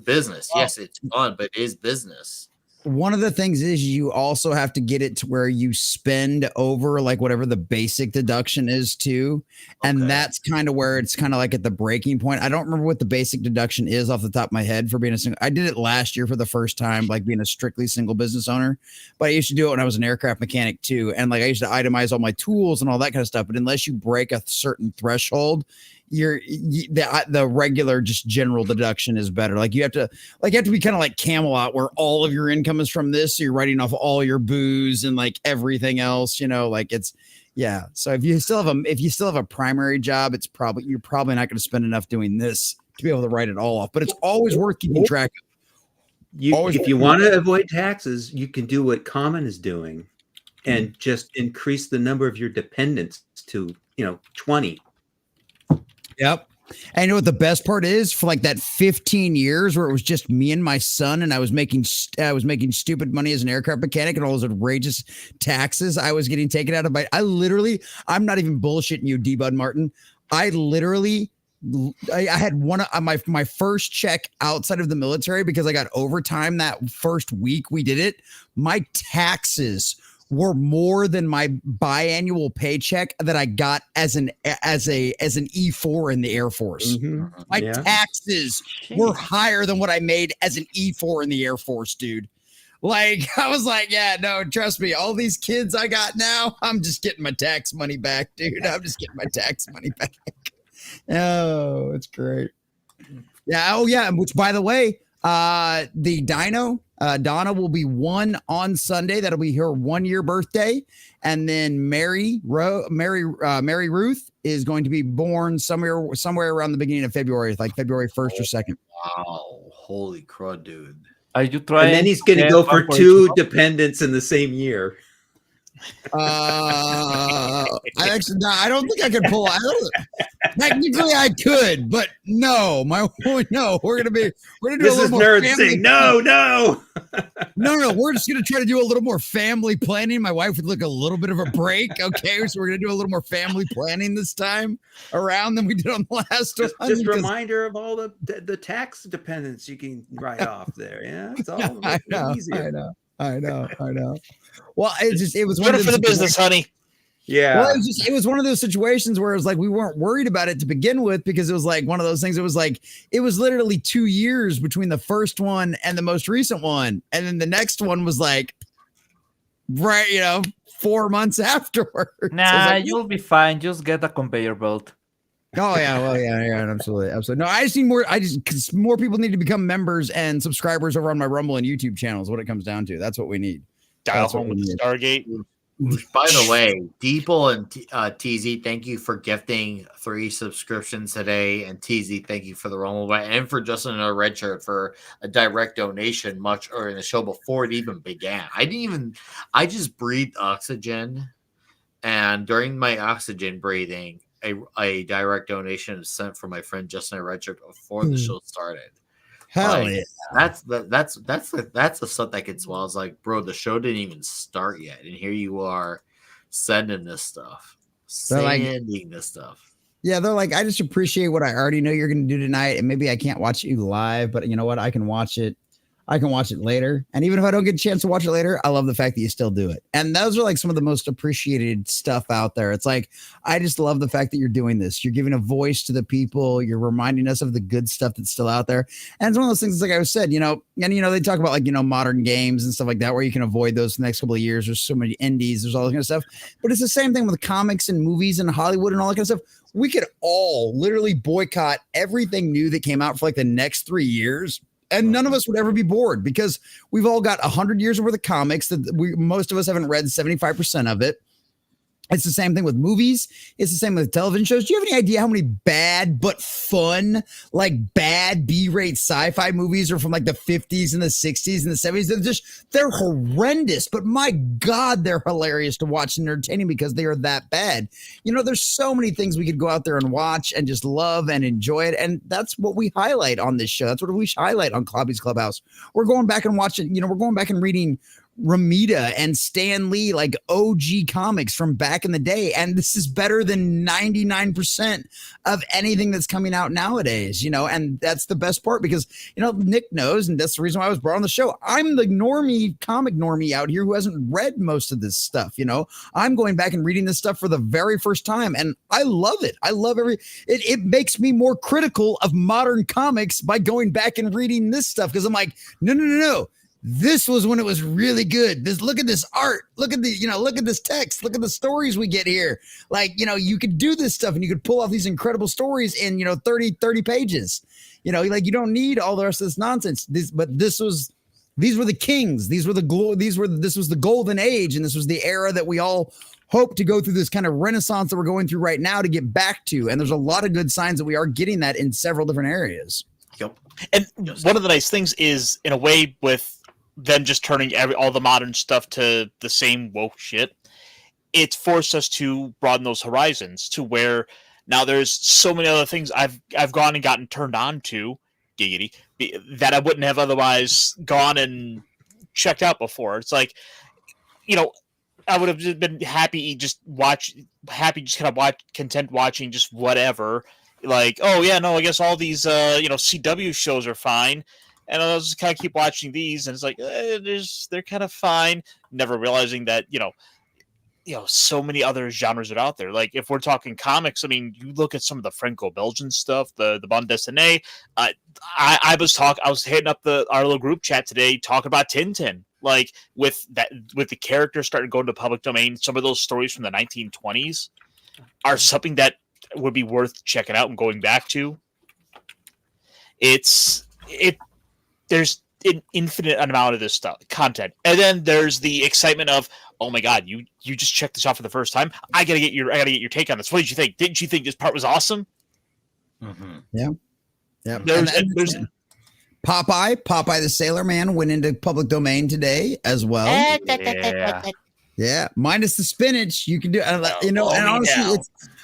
business. Yes, it's fun, but it is business. One of the things is you also have to get it to where you spend over like whatever the basic deduction is too. And that's kind of where it's kind of like at the breaking point. I don't remember what the basic deduction is off the top of my head for being a single. I did it last year for the first time, like being a strictly single business owner, but I used to do it when I was an aircraft mechanic too. And like I used to itemize all my tools and all that kind of stuff. But unless you break a certain threshold, the regular just general deduction is better. Like you have to be kind of like Camelot, where all of your income is from this, so you're writing off all your booze and like everything else, like it's so if you still have a primary job, you're probably not going to spend enough doing this to be able to write it all off, but it's always worth keeping track of. If you want to avoid taxes, you can do what Common is doing and just increase the number of your dependents to 20. Yep. And you know what the best part is? For like that 15 years where it was just me and my son, and I was making stupid money as an aircraft mechanic, and all those outrageous taxes I was getting taken out of I'm not even bullshitting you, Dbudmartin. I had one of my first check outside of the military because I got overtime that first week we did it. My taxes were more than my biannual paycheck that I got as an E4 in the Air Force. Mm-hmm. My taxes were higher than what I made as an E4 in the Air Force, dude. Like, I was like, yeah, no, trust me. All these kids I got now, I'm just getting my tax money back, dude. I'm just getting my tax money back. Oh, it's great. Yeah. Oh, yeah. Which, by the way, the Dino, Donna will be 1 on Sunday. That'll be her 1-year birthday. And then Mary Ruth is going to be born somewhere around the beginning of February, like February 1st or 2nd. Wow. Holy crud, dude. Are you trying? And then he's going to go for 2 dependents in the same year. I don't think I could pull out. Technically, I could, but no. We're gonna do this a little is more nerds saying no. No. We're just gonna try to do a little more family planning. My wife would look a little bit of a break. Okay, so we're gonna do a little more family planning this time around than we did on the last one. Just a reminder of all the tax dependents you can write off there. Yeah, it's all easier. I know. Well, it was one for the business, honey. Yeah. Well, it was one of those situations where it was like we weren't worried about it to begin with, because it was like one of those things. It was literally 2 years between the first one and the most recent one, and then the next one was like 4 months afterwards. Nah, you'll be fine. Just get a conveyor belt. Oh yeah, well yeah, absolutely. No, I just need more. Because more people need to become members and subscribers over on my Rumble and YouTube channels. What it comes down to, that's what we need. Dial home with the Stargate. By the way, Deeple and TZ, thank you for gifting 3 subscriptions today, and TZ, thank you for the Rumble, and for Justin and a Red Shirt for a direct donation much earlier in the show before it even began. I just breathed oxygen, and during my oxygen breathing, a direct donation was sent from my friend Justin and Red Shirt before the show started. Hell yeah. That's the stuff that gets well. I was like, bro, the show didn't even start yet, and here you are sending this stuff. Yeah, they're like, I just appreciate what I already know you're going to do tonight, and maybe I can't watch you live, but you know what? I can watch it later. And even if I don't get a chance to watch it later, I love the fact that you still do it. And those are like some of the most appreciated stuff out there. It's like, I just love the fact that you're doing this. You're giving a voice to the people. You're reminding us of the good stuff that's still out there. And it's one of those things, like I said, they talk about like, modern games and stuff like that, where you can avoid those for the next couple of years. There's so many indies, there's all that kind of stuff. But it's the same thing with comics and movies and Hollywood and all that kind of stuff. We could all literally boycott everything new that came out for like the next 3 years. And none of us would ever be bored, because we've all got 100 years worth of comics that most of us haven't read 75% of it. It's the same thing with movies. It's the same with television shows. Do you have any idea how many bad but fun, like bad B-rate sci-fi movies are from like the 50s and the 60s and the 70s? They're horrendous, but my God, they're hilarious to watch and entertaining because they are that bad. There's so many things we could go out there and watch and just love and enjoy it. And that's what we highlight on this show. That's what we highlight on Clobby's Clubhouse. We're going back and watching, we're going back and reading Romita and Stan Lee, like OG comics from back in the day. And this is better than 99% of anything that's coming out nowadays, you know, and that's the best part because, you know, Nick knows, and that's the reason why I was brought on the show. I'm the comic normie out here who hasn't read most of this stuff, you know. I'm going back and reading this stuff for the very first time, and I love it. I love it makes me more critical of modern comics by going back and reading this stuff because I'm like, no. This was when it was really good. Look at this art. Look at look at this text. Look at the stories we get here. Like, you know, you could do this stuff and you could pull off these incredible stories in, 30 pages. You know, like you don't need all the rest of this nonsense. These were the kings. This was the golden age. And this was the era that we all hope to go through this kind of renaissance that we're going through right now to get back to. And there's a lot of good signs that we are getting that in several different areas. Yep. And one of the nice things is, in a way, with them just turning all the modern stuff to the same woke shit, it's forced us to broaden those horizons to where now there's so many other things I've gone and gotten turned on to, giggity, that I wouldn't have otherwise gone and checked out before. It's like, you know, I would have just been content watching just whatever. Like, oh yeah, no, I guess all these CW shows are fine. And I'll just kind of keep watching these, and it's like they're kind of fine. Never realizing that so many other genres are out there. Like if we're talking comics, I mean, you look at some of the Franco-Belgian stuff, the bande dessinée. I was hitting up our little group chat today talking about Tintin. Like with the characters starting to go into public domain, some of those stories from the 1920s are something that would be worth checking out and going back to. There's an infinite amount of this stuff, content. And then there's the excitement of, oh my God, you just checked this out for the first time. I gotta get your take on this. What did you think? Didn't you think this part was awesome? Mm-hmm. Yeah. There's Popeye the Sailor Man went into public domain today as well. Yeah. Minus the spinach, you can do, and honestly,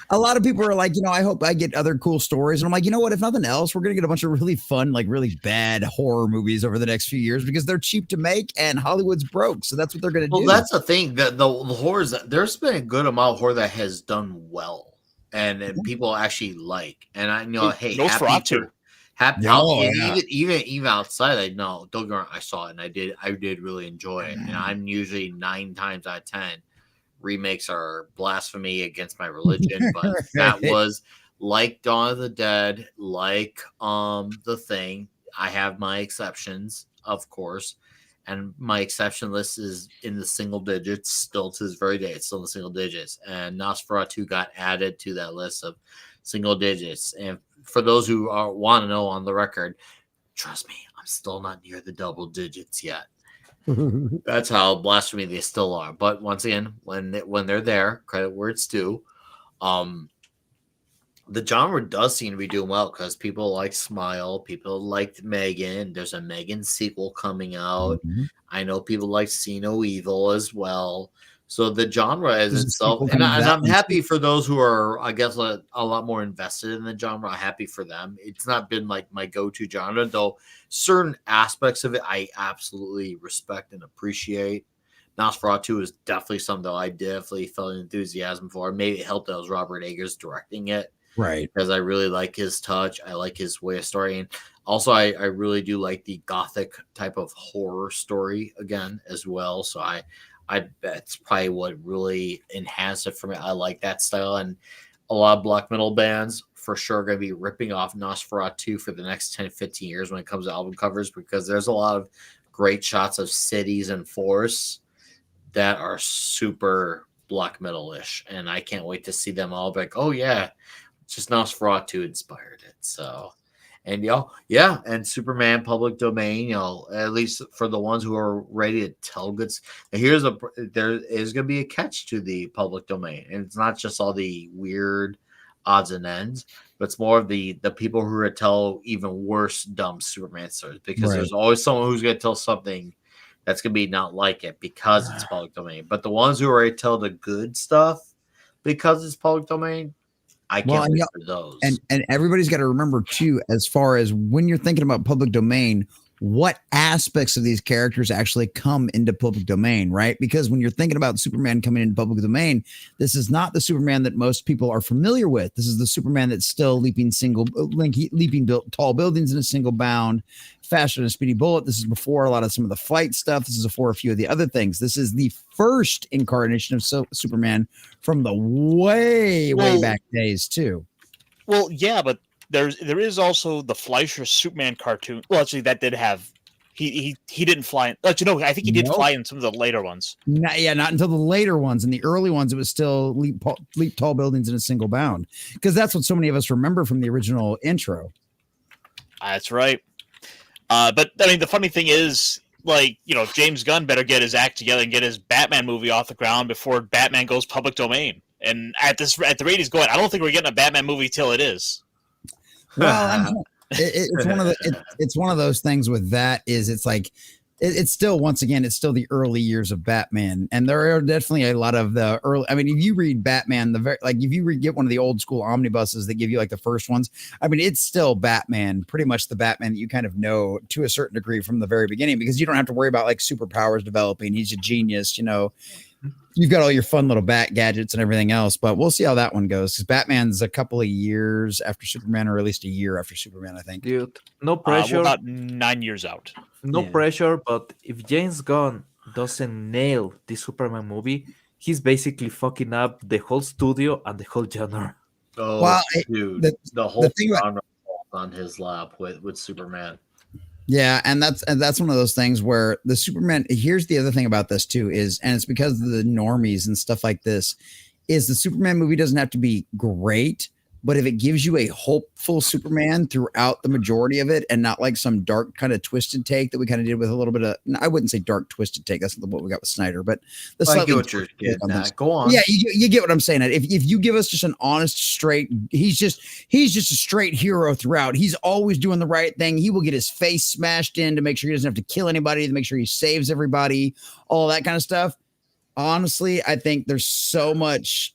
a lot of people are like, I hope I get other cool stories. And I'm like, you know what? If nothing else, we're going to get a bunch of really fun, like really bad horror movies over the next few years because they're cheap to make and Hollywood's broke. So that's what they're going to do. Well, that's the thing. The horrors, there's been a good amount of horror that has done well and people actually like. And I know, hey, even outside, don't get me wrong, I saw it and I did really enjoy it. And I'm usually 9 times out of 10. Remakes are blasphemy against my religion, but that was like Dawn of the Dead, like The Thing. I have my exceptions, of course, and my exception list is in the single digits still to this very day. It's still in the single digits, and Nosferatu got added to that list of single digits. And for those who want to know on the record, trust me, I'm still not near the double digits yet. That's how blasphemy they still are. But once again, when they're there, credit where it's due. The genre does seem to be doing well because people like Smile, people liked Megan. There's a Megan sequel coming out. Mm-hmm. I know people like See No Evil as well. So the genre as itself, and I'm happy for those who are, I guess, a lot more invested in the genre. I'm happy for them. It's not been like my go-to genre, though certain aspects of it I absolutely respect and appreciate. Nosferatu is definitely something that I definitely felt enthusiasm for. Maybe it helped that it was Robert Eggers directing it. Right. Because I really like his touch. I like his way of story. And also, I really do like the gothic type of horror story again as well. So that's probably what really enhanced it for me. I like that style. And a lot of black metal bands for sure are going to be ripping off Nosferatu for the next 10, 15 years when it comes to album covers because there's a lot of great shots of cities and forests that are super black metal-ish. And I can't wait to see them all be like, oh, yeah, just Nosferatu inspired it. So, and and Superman public domain, at least for the ones who are ready to tell goods. There is going to be a catch to the public domain, and it's not just all the weird odds and ends, but it's more of the people who are to tell even worse dumb Superman stories because there's always someone who's going to tell something that's going to be not like it because it's public domain. But the ones who are ready to tell the good stuff because it's public domain, I can't wait for those. And everybody's got to remember too, as far as when you're thinking about public domain, what aspects of these characters actually come into public domain, right? Because when you're thinking about Superman coming into public domain, this is not the Superman that most people are familiar with. This is the Superman that's still leaping tall buildings in a single bound, faster than a speedy bullet. This is before a lot of some of the flight stuff. This is before a few of the other things. This is the first incarnation of Superman from the way back days too. Well, yeah, but there is also the Fleischer Superman cartoon. Well, actually, that did have he didn't fly. I think he did fly in some of the later ones. Not until the later ones. In the early ones, it was still leap tall buildings in a single bound, because that's what so many of us remember from the original intro. That's right. But I mean, the funny thing is, like, James Gunn better get his act together and get his Batman movie off the ground before Batman goes public domain. And at the rate he's going, I don't think we're getting a Batman movie till it is. Well, it's one of those things with that is it's like it's still, once again, it's still the early years of Batman, and there are definitely a lot of the early. I mean, if you read Batman, if you get one of the old school omnibuses that give you like the first ones, I mean, it's still Batman, pretty much the Batman that you kind of know to a certain degree from the very beginning, because you don't have to worry about like superpowers developing. He's a genius, You've got all your fun little bat gadgets and everything else, but we'll see how that one goes. Because Batman's a couple of years after Superman, or at least a year after Superman, I think. Dude, no pressure. We're about 9 years out. No pressure, but if James Gunn doesn't nail the Superman movie, he's basically fucking up the whole studio and the whole genre. Oh, well, dude, the whole genre on his lap with Superman. Yeah, and that's one of those things where the Superman. Here's the other thing about this too is, and it's because of the normies and stuff like this, is the Superman movie doesn't have to be great, but if it gives you a hopeful Superman throughout the majority of it, and not like some dark kind of twisted take that we kind of did with a little bit of, I wouldn't say dark twisted take. That's what we got with Snyder, but the I get what you're getting at. Go on. Yeah, you get what I'm saying. If you give us just an honest, straight, he's just a straight hero throughout. He's always doing the right thing. He will get his face smashed in to make sure he doesn't have to kill anybody, to make sure he saves everybody, all that kind of stuff. Honestly, I think there's so much.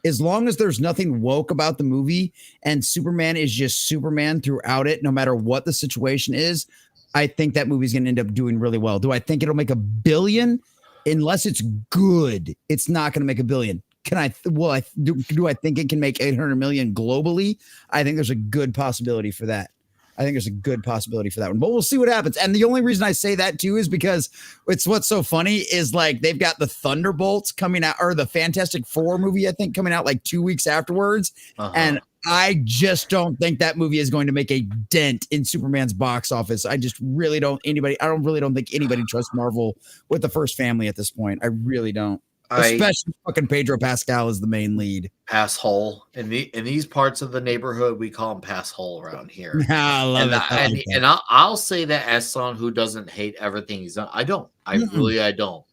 As long as there's nothing woke about the movie and Superman is just Superman throughout it, no matter what the situation is, I think that movie's going to end up doing really well. Do I think it'll make $1 billion? Unless it's good, it's not going to make $1 billion. Do I think it can make 800 million globally? I think there's a good possibility for that. But we'll see what happens. And the only reason I say that too is because what's so funny is like they've got the Thunderbolts coming out, or the Fantastic Four movie, I think, coming out like 2 weeks afterwards. And I just don't think that movie is going to make a dent in Superman's box office. I don't really don't think anybody trusts Marvel with the first family at this point. I really don't. Especially fucking Pedro Pascal is the main lead. Pass hole. In these parts of the neighborhood, we call him pass hole around here. I love it. And I'll say that as someone who doesn't hate everything he's done. I don't. I don't.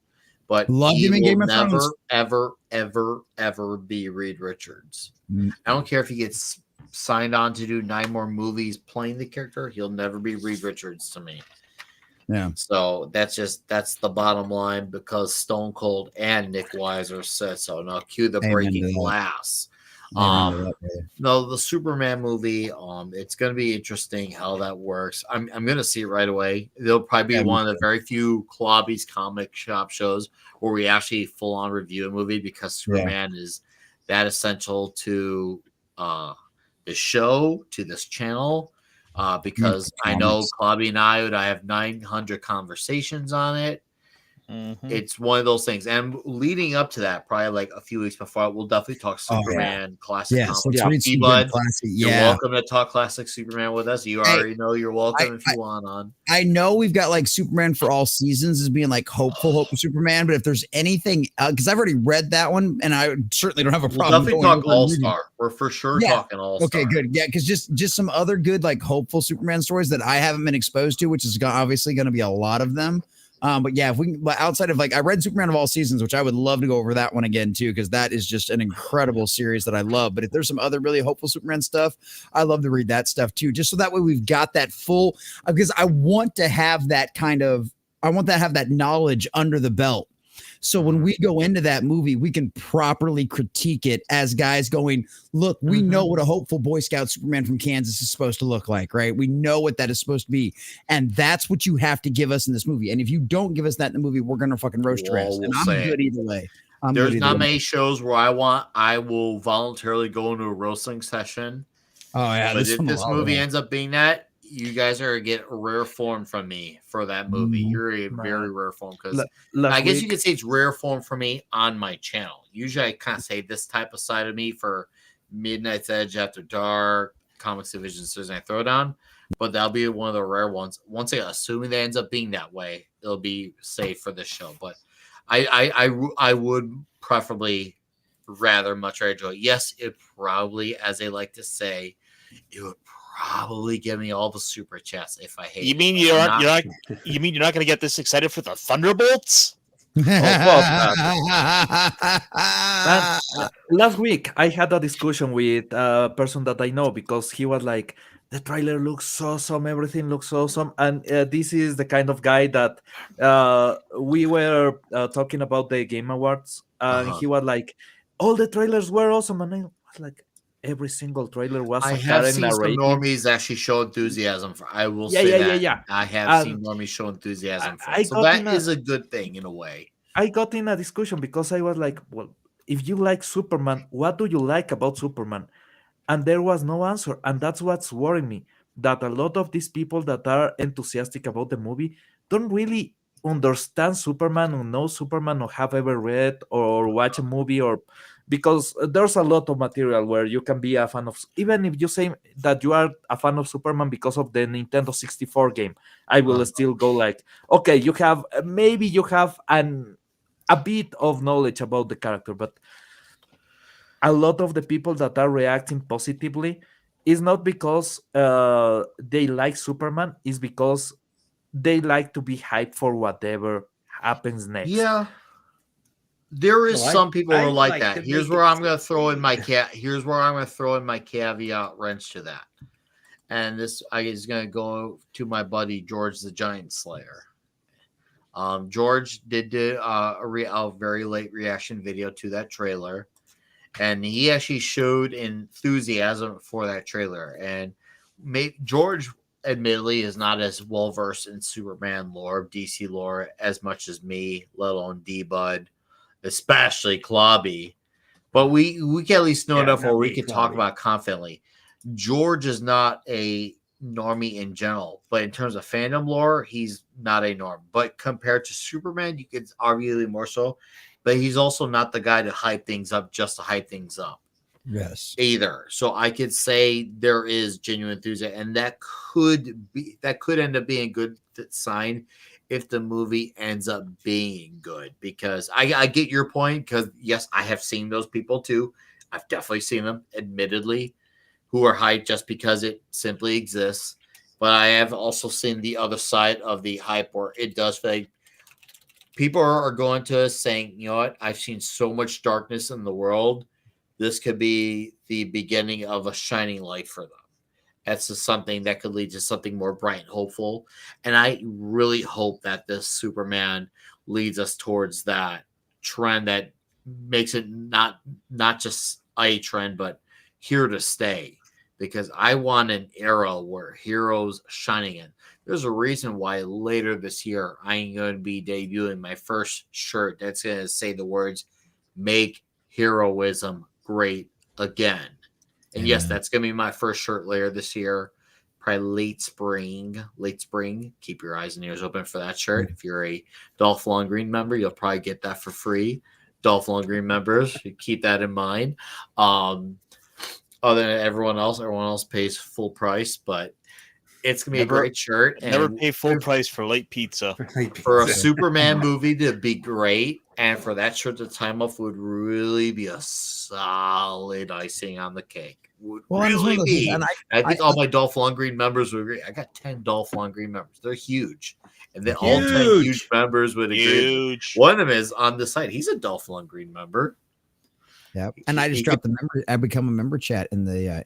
But love him in Game of Thrones. Never, ever be Reed Richards. I don't care if he gets signed on to do 9 more movies playing the character. He'll never be Reed Richards to me. Yeah. So that's the bottom line, because Stone Cold and Nick Weiser said so. Now cue the breaking glass. No, the Superman movie. It's going to be interesting how that works. I'm going to see it right away. There'll probably be one of the very few Clobby's comic shop shows where we actually full on review a movie, because Superman is that essential to the show, to this channel. Because I know Clobby and I have 900 conversations on it. It's one of those things. And leading up to that, probably like a few weeks before, we'll definitely talk Superman, classic comics. You're welcome to talk classic Superman with us. You already know you're welcome if you want on. I know we've got like Superman for all seasons as being like hopeful Superman, but if there's anything, because I've already read that one, and I certainly don't have a problem. We'll definitely talk All-Star. We're for sure talking All-Star. Okay, good. Yeah, because just some other good like hopeful Superman stories that I haven't been exposed to, which is obviously going to be a lot of them. But yeah, if we can, outside of like, I read Superman of all seasons, which I would love to go over that one again too, because that is just an incredible series that I love. But if there's some other really hopeful Superman stuff, I love to read that stuff too, just so that way we've got that full, because I want to have that knowledge under the belt. So when we go into that movie, we can properly critique it as guys going, look, we know what a hopeful Boy Scout Superman from Kansas is supposed to look like, right? We know what that is supposed to be. And that's what you have to give us in this movie. And if you don't give us that in the movie, we're going to fucking roast your ass. And I'm good either way. There's not many shows where I will voluntarily go into a roasting session. Oh, yeah. But if this movie ends up being that, you guys are going to get a rare form from me for that movie. You're a very rare form because I guess you could say it's rare form for me on my channel. Usually I kind of say this type of side of me for Midnight's Edge, After Dark, Comics Division Thursday Throwdown, but that'll be one of the rare ones. Once again, assuming that ends up being that way, it'll be safe for this show. But I would preferably rather much enjoy it. Yes, it probably, as they like to say, it would probably give me all the super chats if I hate. You mean you're not going to get this excited for the Thunderbolts? Last week I had a discussion with a person that I know because he was like, the trailer looks awesome, everything looks awesome, and this is the kind of guy that we were talking about the Game Awards, and he was like, all the trailers were awesome, and I was like, every single trailer was. I have seen some normies actually show enthusiasm for. I will say that. I have seen normies show enthusiasm for it. So that is a good thing in a way. I got in a discussion because I was like, well, if you like Superman, what do you like about Superman? And there was no answer. And that's what's worrying me, that a lot of these people that are enthusiastic about the movie don't really understand Superman or know Superman or have ever read or watch a movie, or because there's a lot of material where you can be a fan of, even if you say that you are a fan of Superman because of the Nintendo 64 game, I will still go like, okay, you have a bit of knowledge about the character, but a lot of the people that are reacting positively is not because they like Superman, is because they like to be hyped for whatever happens next. Yeah. There is some people who are like that. Here's where I'm going to throw in my caveat wrench to that. And this is going to go to my buddy George the Giant Slayer. George did a very late reaction video to that trailer, and he actually showed enthusiasm for that trailer. And George admittedly is not as well versed in Superman lore, DC lore as much as me, let alone D-Bud, especially Clobby. But we can at least know enough where we can talk about confidently. George is not a normie in general, but in terms of fandom lore, he's not a norm. But compared to Superman, you could arguably more so. But he's also not the guy to hype things up just to hype things up. Yes. Either. So I could say there is genuine enthusiasm, and that could end up being a good sign if the movie ends up being good. Because I get your point, because yes, I have seen those people too. I've definitely seen them, admittedly, who are hyped just because it simply exists. But I have also seen the other side of the hype where it does feel like people are going to us saying, you know what, I've seen so much darkness in the world. This could be the beginning of a shining light for them. That's just something that could lead to something more bright and hopeful. And I really hope that this Superman leads us towards that trend that makes it not just a trend, but here to stay. Because I want an era where heroes shining in. There's a reason why later this year I'm going to be debuting my first shirt that's going to say the words, "Make heroism great again." And yes, that's going to be my first shirt later this year, probably late spring. Keep your eyes and ears open for that shirt. If you're a Dolph Lundgren member, you'll probably get that for free. Dolph Lundgren members, keep that in mind. Other than everyone else pays full price, but it's going to be a great shirt. Never pay full price for light pizza. For a Superman movie to be great, and for that shirt to time off would really be a solid icing on the cake. I think all my Dolph Lundgren members would agree. I got 10 Dolph Lundgren members. They're huge. And then all 10 huge members would agree. One of them is on the site. He's a Dolph Lundgren member. Yep. And I just dropped the member. I become a member chat in the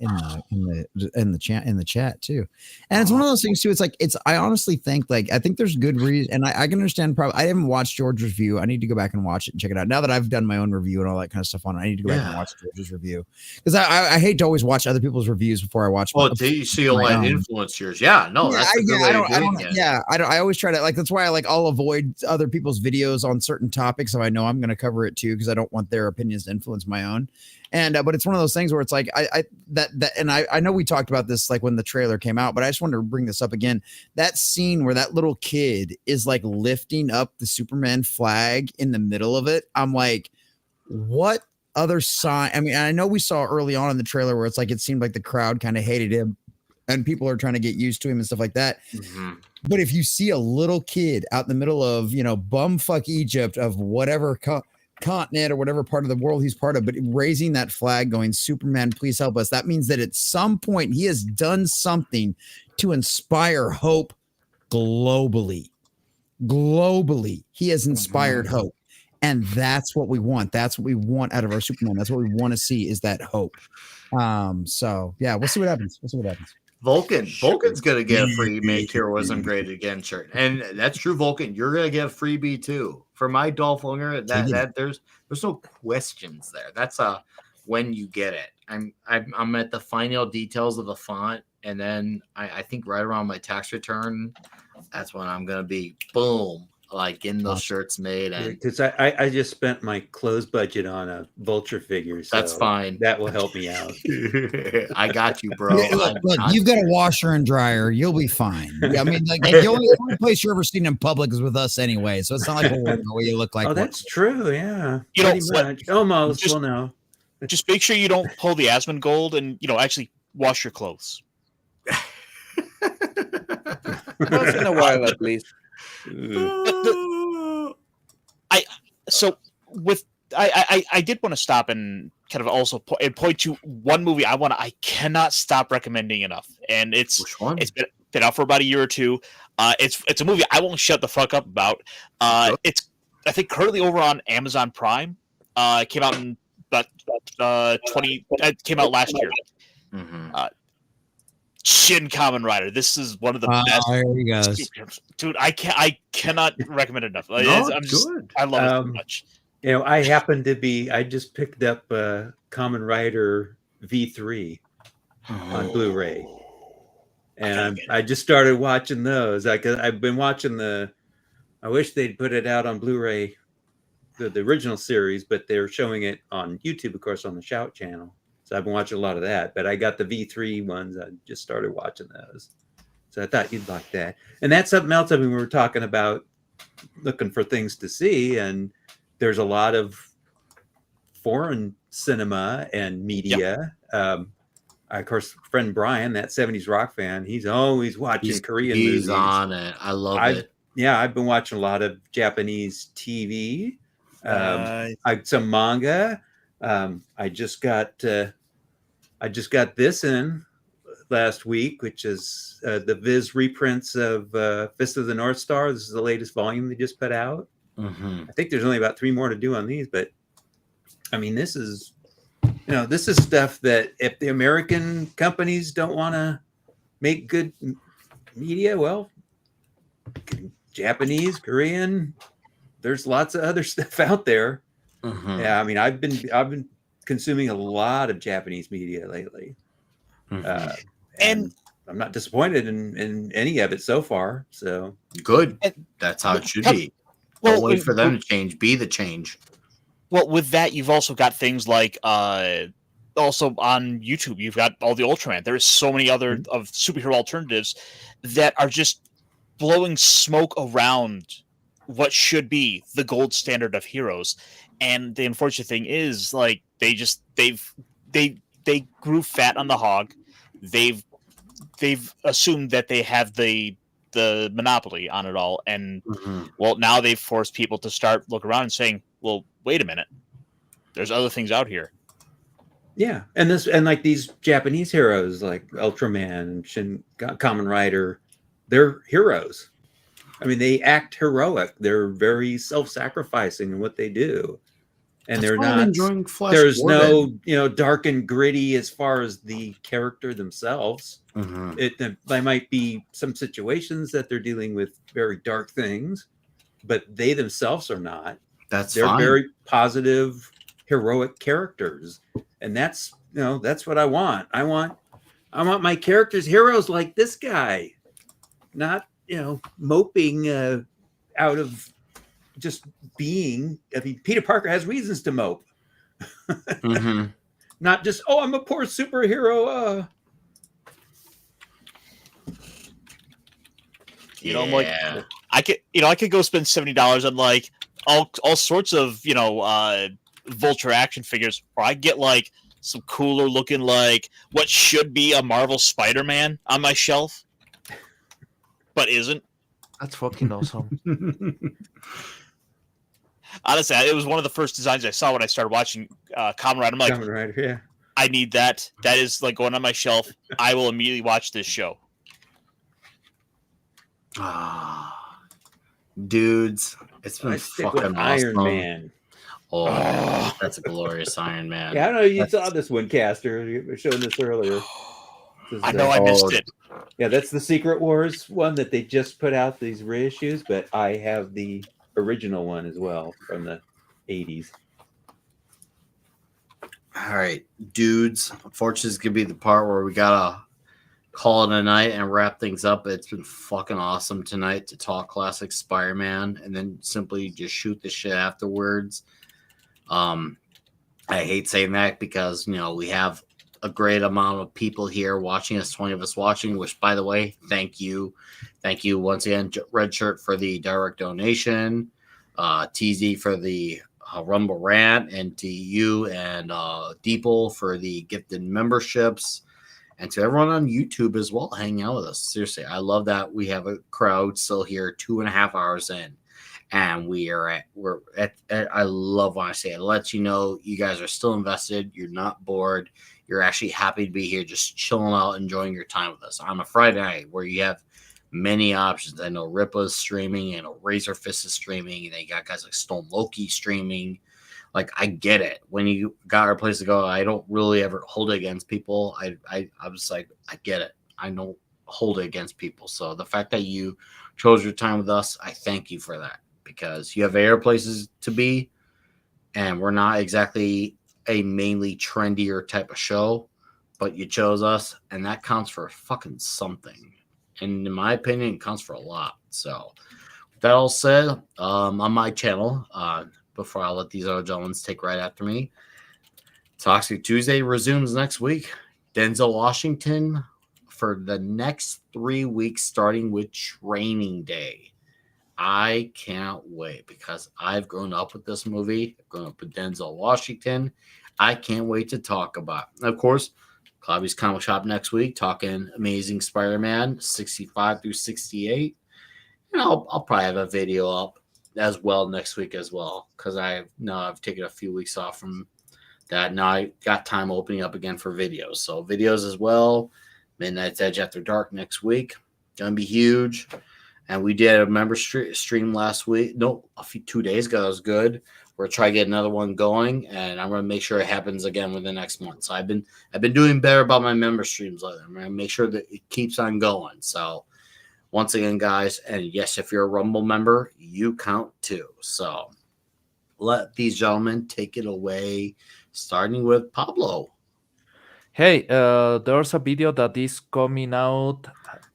chat too. And it's one of those things too. It's like I honestly think I think there's good reason, and I can understand. Probably I haven't watched George's review. I need to go back and watch it and check it out. Now that I've done my own review and all that kind of stuff on it, I need to go back and watch George's review because I hate to always watch other people's reviews before I watch. Oh, you see a lot of influencers. Yeah, no, that's a good way of doing it. Yeah, I always try to that's why I'll avoid other people's videos on certain topics if I know I'm going to cover it too because I don't want their opinions to influence my own. And but it's one of those things where it's like I know we talked about this like when the trailer came out, but I just wanted to bring this up again. That scene where that little kid is like lifting up the Superman flag in the middle of it. I'm like, what other sign? I mean, I know we saw early on in the trailer where it's like it seemed like the crowd kind of hated him and people are trying to get used to him and stuff like that. Mm-hmm. But if you see a little kid out in the middle of, bumfuck Egypt of whatever continent or whatever part of the world he's part of, but raising that flag going, Superman, please help us. That means that at some point he has done something to inspire hope globally. Globally, he has inspired hope. And that's what we want. That's what we want out of our Superman. That's what we want to see is that hope. So yeah, we'll see what happens. Vulcan's gonna get a free Make Heroism Great Again shirt, and that's true. Vulcan, you're gonna get a freebie too for my Dolph Lundgren. That there's no questions there. That's when you get it. I'm at the final details of the font, and then I think right around my tax return, that's when I'm gonna be boom. Like getting those shirts made, and because I just spent my clothes budget on a Vulture figure, so that's fine. That will help me out. I got you, bro. Look, you've got a washer and dryer. You'll be fine. I mean, the only place you're ever seen in public is with us anyway, so it's not like we're worried about what you look like. Oh, that's true. Yeah, pretty much. Almost. Just, well, no. Just make sure you don't pull the Asmongold and actually wash your clothes. Once in a while, at least. I did want to stop and kind of also point to one movie I cannot stop recommending enough, and it's been out for about a year or two. It's a movie I won't shut the fuck up about. It's I think currently over on Amazon Prime. It came out in about 20. It came out last year. Mm-hmm. Shin Kamen Rider. This is one of the best. There he goes. Dude, I cannot recommend it enough. I love it so much. I just picked up Kamen Rider V3 on Blu-ray. And I just started watching those. I've been watching I wish they'd put it out on Blu-ray, the original series, but they're showing it on YouTube, of course, on the Shout channel. So I've been watching a lot of that, but I got the V3 ones. I just started watching those. So I thought you'd like that. And that's something else. I mean, we were talking about looking for things to see, and there's a lot of foreign cinema and media. Yep. Of course, friend Brian, that 70s rock fan, he's always watching Korean movies. He's on it. I love it. Yeah, I've been watching a lot of Japanese TV, some manga. I just got this in last week, which is the Viz reprints of Fist of the North Star. This is the latest volume they just put out. Mm-hmm. I think there's only about 3 more to do on these, but I mean, this is stuff that if the American companies don't want to make good media, well, Japanese, Korean, there's lots of other stuff out there. Mm-hmm. Yeah, I mean, I've been consuming a lot of Japanese media lately, and I'm not disappointed in any of it so far. So good. That's how it should be. Don't wait for them to change. Be the change. Well, with that, you've also got things like also on YouTube, you've got all the Ultraman. There's so many other of superhero alternatives that are just blowing smoke around what should be the gold standard of heroes. And the unfortunate thing is, like, they grew fat on the hog. They've assumed that they have the monopoly on it all, and well, now they've forced people to start look around and saying, well, wait a minute, there's other things out here. Yeah, and like these Japanese heroes like Ultraman and Shin Kamen Rider, they're heroes. I mean, they act heroic. They're very self-sacrificing in what they do. and That's they're why I'm not. enjoying Flash There's Gordon. no dark and gritty as far as the character themselves. There might be some situations that they're dealing with very dark things, but they themselves are not. They're fine. Very positive, heroic characters, and that's what I want. I want my characters heroes like this guy, not moping out of just being. I mean, Peter Parker has reasons to mope. Not just, I'm a poor superhero. I'm like, I could go spend $70 on like all sorts of Vulture action figures, or I get like some cooler looking like what should be a Marvel Spider-Man on my shelf, but isn't. That's fucking awesome. Honestly, it was one of the first designs I saw when I started watching Kamen Rider. I'm like, Kamen Rider, yeah. I need that. That is like going on my shelf. I will immediately watch this show. Dudes, it's been fucking awesome. Iron Man. Oh, that's a glorious Iron Man. Yeah, I know you saw this one, Caster. You were showing this earlier. I know I missed it. Yeah, that's the Secret Wars one that they just put out, these reissues, but I have the original one as well from the 80s. All right, dudes. Unfortunately, it's gonna be the part where we gotta call it a night and wrap things up. It's been fucking awesome tonight to talk classic Spider-Man and then simply just shoot the shit afterwards. I hate saying that because we have a great amount of people here watching us, 20 of us watching, which, by the way, thank you once again, Red Shirt, for the direct donation, TZ for the Rumble rant, and to you and Deeple for the gifted memberships, and to everyone on YouTube as well hanging out with us. Seriously, I love that we have a crowd still here 2.5 hours in, and I love when I say it. It lets you know you guys are still invested. You're not bored. You're actually happy to be here, just chilling out, enjoying your time with us on a Friday night where you have many options. I know Ripa's streaming, and Razor Fist is streaming, and they got guys like Stone Loki streaming. Like, I get it. When you got a place to go, I don't really ever hold it against people. I was like, I get it. I don't hold it against people. So the fact that you chose your time with us, I thank you for that, because you have other places to be, and we're not exactly a mainly trendier type of show, but you chose us, and that counts for fucking something. And in my opinion, it counts for a lot. So with that all said, on my channel, before I let these other gentlemen take right after me, Toxic Tuesday resumes next week. Denzel Washington for the next 3 weeks, starting with Training Day. I can't wait, because I've grown up with this movie. I've grown up with Denzel Washington. I can't wait to talk about it. Of course, Clobby's Comic Shop next week, talking Amazing Spider-Man 65 through 68. And I'll probably have a video up as well next week as well, because I've taken a few weeks off from that. Now I got time opening up again for videos. So videos as well. Midnight's Edge After Dark next week. Gonna be huge. And we did a member stream last week. No, 2 days ago. That was good. We're trying to get another one going, and I'm gonna make sure it happens again within the next month. So I've been doing better about my member streams lately. I'm gonna make sure that it keeps on going. So once again, guys, and yes, if you're a Rumble member, you count too. So let these gentlemen take it away, starting with Pablo. Hey, there's a video that is coming out.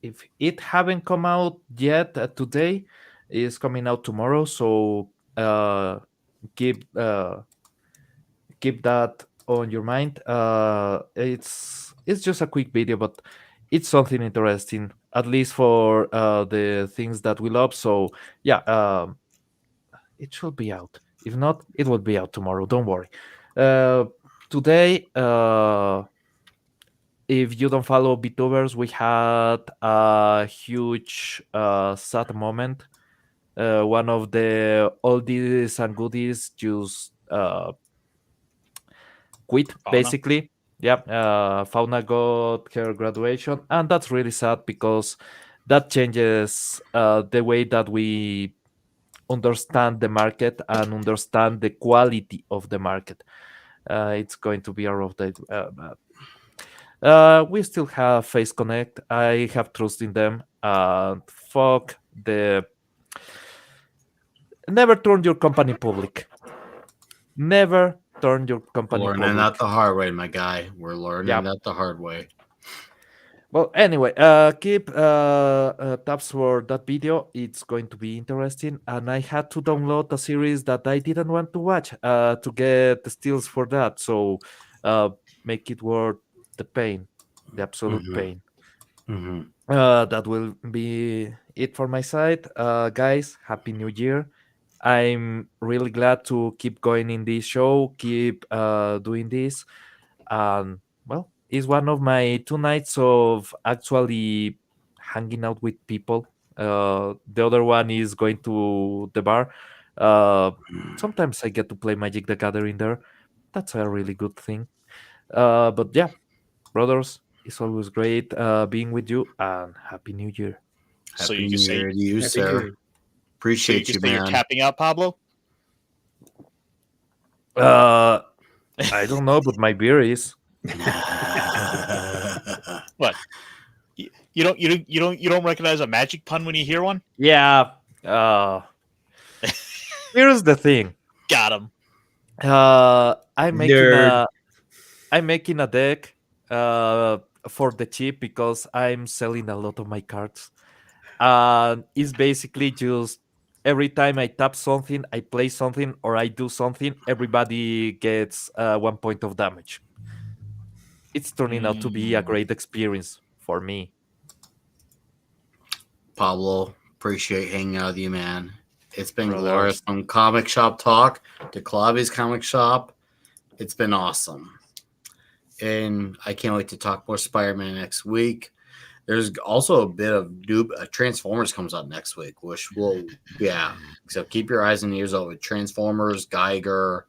If it haven't come out yet today, it's coming out tomorrow. So keep that on your mind. It's just a quick video, but it's something interesting, at least for the things that we love. So yeah, it should be out. If not, it will be out tomorrow. Don't worry. Today, if you don't follow VTubers, we had a huge sad moment. One of the oldies and goodies just quit, Fauna. basically. Yeah, Fauna got her graduation, and that's really sad, because that changes the way that we understand the market and understand the quality of the market. It's going to be a rough day. We still have Face Connect. I have trust in them. Fuck the. Never turn your company public. Never turn your company Learning public. that the hard way, my guy. We're learning that the hard way. Well, anyway, keep tabs for that video. It's going to be interesting. And I had to download a series that I didn't want to watch to get the steals for that. So make it worth the pain, the absolute pain. That will be it for my side. Guys, Happy New Year. I'm really glad to keep going in this show, keep doing this. And well, it's one of my 2 nights of actually hanging out with people. The other one is going to the bar. Sometimes I get to play Magic the Gathering there. That's a really good thing. But yeah, brothers, it's always great being with you, and Happy New Year. So Happy you New can say, Year to you, Happy sir. New Year. Appreciate so you, say man. you're tapping out, Pablo? I don't know, but my beer is. What? You don't recognize a magic pun when you hear one? Yeah. Here's the thing. Got him. I'm making a deck for the cheap because I'm selling a lot of my cards. It's basically just every time I tap something, I play something, or I do something, everybody gets 1 point of damage. It's turning out to be a great experience for me. Pablo, appreciate hanging out with you, man. It's been Brothers. glorious from comic shop talk to Clobby's comic shop. It's been awesome. And I can't wait to talk more Spider-Man next week. There's also a bit of Transformers comes out next week, which will, so keep your eyes and ears open. Transformers, Geiger,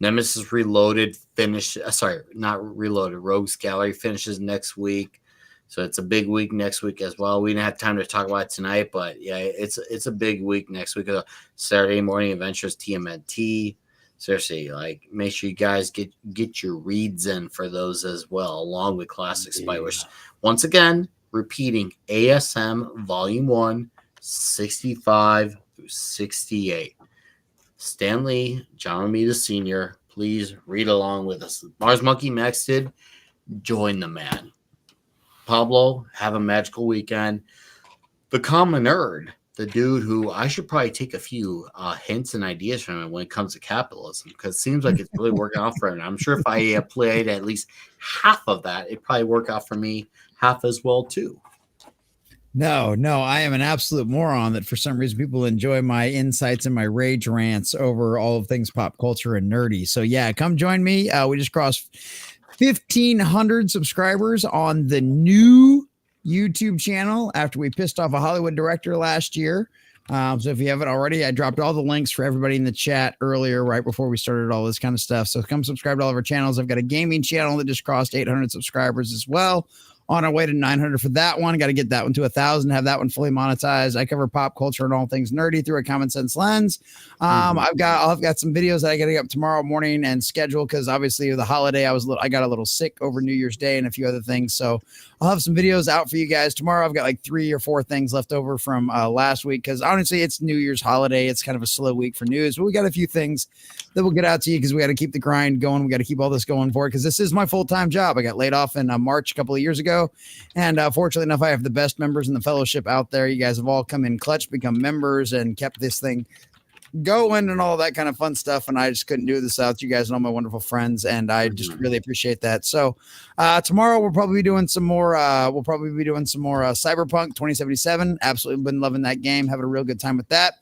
Nemesis Reloaded Rogues Gallery finishes next week. So it's a big week next week as well. We didn't have time to talk about it tonight, but yeah, it's a big week next week. Saturday Morning Adventures TMNT. Seriously, like make sure you guys get your reads in for those as well, along with Classic Spiders. Once again, repeating ASM Volume 1, 65 through 68. Stanley, John Romita Sr., please read along with us. Mars Monkey Max did. Join the man. Pablo, have a magical weekend. The Common Nerd, the dude who I should probably take a few hints and ideas from him when it comes to capitalism, because it seems like it's really working out for him. I'm sure if I played at least half of that, it'd probably work out for me half as well too. No, I am an absolute moron that for some reason people enjoy my insights and my rage rants over all of things pop culture and nerdy. So yeah, come join me. We just crossed 1,500 subscribers on the new YouTube channel after we pissed off a Hollywood director last year. So if you haven't already, I dropped all the links for everybody in the chat earlier, right before we started all this kind of stuff. So come subscribe to all of our channels. I've got a gaming channel that just crossed 800 subscribers as well. On our way to 900 for that one. Got to get that one to 1,000, have that one fully monetized. I cover pop culture and all things nerdy through a common sense lens. I'll have got some videos that I got to get up tomorrow morning and schedule because obviously the holiday I got a little sick over New Year's Day and a few other things. So I'll have some videos out for you guys tomorrow. I've got like 3 or 4 things left over from last week because honestly it's New Year's holiday. It's kind of a slow week for news, but we got a few things that we'll get out to you because we got to keep the grind going. We got to keep all this going forward because this is my full-time job. I got laid off in March a couple of years ago. And fortunately enough, I have the best members in the fellowship out there. You guys have all come in clutch, become members, and kept this thing going and all that kind of fun stuff. And I just couldn't do this without you guys and all my wonderful friends. And I just really appreciate that. So tomorrow we'll probably be doing some more. Cyberpunk 2077. Absolutely been loving that game. Having a real good time with that.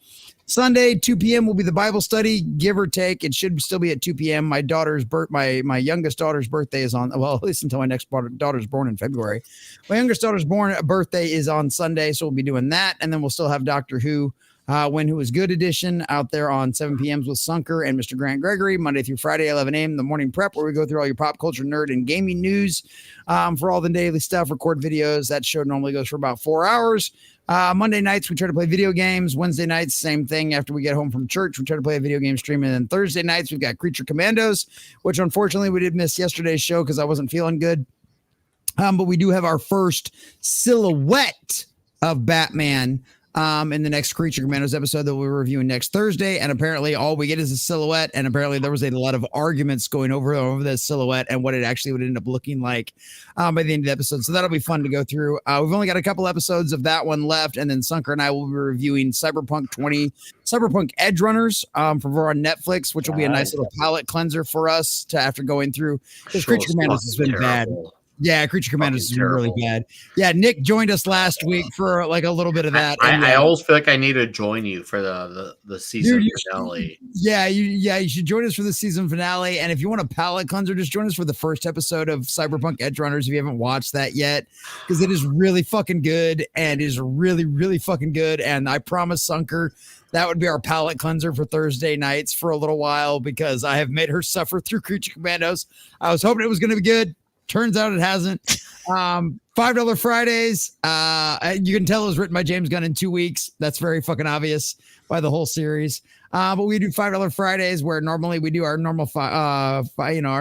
Sunday, 2 p.m. will be the Bible study, give or take. It should still be at 2 p.m. My youngest daughter's birthday is on, well, at least until my next daughter's born in February. My youngest daughter's birthday is on Sunday, so we'll be doing that. And then we'll still have Doctor Who, When Who Is Good edition out there on 7 p.m. with Sunker and Mr. Grant Gregory, Monday through Friday, 11 a.m. The morning prep, where we go through all your pop culture, nerd, and gaming news for all the daily stuff, record videos. That show normally goes for about 4 hours. Monday nights, we try to play video games. Wednesday nights, same thing. After we get home from church, we try to play a video game stream. And then Thursday nights, we've got Creature Commandos, which unfortunately we did miss yesterday's show because I wasn't feeling good. But we do have our first silhouette of Batman in the next Creature Commandos episode that we're reviewing next Thursday. And apparently all we get is a silhouette. And apparently there was a lot of arguments going over the silhouette and what it actually would end up looking like by the end of the episode. So that'll be fun to go through. We've only got a couple episodes of that one left. And then Sunker and I will be reviewing Cyberpunk Edge Runners from over on Netflix, which will be a nice little palate cleanser for us to after going through. Because Creature Commandos has been bad. Yeah, Creature Commandos is really bad. Yeah, Nick joined us last week for like a little bit of that. I always feel like I need to join you for the season finale. You should join us for the season finale. And if you want a palate cleanser, just join us for the first episode of Cyberpunk Edge Runners if you haven't watched that yet, because it is really fucking good and is really, really fucking good. And I promise Sunker that would be our palate cleanser for Thursday nights for a little while, because I have made her suffer through Creature Commandos. I was hoping it was going to be good. Turns out it hasn't. $5 Fridays. You can tell it was written by James Gunn in 2 weeks. That's very fucking obvious by the whole series. But we do $5 Fridays, where normally we do our normal, our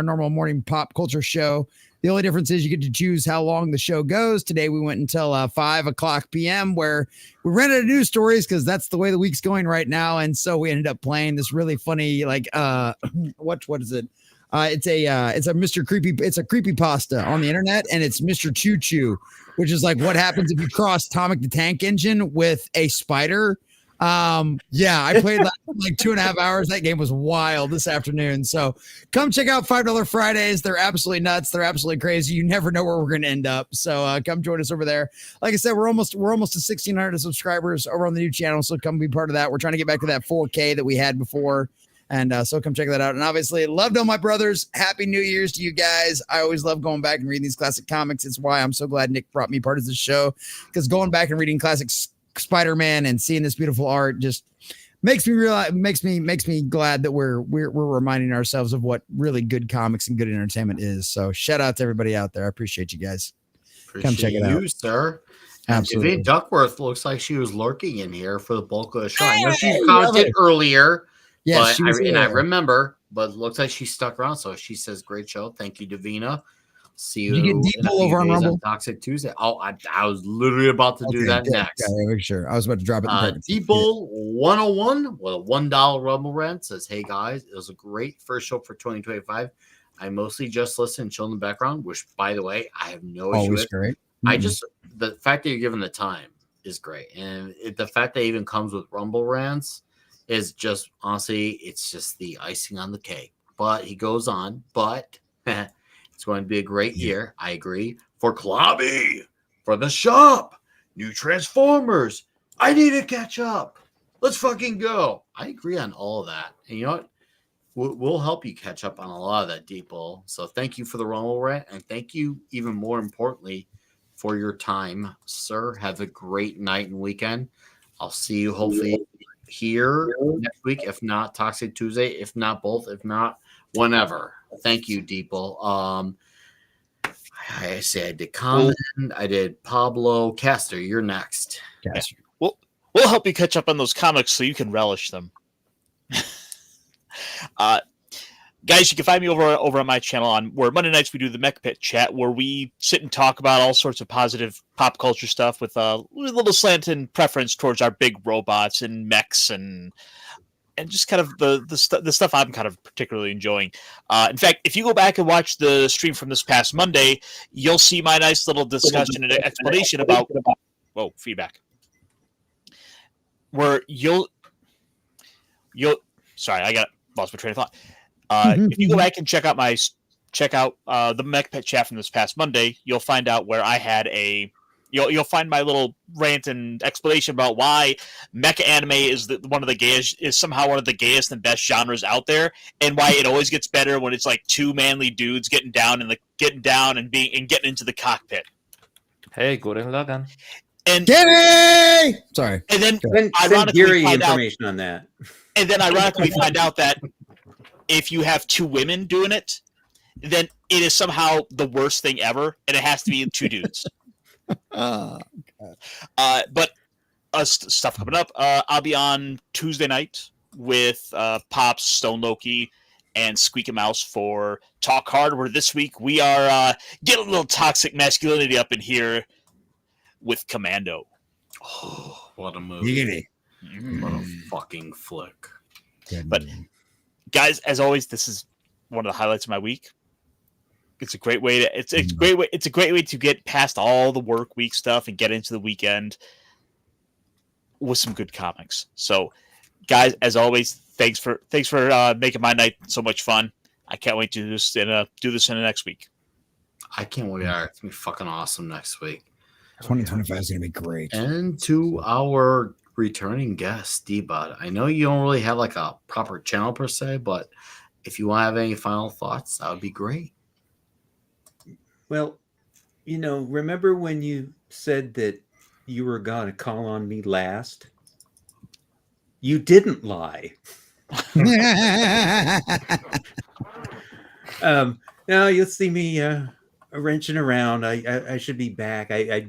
normal morning pop culture show. The only difference is you get to choose how long the show goes. Today we went until 5:00 p.m. where we ran out of news stories because that's the way the week's going right now. And so we ended up playing this really funny, what is it? It's a Mr. Creepy. It's a creepypasta on the internet, and it's Mr. Choo Choo, which is like what happens if you cross Atomic the Tank Engine with a spider. I played like 2.5 hours. That game was wild this afternoon. So come check out $5 Fridays. They're absolutely nuts. They're absolutely crazy. You never know where we're going to end up. So come join us over there. Like I said, we're almost to 1,600 subscribers over on the new channel. So come be part of that. We're trying to get back to that 4K that we had before. And so come check that out. And obviously, loved all my brothers. Happy New Year's to you guys. I always love going back and reading these classic comics. It's why I'm so glad Nick brought me part of this show, because going back and reading classic Spider-Man and seeing this beautiful art just makes me realize, makes me glad that we're reminding ourselves of what really good comics and good entertainment is. So shout out to everybody out there. I appreciate you guys. Come check it out, sir. Absolutely. Vivian Duckworth looks like she was lurking in here for the bulk of the show. I know she commented earlier. Yeah, I remember, but it looks like she stuck around. So she says, "Great show, thank you, Davina. See you." Did you get Deeple over on Rumble? Toxic Tuesday. Oh, I was literally about to do that next. Yeah, make sure. I was about to drop it. Deeple 101 with a $1 Rumble rent says, "Hey guys, it was a great first show for 2025. I mostly just listen and chill in the background, which, by the way, I have no issue with. Great. I just the fact that you're given the time is great, and the fact that it even comes with Rumble rants." Is just honestly, it's just the icing on the cake. But he goes on, but it's going to be a great year. I agree. For Clobby, for the shop, new Transformers. I need to catch up. Let's fucking go. I agree on all of that. And you know what? We'll help you catch up on a lot of that, Deeple. So thank you for the Rumble rant, and thank you even more importantly for your time, sir. Have a great night and weekend. I'll see you hopefully here next week, if not Toxic Tuesday, if not both, if not whenever. Thank you, Deeple. I did Common, I did Pablo. Caster, you're next. Caster. We'll help you catch up on those comics so you can relish them. Guys, you can find me over on my channel where Monday nights we do the Mech Pit chat, where we sit and talk about all sorts of positive pop culture stuff with a little slant and preference towards our big robots and mechs and just kind of the stuff I'm kind of particularly enjoying. In fact, if you go back and watch the stream from this past Monday, you'll see my nice little discussion and explanation about feedback, where you'll sorry, I lost my train of thought. If you go back and check out the Mech Pit chat from this past Monday, you'll find out where I had you'll find my little rant and explanation about why mecha anime is somehow one of the gayest and best genres out there, and why it always gets better when it's like two manly dudes getting down and getting into the cockpit. Hey, Gurren Lagann. And sorry. And then ironically information on that. And then ironically find out that if you have two women doing it, then it is somehow the worst thing ever, and it has to be two dudes. Oh, but stuff coming up. I'll be on Tuesday night with Pops, Stone Loki, and Squeaky Mouse for Talk Hard, where this week we are getting a little toxic masculinity up in here with Commando. Oh, what a movie. What a fucking flick. But guys, as always, this is one of the highlights of my week. It's a great way to it's a great way to get past all the work week stuff and get into the weekend with some good comics. So guys, as always, thanks for making my night so much fun. I can't wait to do this in the next week. I can't wait. It's gonna be fucking awesome next week. 2025 is gonna be great. And to our returning guest, D-Bud. I know you don't really have like a proper channel per se, but if you want to have any final thoughts, that would be great. Well, remember when you said that you were going to call on me last? You didn't lie. Now you'll see me wrenching around. I should be back. I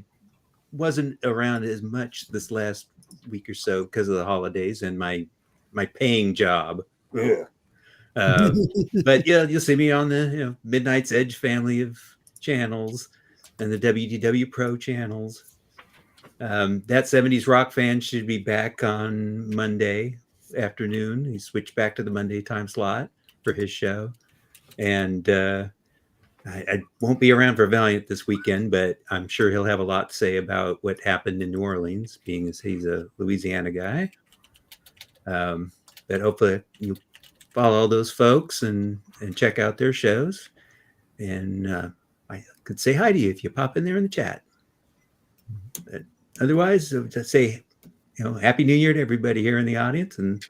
wasn't around as much this last week or so because of the holidays and my paying job. But yeah, you'll see me on the Midnight's Edge family of channels and the WDW Pro channels. That 70s Rock fan should be back on Monday afternoon. He switched back to the Monday time slot for his show. And I won't be around for Valiant this weekend, but I'm sure he'll have a lot to say about what happened in New Orleans, being as he's a Louisiana guy. But hopefully you follow those folks and check out their shows. And I could say hi to you if you pop in there in the chat. But otherwise, just say, Happy New Year to everybody here in the audience, and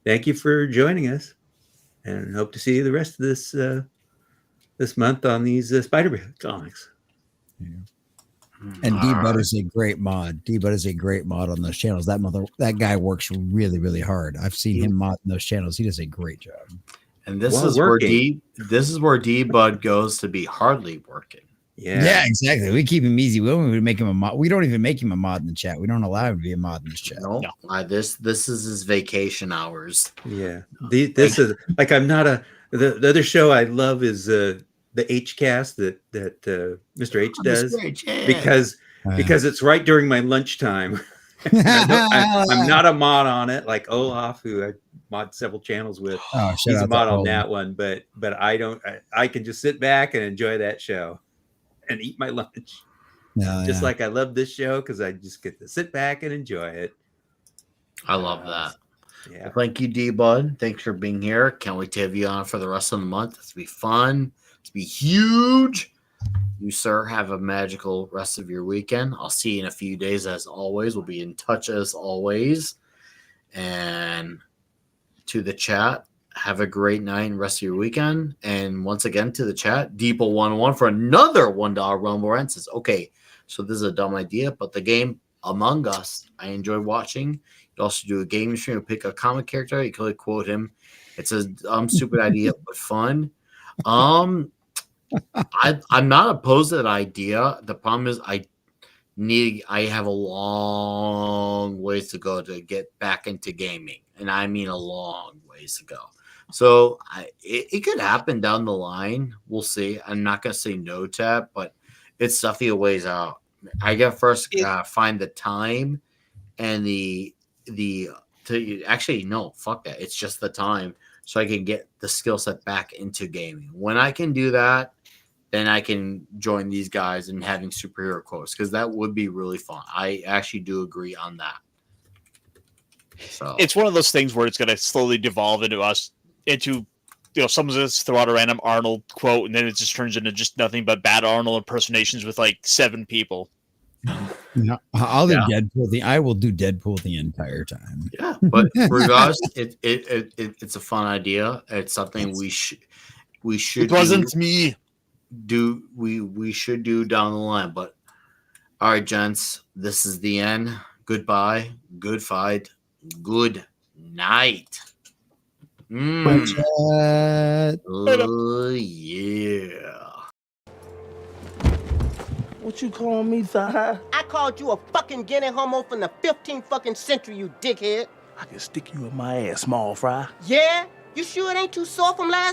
thank you for joining us. And hope to see you the rest of this month on these Spider-Man comics. Yeah. And D-Bud is a great mod. D-Bud is a great mod on those channels. That guy works really, really hard. I've seen him mod those channels. He does a great job. And this is where D-Bud goes to be hardly working. Yeah, exactly. We keep him easy. We don't even make him a mod. We don't even make him a mod in the chat. We don't allow him to be a mod in this chat. No. This is his vacation hours. Yeah. This is like I'm not the other show I love is the H-cast that Mr. H does. Mr. H, yeah. because it's right during my lunchtime. I'm not a mod on it like Olaf, who I mod several channels with. He's a mod on that one, but I can just sit back and enjoy that show and eat my lunch. Just like I love this show because I just get to sit back and enjoy it. I love that. Yeah. Well, thank you, D-Bud. Thanks for being here. Can't wait to have you on for the rest of the month. It's be fun. It's be huge. You, sir, have a magical rest of your weekend. I'll see you in a few days as always. We'll be in touch as always. And to the chat, have a great night and rest of your weekend. And once again, to the chat, Deeple101 for another $1 Rumble Rant says, okay, so this is a dumb idea, but the game Among Us, I enjoy watching. You also do a gaming stream, pick a comic character. You can quote him. It's a stupid idea, but fun. I'm not opposed to that idea. The problem is I have a long ways to go to get back into gaming, and I mean a long ways to go. So it could happen down the line. We'll see. I'm not gonna say no to that, but it's definitely a ways out. I got first find the time and fuck that. It's just the time, so I can get the skill set back into gaming. When I can do that, then I can join these guys and having superhero quotes, because that would be really fun. I actually do agree on that. So it's one of those things where it's going to slowly devolve into someone's going to throw out a random Arnold quote, and then it just turns into just nothing but bad Arnold impersonations with like 7 people. No, I'll do Deadpool. I will do Deadpool the entire time. Yeah, but regardless, it's a fun idea. It's something we should. It wasn't me. We should do down the line. But all right, gents, this is the end. Goodbye. Good fight. Good night. Oh yeah. What you calling me, thigh? I called you a fucking guinea homo from the 15th fucking century, you dickhead. I can stick you in my ass, small fry. Yeah? You sure it ain't too sore from last